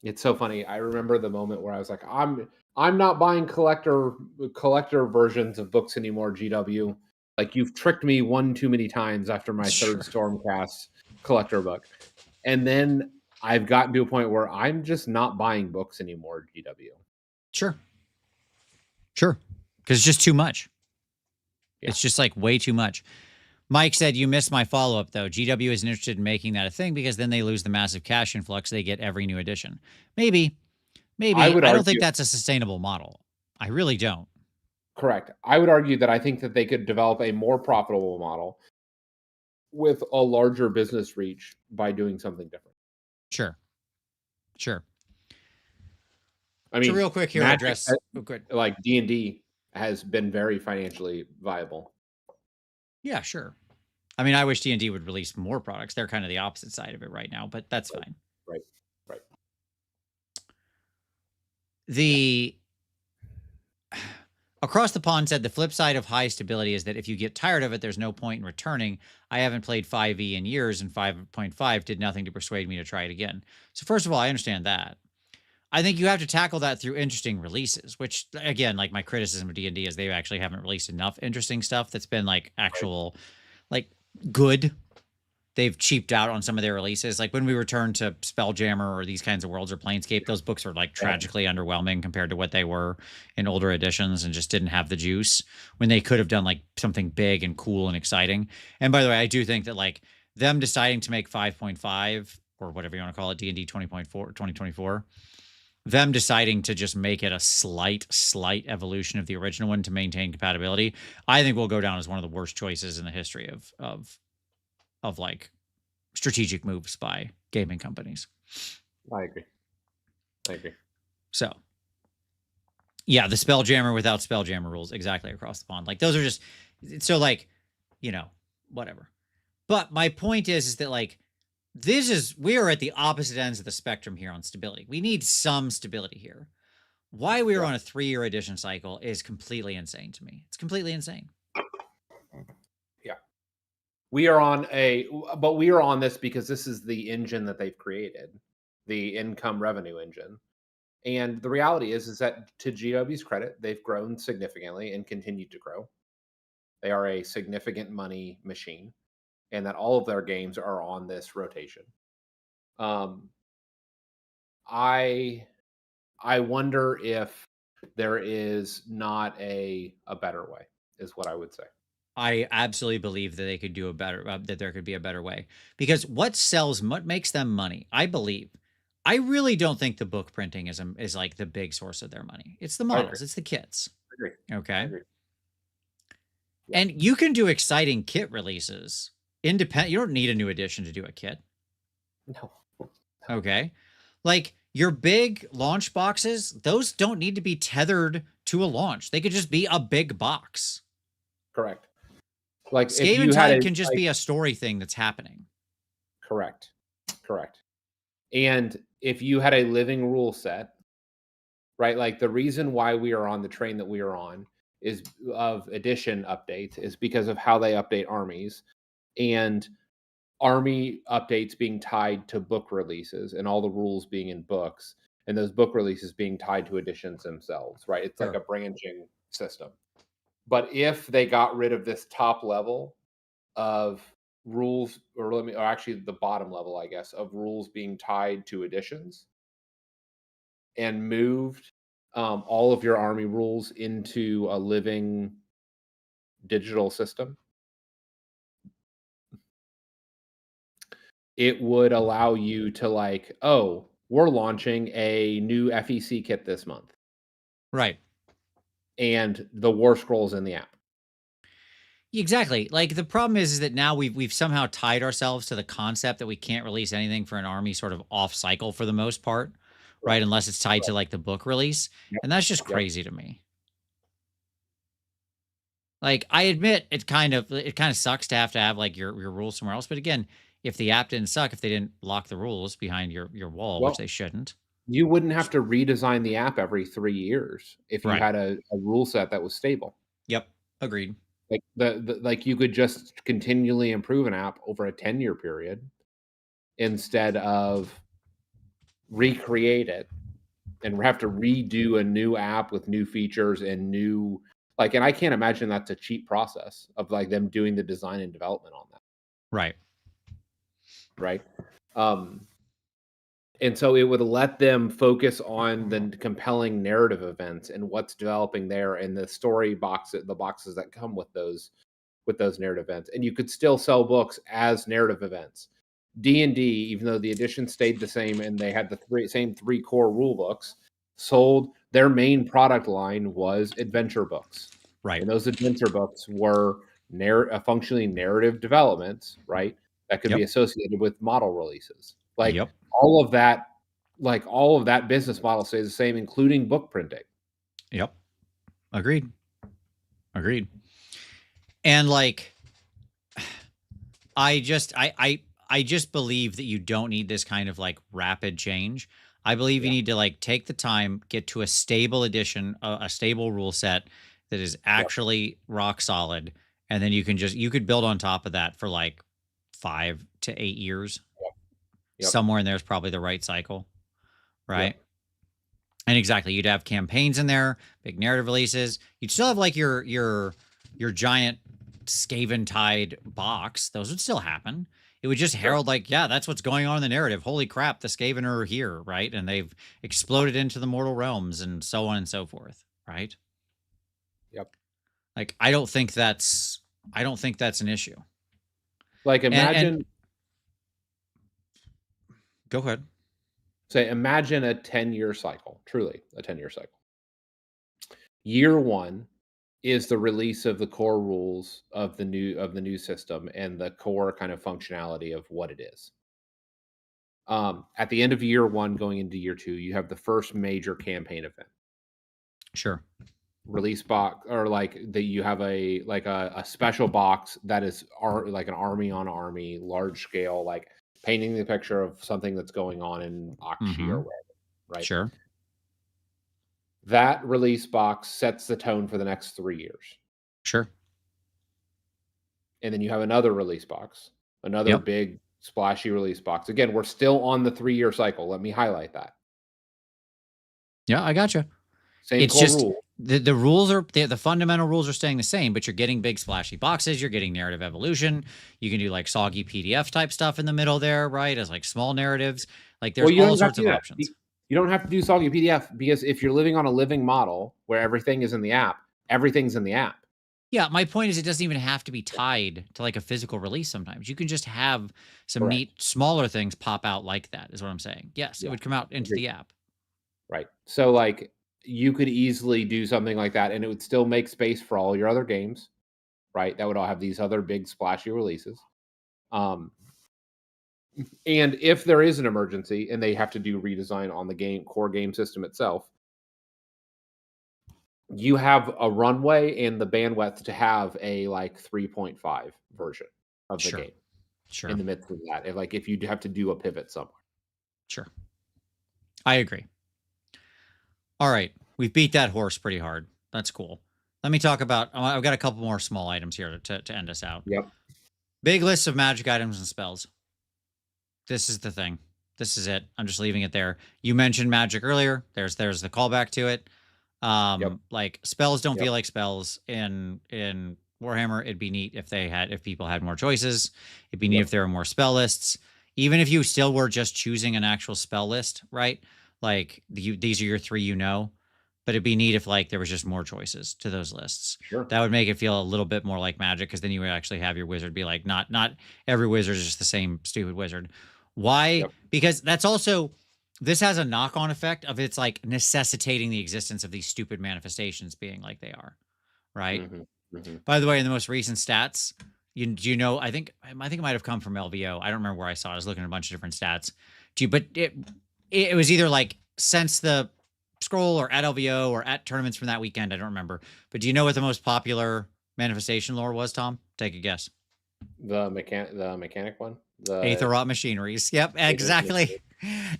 it's so funny. I remember the moment where I was like, I'm not buying collector versions of books anymore, GW. Like you've tricked me one too many times after my third Stormcast collector book. And then I've gotten to a point where I'm just not buying books anymore, GW. Sure. Because it's just too much. Yeah. It's just like way too much. Mike said, you missed my follow-up, though. GW isn't interested in making that a thing because then they lose the massive cash influx they get every new edition. Maybe. I don't think that's a sustainable model. I really don't. Correct. I would argue that I think that they could develop a more profitable model with a larger business reach by doing something different. Sure. I mean, so real quick here, address like D&D has been very financially viable. Yeah, sure. I mean, I wish D&D would release more products. They're kind of the opposite side of it right now, but that's fine. Right. Across the Pond said the flip side of high stability is that if you get tired of it, there's no point in returning. I haven't played 5e in years, and 5.5 did nothing to persuade me to try it again. So first of all, I understand that. I think you have to tackle that through interesting releases, which, again, like my criticism of D&D is they actually haven't released enough interesting stuff that's been like actual, like good. They've cheaped out on some of their releases. Like when we return to Spelljammer or these kinds of worlds or Planescape, those books are like tragically underwhelming compared to what they were in older editions and just didn't have the juice when they could have done like something big and cool and exciting. And by the way, I do think that like them deciding to make 5.5 or whatever you want to call it, D&D 2024, them deciding to just make it a slight evolution of the original one to maintain compatibility, I think will go down as one of the worst choices in the history of like strategic moves by gaming companies. I agree. So yeah, the Spelljammer without Spelljammer rules exactly across the pond. Like those are just, so like, you know, whatever. But my point is that like, we are at the opposite ends of the spectrum here on stability. We need some stability here. Why we are on a 3-year edition cycle is completely insane to me. It's completely insane. Yeah. We are on this because this is the engine that they've created, the income revenue engine. And the reality is that to GW's credit, they've grown significantly and continue to grow. They are a significant money machine, and that all of their games are on this rotation. I wonder if There is not a better way, is what I would say. I absolutely believe that they could do a better, that there could be a better way, because what makes them money, I believe. I really don't think the book printing is like the big source of their money. It's the I agree. models, it's the kits. I agree. I Okay. agree. Yeah. And you can do exciting kit releases independent. You don't need a new edition to do a kit. No. Okay. Like your big launch boxes, those don't need to be tethered to a launch. They could just be a big box. Correct. Like Skaven Tide can just be a story thing that's happening. Correct. Correct. And if you had a living rule set, right? Like the reason why we are on the train that we are on is of edition updates is because of how they update armies, and army updates being tied to book releases and all the rules being in books, and those book releases being tied to editions themselves, right? It's like a branching system. But if they got rid of this top level of rules, or actually the bottom level, I guess, of rules being tied to editions, and moved all of your army rules into a living digital system, it would allow you to like, oh, we're launching a new FEC kit this month. Right. And the War Scrolls in the app. Exactly. Like the problem is that now we've somehow tied ourselves to the concept that we can't release anything for an army sort of off cycle for the most part, right? Unless it's tied to like the book release. Yep. And that's just crazy to me. Like I admit it kind of sucks to have like your rules somewhere else. But again, if the app didn't suck, if they didn't lock the rules behind your wall, which they shouldn't. You wouldn't have to redesign the app every 3 years if you had a rule set that was stable. Yep. Agreed. Like like you could just continually improve an app over a 10-year period instead of recreate it and have to redo a new app with new features and new, like, and I can't imagine that's a cheap process of like them doing the design and development on that. Right. Right. And so it would let them focus on the compelling narrative events and what's developing there, and the story boxes that come with those narrative events. And you could still sell books as narrative events. D&D, even though the edition stayed the same and they had the same three core rule books, sold their main product line was adventure books. Right. And those adventure books were functionally narrative developments, right? That could be associated with model releases. Like all of that business model stays the same, including book printing. Yep. Agreed. And like, I just believe that you don't need this kind of like rapid change. I believe you need to like take the time, get to a stable edition, a stable rule set that is actually rock solid. And then you could build on top of that for like 5 to 8 years. Somewhere in there is probably the right cycle. Right. And exactly. You'd have campaigns in there, big narrative releases. You'd still have like your giant Skaven Tide box. Those would still happen. It would just herald like, yeah, that's what's going on in the narrative. Holy crap, the Skaven are here, right? And they've exploded into the mortal realms and so on and so forth, right? Yep. Like, I don't think that's an issue. Like imagine go ahead. Say imagine a 10-year cycle, truly a 10-year cycle. Year 1 is the release of the core rules of the new system and the core kind of functionality of what it is. At the end of year 1, going into year 2, you have the first major campaign event. Sure. Release box, or like that you have a special box that is like an army on army, large scale, like painting the picture of something that's going on in Akshi or whatever, right? Sure. That release box sets the tone for the next 3 years. Sure. And then you have another release box, another big splashy release box. Again, we're still on the 3-year cycle. Let me highlight that. Yeah, I gotcha. Same core rule. The rules are the fundamental rules are staying the same, but you're getting big splashy boxes. You're getting narrative evolution. You can do like soggy PDF type stuff in the middle there, right? As like small narratives. Like there's all sorts of options. You You don't have to do soggy PDF, because if you're living on a living model where everything is in the app, everything's in the app. Yeah, my point is it doesn't even have to be tied to like a physical release sometimes. You can just have some Correct. neat, smaller things pop out like that, is what I'm saying. Yes, it would come out into the app. Right. So like you could easily do something like that and it would still make space for all your other games, right? That would all have these other big splashy releases. And if there is an emergency and they have to do redesign on the core game system itself, you have a runway and the bandwidth to have a like 3.5 version of the game in the midst of that. If you have to do a pivot somewhere. Sure. I agree. All right. We've beat that horse pretty hard. That's cool. Let me talk about, I've got a couple more small items here to end us out. Yep. Big list of magic items and spells. This is the thing. This is it. I'm just leaving it there. You mentioned magic earlier. There's the callback to it. Like spells don't feel like spells in Warhammer. It'd be neat if people had more choices. It'd be neat if there were more spell lists. Even if you still were just choosing an actual spell list, right? Like these are your 3, but it'd be neat if like there was just more choices to those lists. Sure. That would make it feel a little bit more like magic, because then you would actually have your wizard be like, not every wizard is just the same stupid wizard. Why? Because that's also, this has a knock-on effect of it's like necessitating the existence of these stupid manifestations being like they are, right? By the way, in the most recent stats, I think it might have come from LVO. I don't remember where I saw it. I was looking at a bunch of different stats. But it was either like since the scroll or at LVO or at tournaments from that weekend. I don't remember. But do you know what the most popular manifestation lore was, Tom? Take a guess. The mechanic one? The Aether Wrought Machineries. Yep, exactly.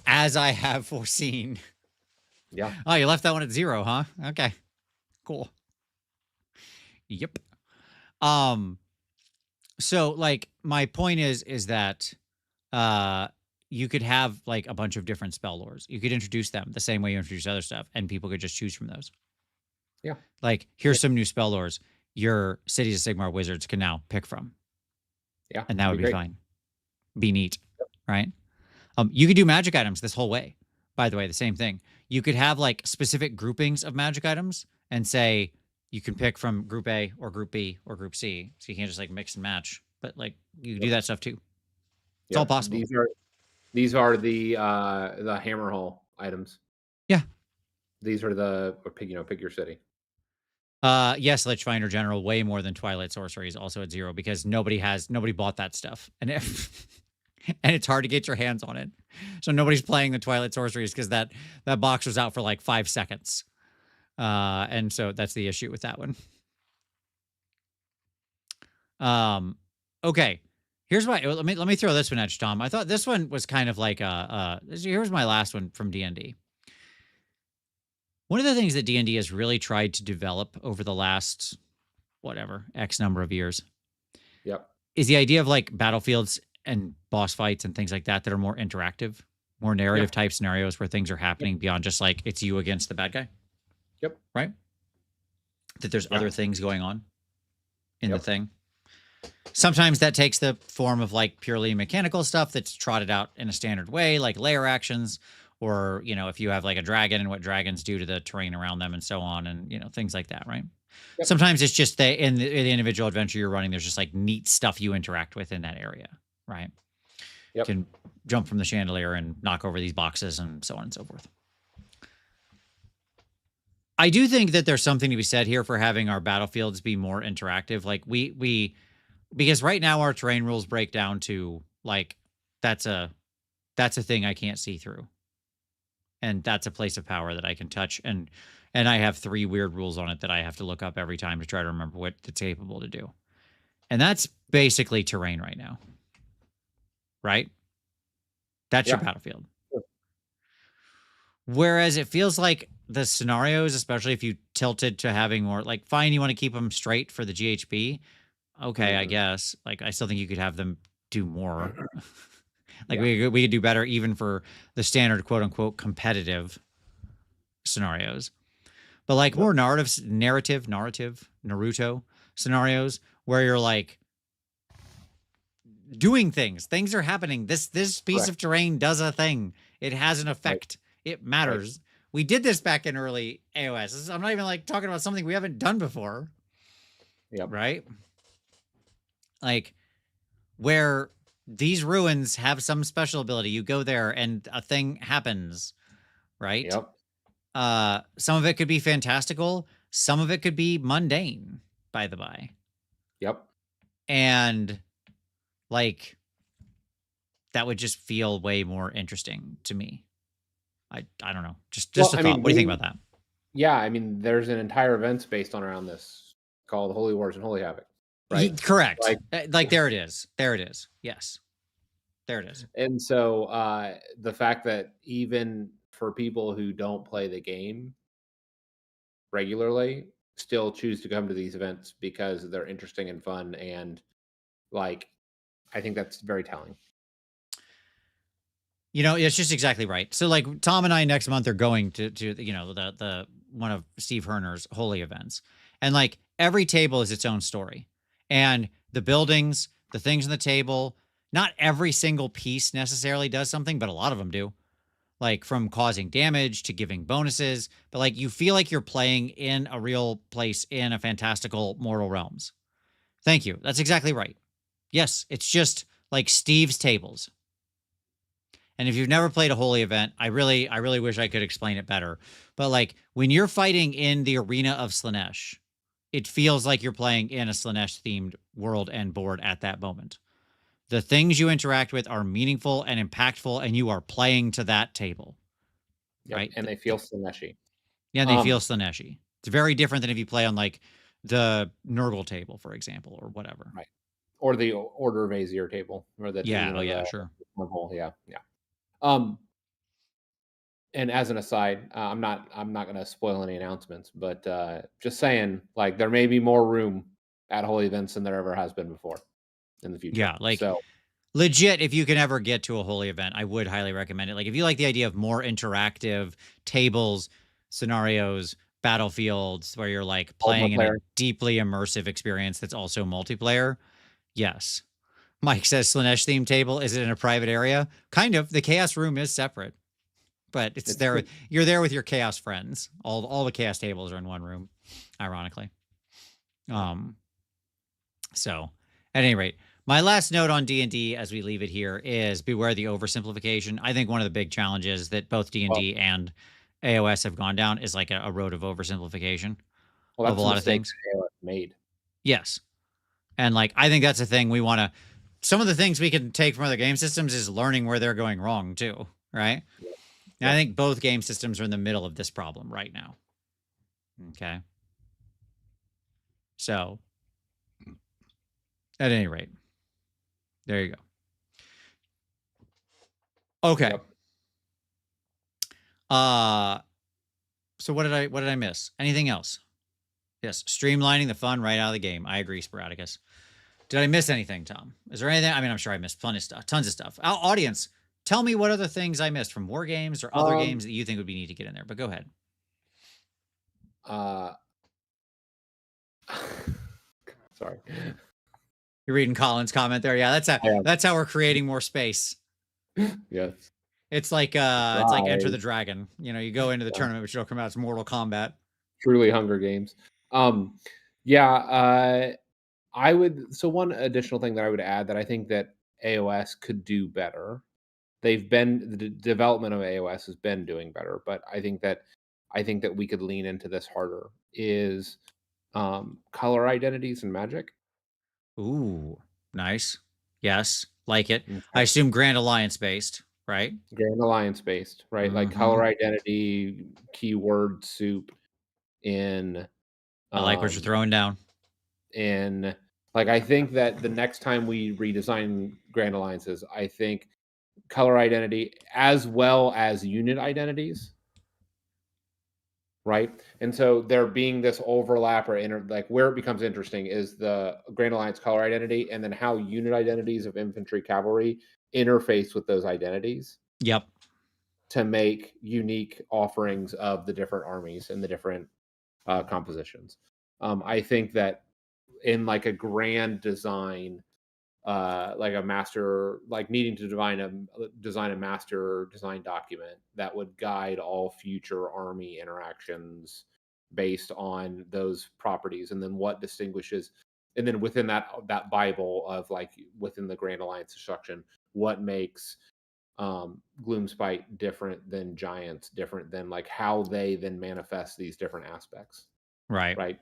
As I have foreseen. Yeah. Oh, you left that one at 0, huh? Okay. Cool. Yep. So like my point is that you could have like a bunch of different spell lores. You could introduce them the same way you introduce other stuff, and people could just choose from those. Yeah. Like here's some new spell lores your Cities of Sigmar wizards can now pick from. Yeah. And that would be fine. Be neat. Right? You could do magic items this whole way. By the way, the same thing. You could have like specific groupings of magic items and say you can pick from group A or group B or group C. So you can't just like mix and match. But like you can do that stuff too. It's all possible. These are the Hammerhall items. Yeah. These are the pick your city. Yes, Lich Finder General, way more than Twilight Sorceries, also at 0, because nobody bought that stuff. And and it's hard to get your hands on it. So nobody's playing the Twilight Sorceries because that box was out for like 5 seconds. And so that's the issue with that one. Okay. Here's my, let me throw this one at you, Tom. I thought this one was kind of like here's my last one from D&D. One of the things that D&D has really tried to develop over the last X number of years. Yep. Is the idea of like battlefields and boss fights and things like that are more interactive, more narrative type scenarios where things are happening beyond just like it's you against the bad guy. Yep. Right? That there's other things going on in the thing. Sometimes that takes the form of like purely mechanical stuff that's trotted out in a standard way, like layer actions, or, if you have like a dragon and what dragons do to the terrain around them and so on, and, things like that, right? Yep. Sometimes it's just in the individual adventure you're running, there's just like neat stuff you interact with in that area, right? Yep. You can jump from the chandelier and knock over these boxes and so on and so forth. I do think that there's something to be said here for having our battlefields be more interactive. Like because right now our terrain rules break down to like, that's a thing I can't see through. And that's a place of power that I can touch. And I have 3 weird rules on it that I have to look up every time to try to remember what it's capable to do. And that's basically terrain right now. Right? That's your battlefield. Sure. Whereas it feels like the scenarios, especially if you tilted to having more, like, fine, you want to keep them straight for the GHB. Okay, I guess. Like, I still think you could have them do more. Like we could do better even for the standard quote unquote competitive scenarios, but like more narrative Naruto scenarios where you're like doing things are happening. This piece of terrain does a thing. It has an effect It matters. Right. We did this back in early AOS. I'm not even like talking about something we haven't done before. Yep. Right? Like where these ruins have some special ability. You go there and a thing happens, right? Yep. Some of it could be fantastical. Some of it could be mundane, by the by. Yep. And like that would just feel way more interesting to me. I don't know. Just a thought. What do you think about that? Yeah, I mean, there's an entire event based on around this called Holy Wars and Holy Havoc. Right? Correct. Like there it is. There it is. Yes. There it is. And so the fact that even for people who don't play the game regularly, still choose to come to these events because they're interesting and fun, and like I think that's very telling. You know, it's just exactly right. So like Tom and I next month are going to you know, the one of Steve Herner's holy events. And like every table is its own story. And the buildings, the things on the table, not every single piece necessarily does something, but a lot of them do. Like from causing damage to giving bonuses, but like you feel like you're playing in a real place in a fantastical mortal realms. Thank you. That's exactly right. Yes, it's just like Steve's tables. And if you've never played a holy event, I really wish I could explain it better. But like when you're fighting in the arena of Slaanesh, it feels like you're playing in a Slaanesh themed world and board at that moment. The things you interact with are meaningful and impactful, and you are playing to that table. Yep. Right? And they feel Slaanesh-y. Yeah, they feel Slaanesh-y. It's very different than if you play on like the Nurgle table, for example, or whatever. Right. Or the Order of Azir table. Or the sure. Yeah. And as an aside, I'm not going to spoil any announcements, but just saying, like there may be more room at holy events than there ever has been before in the future. Yeah, like legit, if you can ever get to a holy event, I would highly recommend it. Like if you like the idea of more interactive tables, scenarios, battlefields where you're like playing in a deeply immersive experience that's also multiplayer. Yes. Mike says Slaanesh themed table. Is it in a private area? Kind of. The chaos room is separate. But it's there. Good. You're there with your chaos friends. All the chaos tables are in one room, ironically. So at any rate, my last note on D&D as we leave it here is beware the oversimplification. I think one of the big challenges that both D&D and AOS have gone down is like a road of oversimplification of a lot of things. AOS made. Yes. And like, I think that's a thing we want to, some of the things we can take from other game systems is learning where they're going wrong too. Right. Yeah. And I think both game systems are in the middle of this problem right now. Okay. So at any rate, there you go. Okay. Yep. So what did I miss? Anything else? Yes. Streamlining the fun right out of the game. I agree, Sporadicus. Did I miss anything, Tom? Is there anything? I mean, I'm sure I missed plenty of stuff, tons of stuff. Our audience, tell me what other things I missed from Wargames or other games that you think would be neat to get in there, but go ahead. Sorry. You're reading Colin's comment there. Yeah, that's how we're creating more space. Yes. It's like Enter the Dragon. You know, you go into the tournament, but you don't come out. It's Mortal Kombat. Truly Hunger Games. I would. So one additional thing that I would add that I think that AOS could do better. The development of AOS has been doing better, but I think that we could lean into this harder. Is color identities and Magic. Ooh, nice. Yes, like it. Okay. I assume Grand Alliance based, right? Grand Alliance based, right? Mm-hmm. Like color identity, keyword soup in. I like what you're throwing down. And like, I think that the next time we redesign Grand Alliances, I think color identity as well as unit identities. Right. And so there being this overlap or like where it becomes interesting is the Grand Alliance color identity and then how unit identities of infantry cavalry interface with those identities. Yep. To make unique offerings of the different armies and the different compositions. I think that in like a grand design, like a master, like needing to design a master design document that would guide all future army interactions based on those properties, and then what distinguishes, and then within that Bible of like within the Grand Alliance instruction, what makes Gloomspite different than giants, different than like how they then manifest these different aspects, Right. right?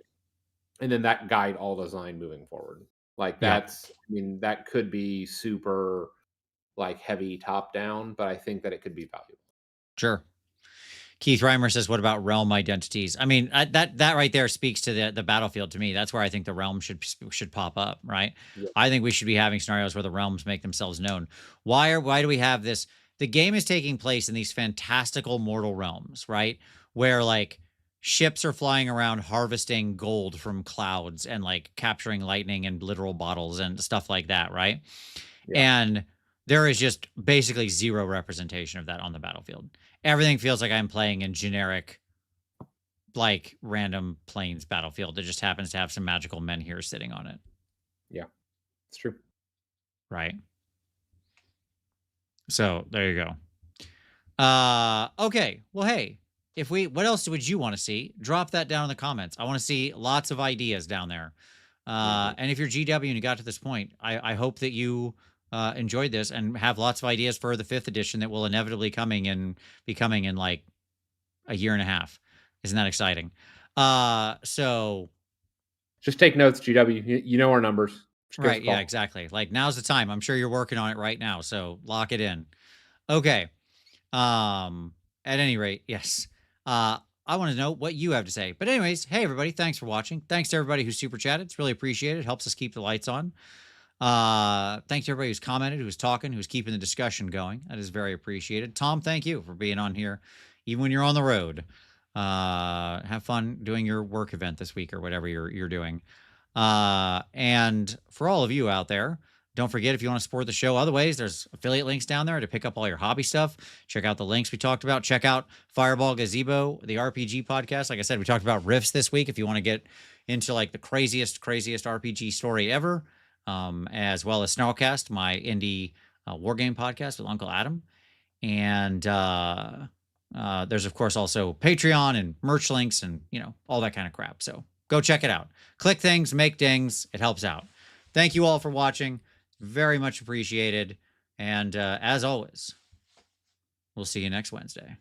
And then that guide all design moving forward. Like Yep. that's, I mean, that could be super like heavy top down, but I think that it could be valuable. Sure. Keith Reimer says, "What about realm identities?" I mean, that right there speaks to the battlefield to me. That's where I think the realm should pop up, right? Yeah. I think we should be having scenarios where the realms make themselves known. Why do we have this? The game is taking place in these fantastical mortal realms, right? Where like ships are flying around harvesting gold from clouds and like capturing lightning and literal bottles and stuff like that, right? Yeah. And there is just basically zero representation of that on the battlefield. Everything feels like I'm playing in generic, like random plains battlefield that just happens to have some magical men here sitting on it. Yeah, it's true. Right. So there you go. Okay. Well, hey, what else would you want to see? Drop that down in the comments. I want to see lots of ideas down there. And if you're GW and you got to this point, I hope that you enjoyed this and have lots of ideas for the 5th edition that will inevitably be coming in like a year and a half. Isn't that exciting? So just take notes, GW. You know our numbers. Right. Yeah, exactly. Like now's the time. I'm sure you're working on it right now. So lock it in. Okay. At any rate, yes. I want to know what you have to say. But anyways, hey everybody, thanks for watching. Thanks to everybody who super chatted. It's really appreciated. It helps us keep the lights on. Thanks to everybody who's commented, who's talking, who's keeping the discussion going. That is very appreciated. Tom, thank you for being on here, even when you're on the road. Have fun doing your work event this week or whatever you're doing. And for all of you out there, don't forget, if you want to support the show other ways, there's affiliate links down there to pick up all your hobby stuff. Check out the links we talked about. Check out Fireball Gazebo, the RPG podcast. Like I said, we talked about Rifts this week. If you want to get into like the craziest RPG story ever, as well as Snarlcast, my indie wargame podcast with Uncle Adam. And there's, of course, also Patreon and merch links and, all that kind of crap. So go check it out. Click things, make dings. It helps out. Thank you all for watching. Very much appreciated. And as always, we'll see you next Wednesday.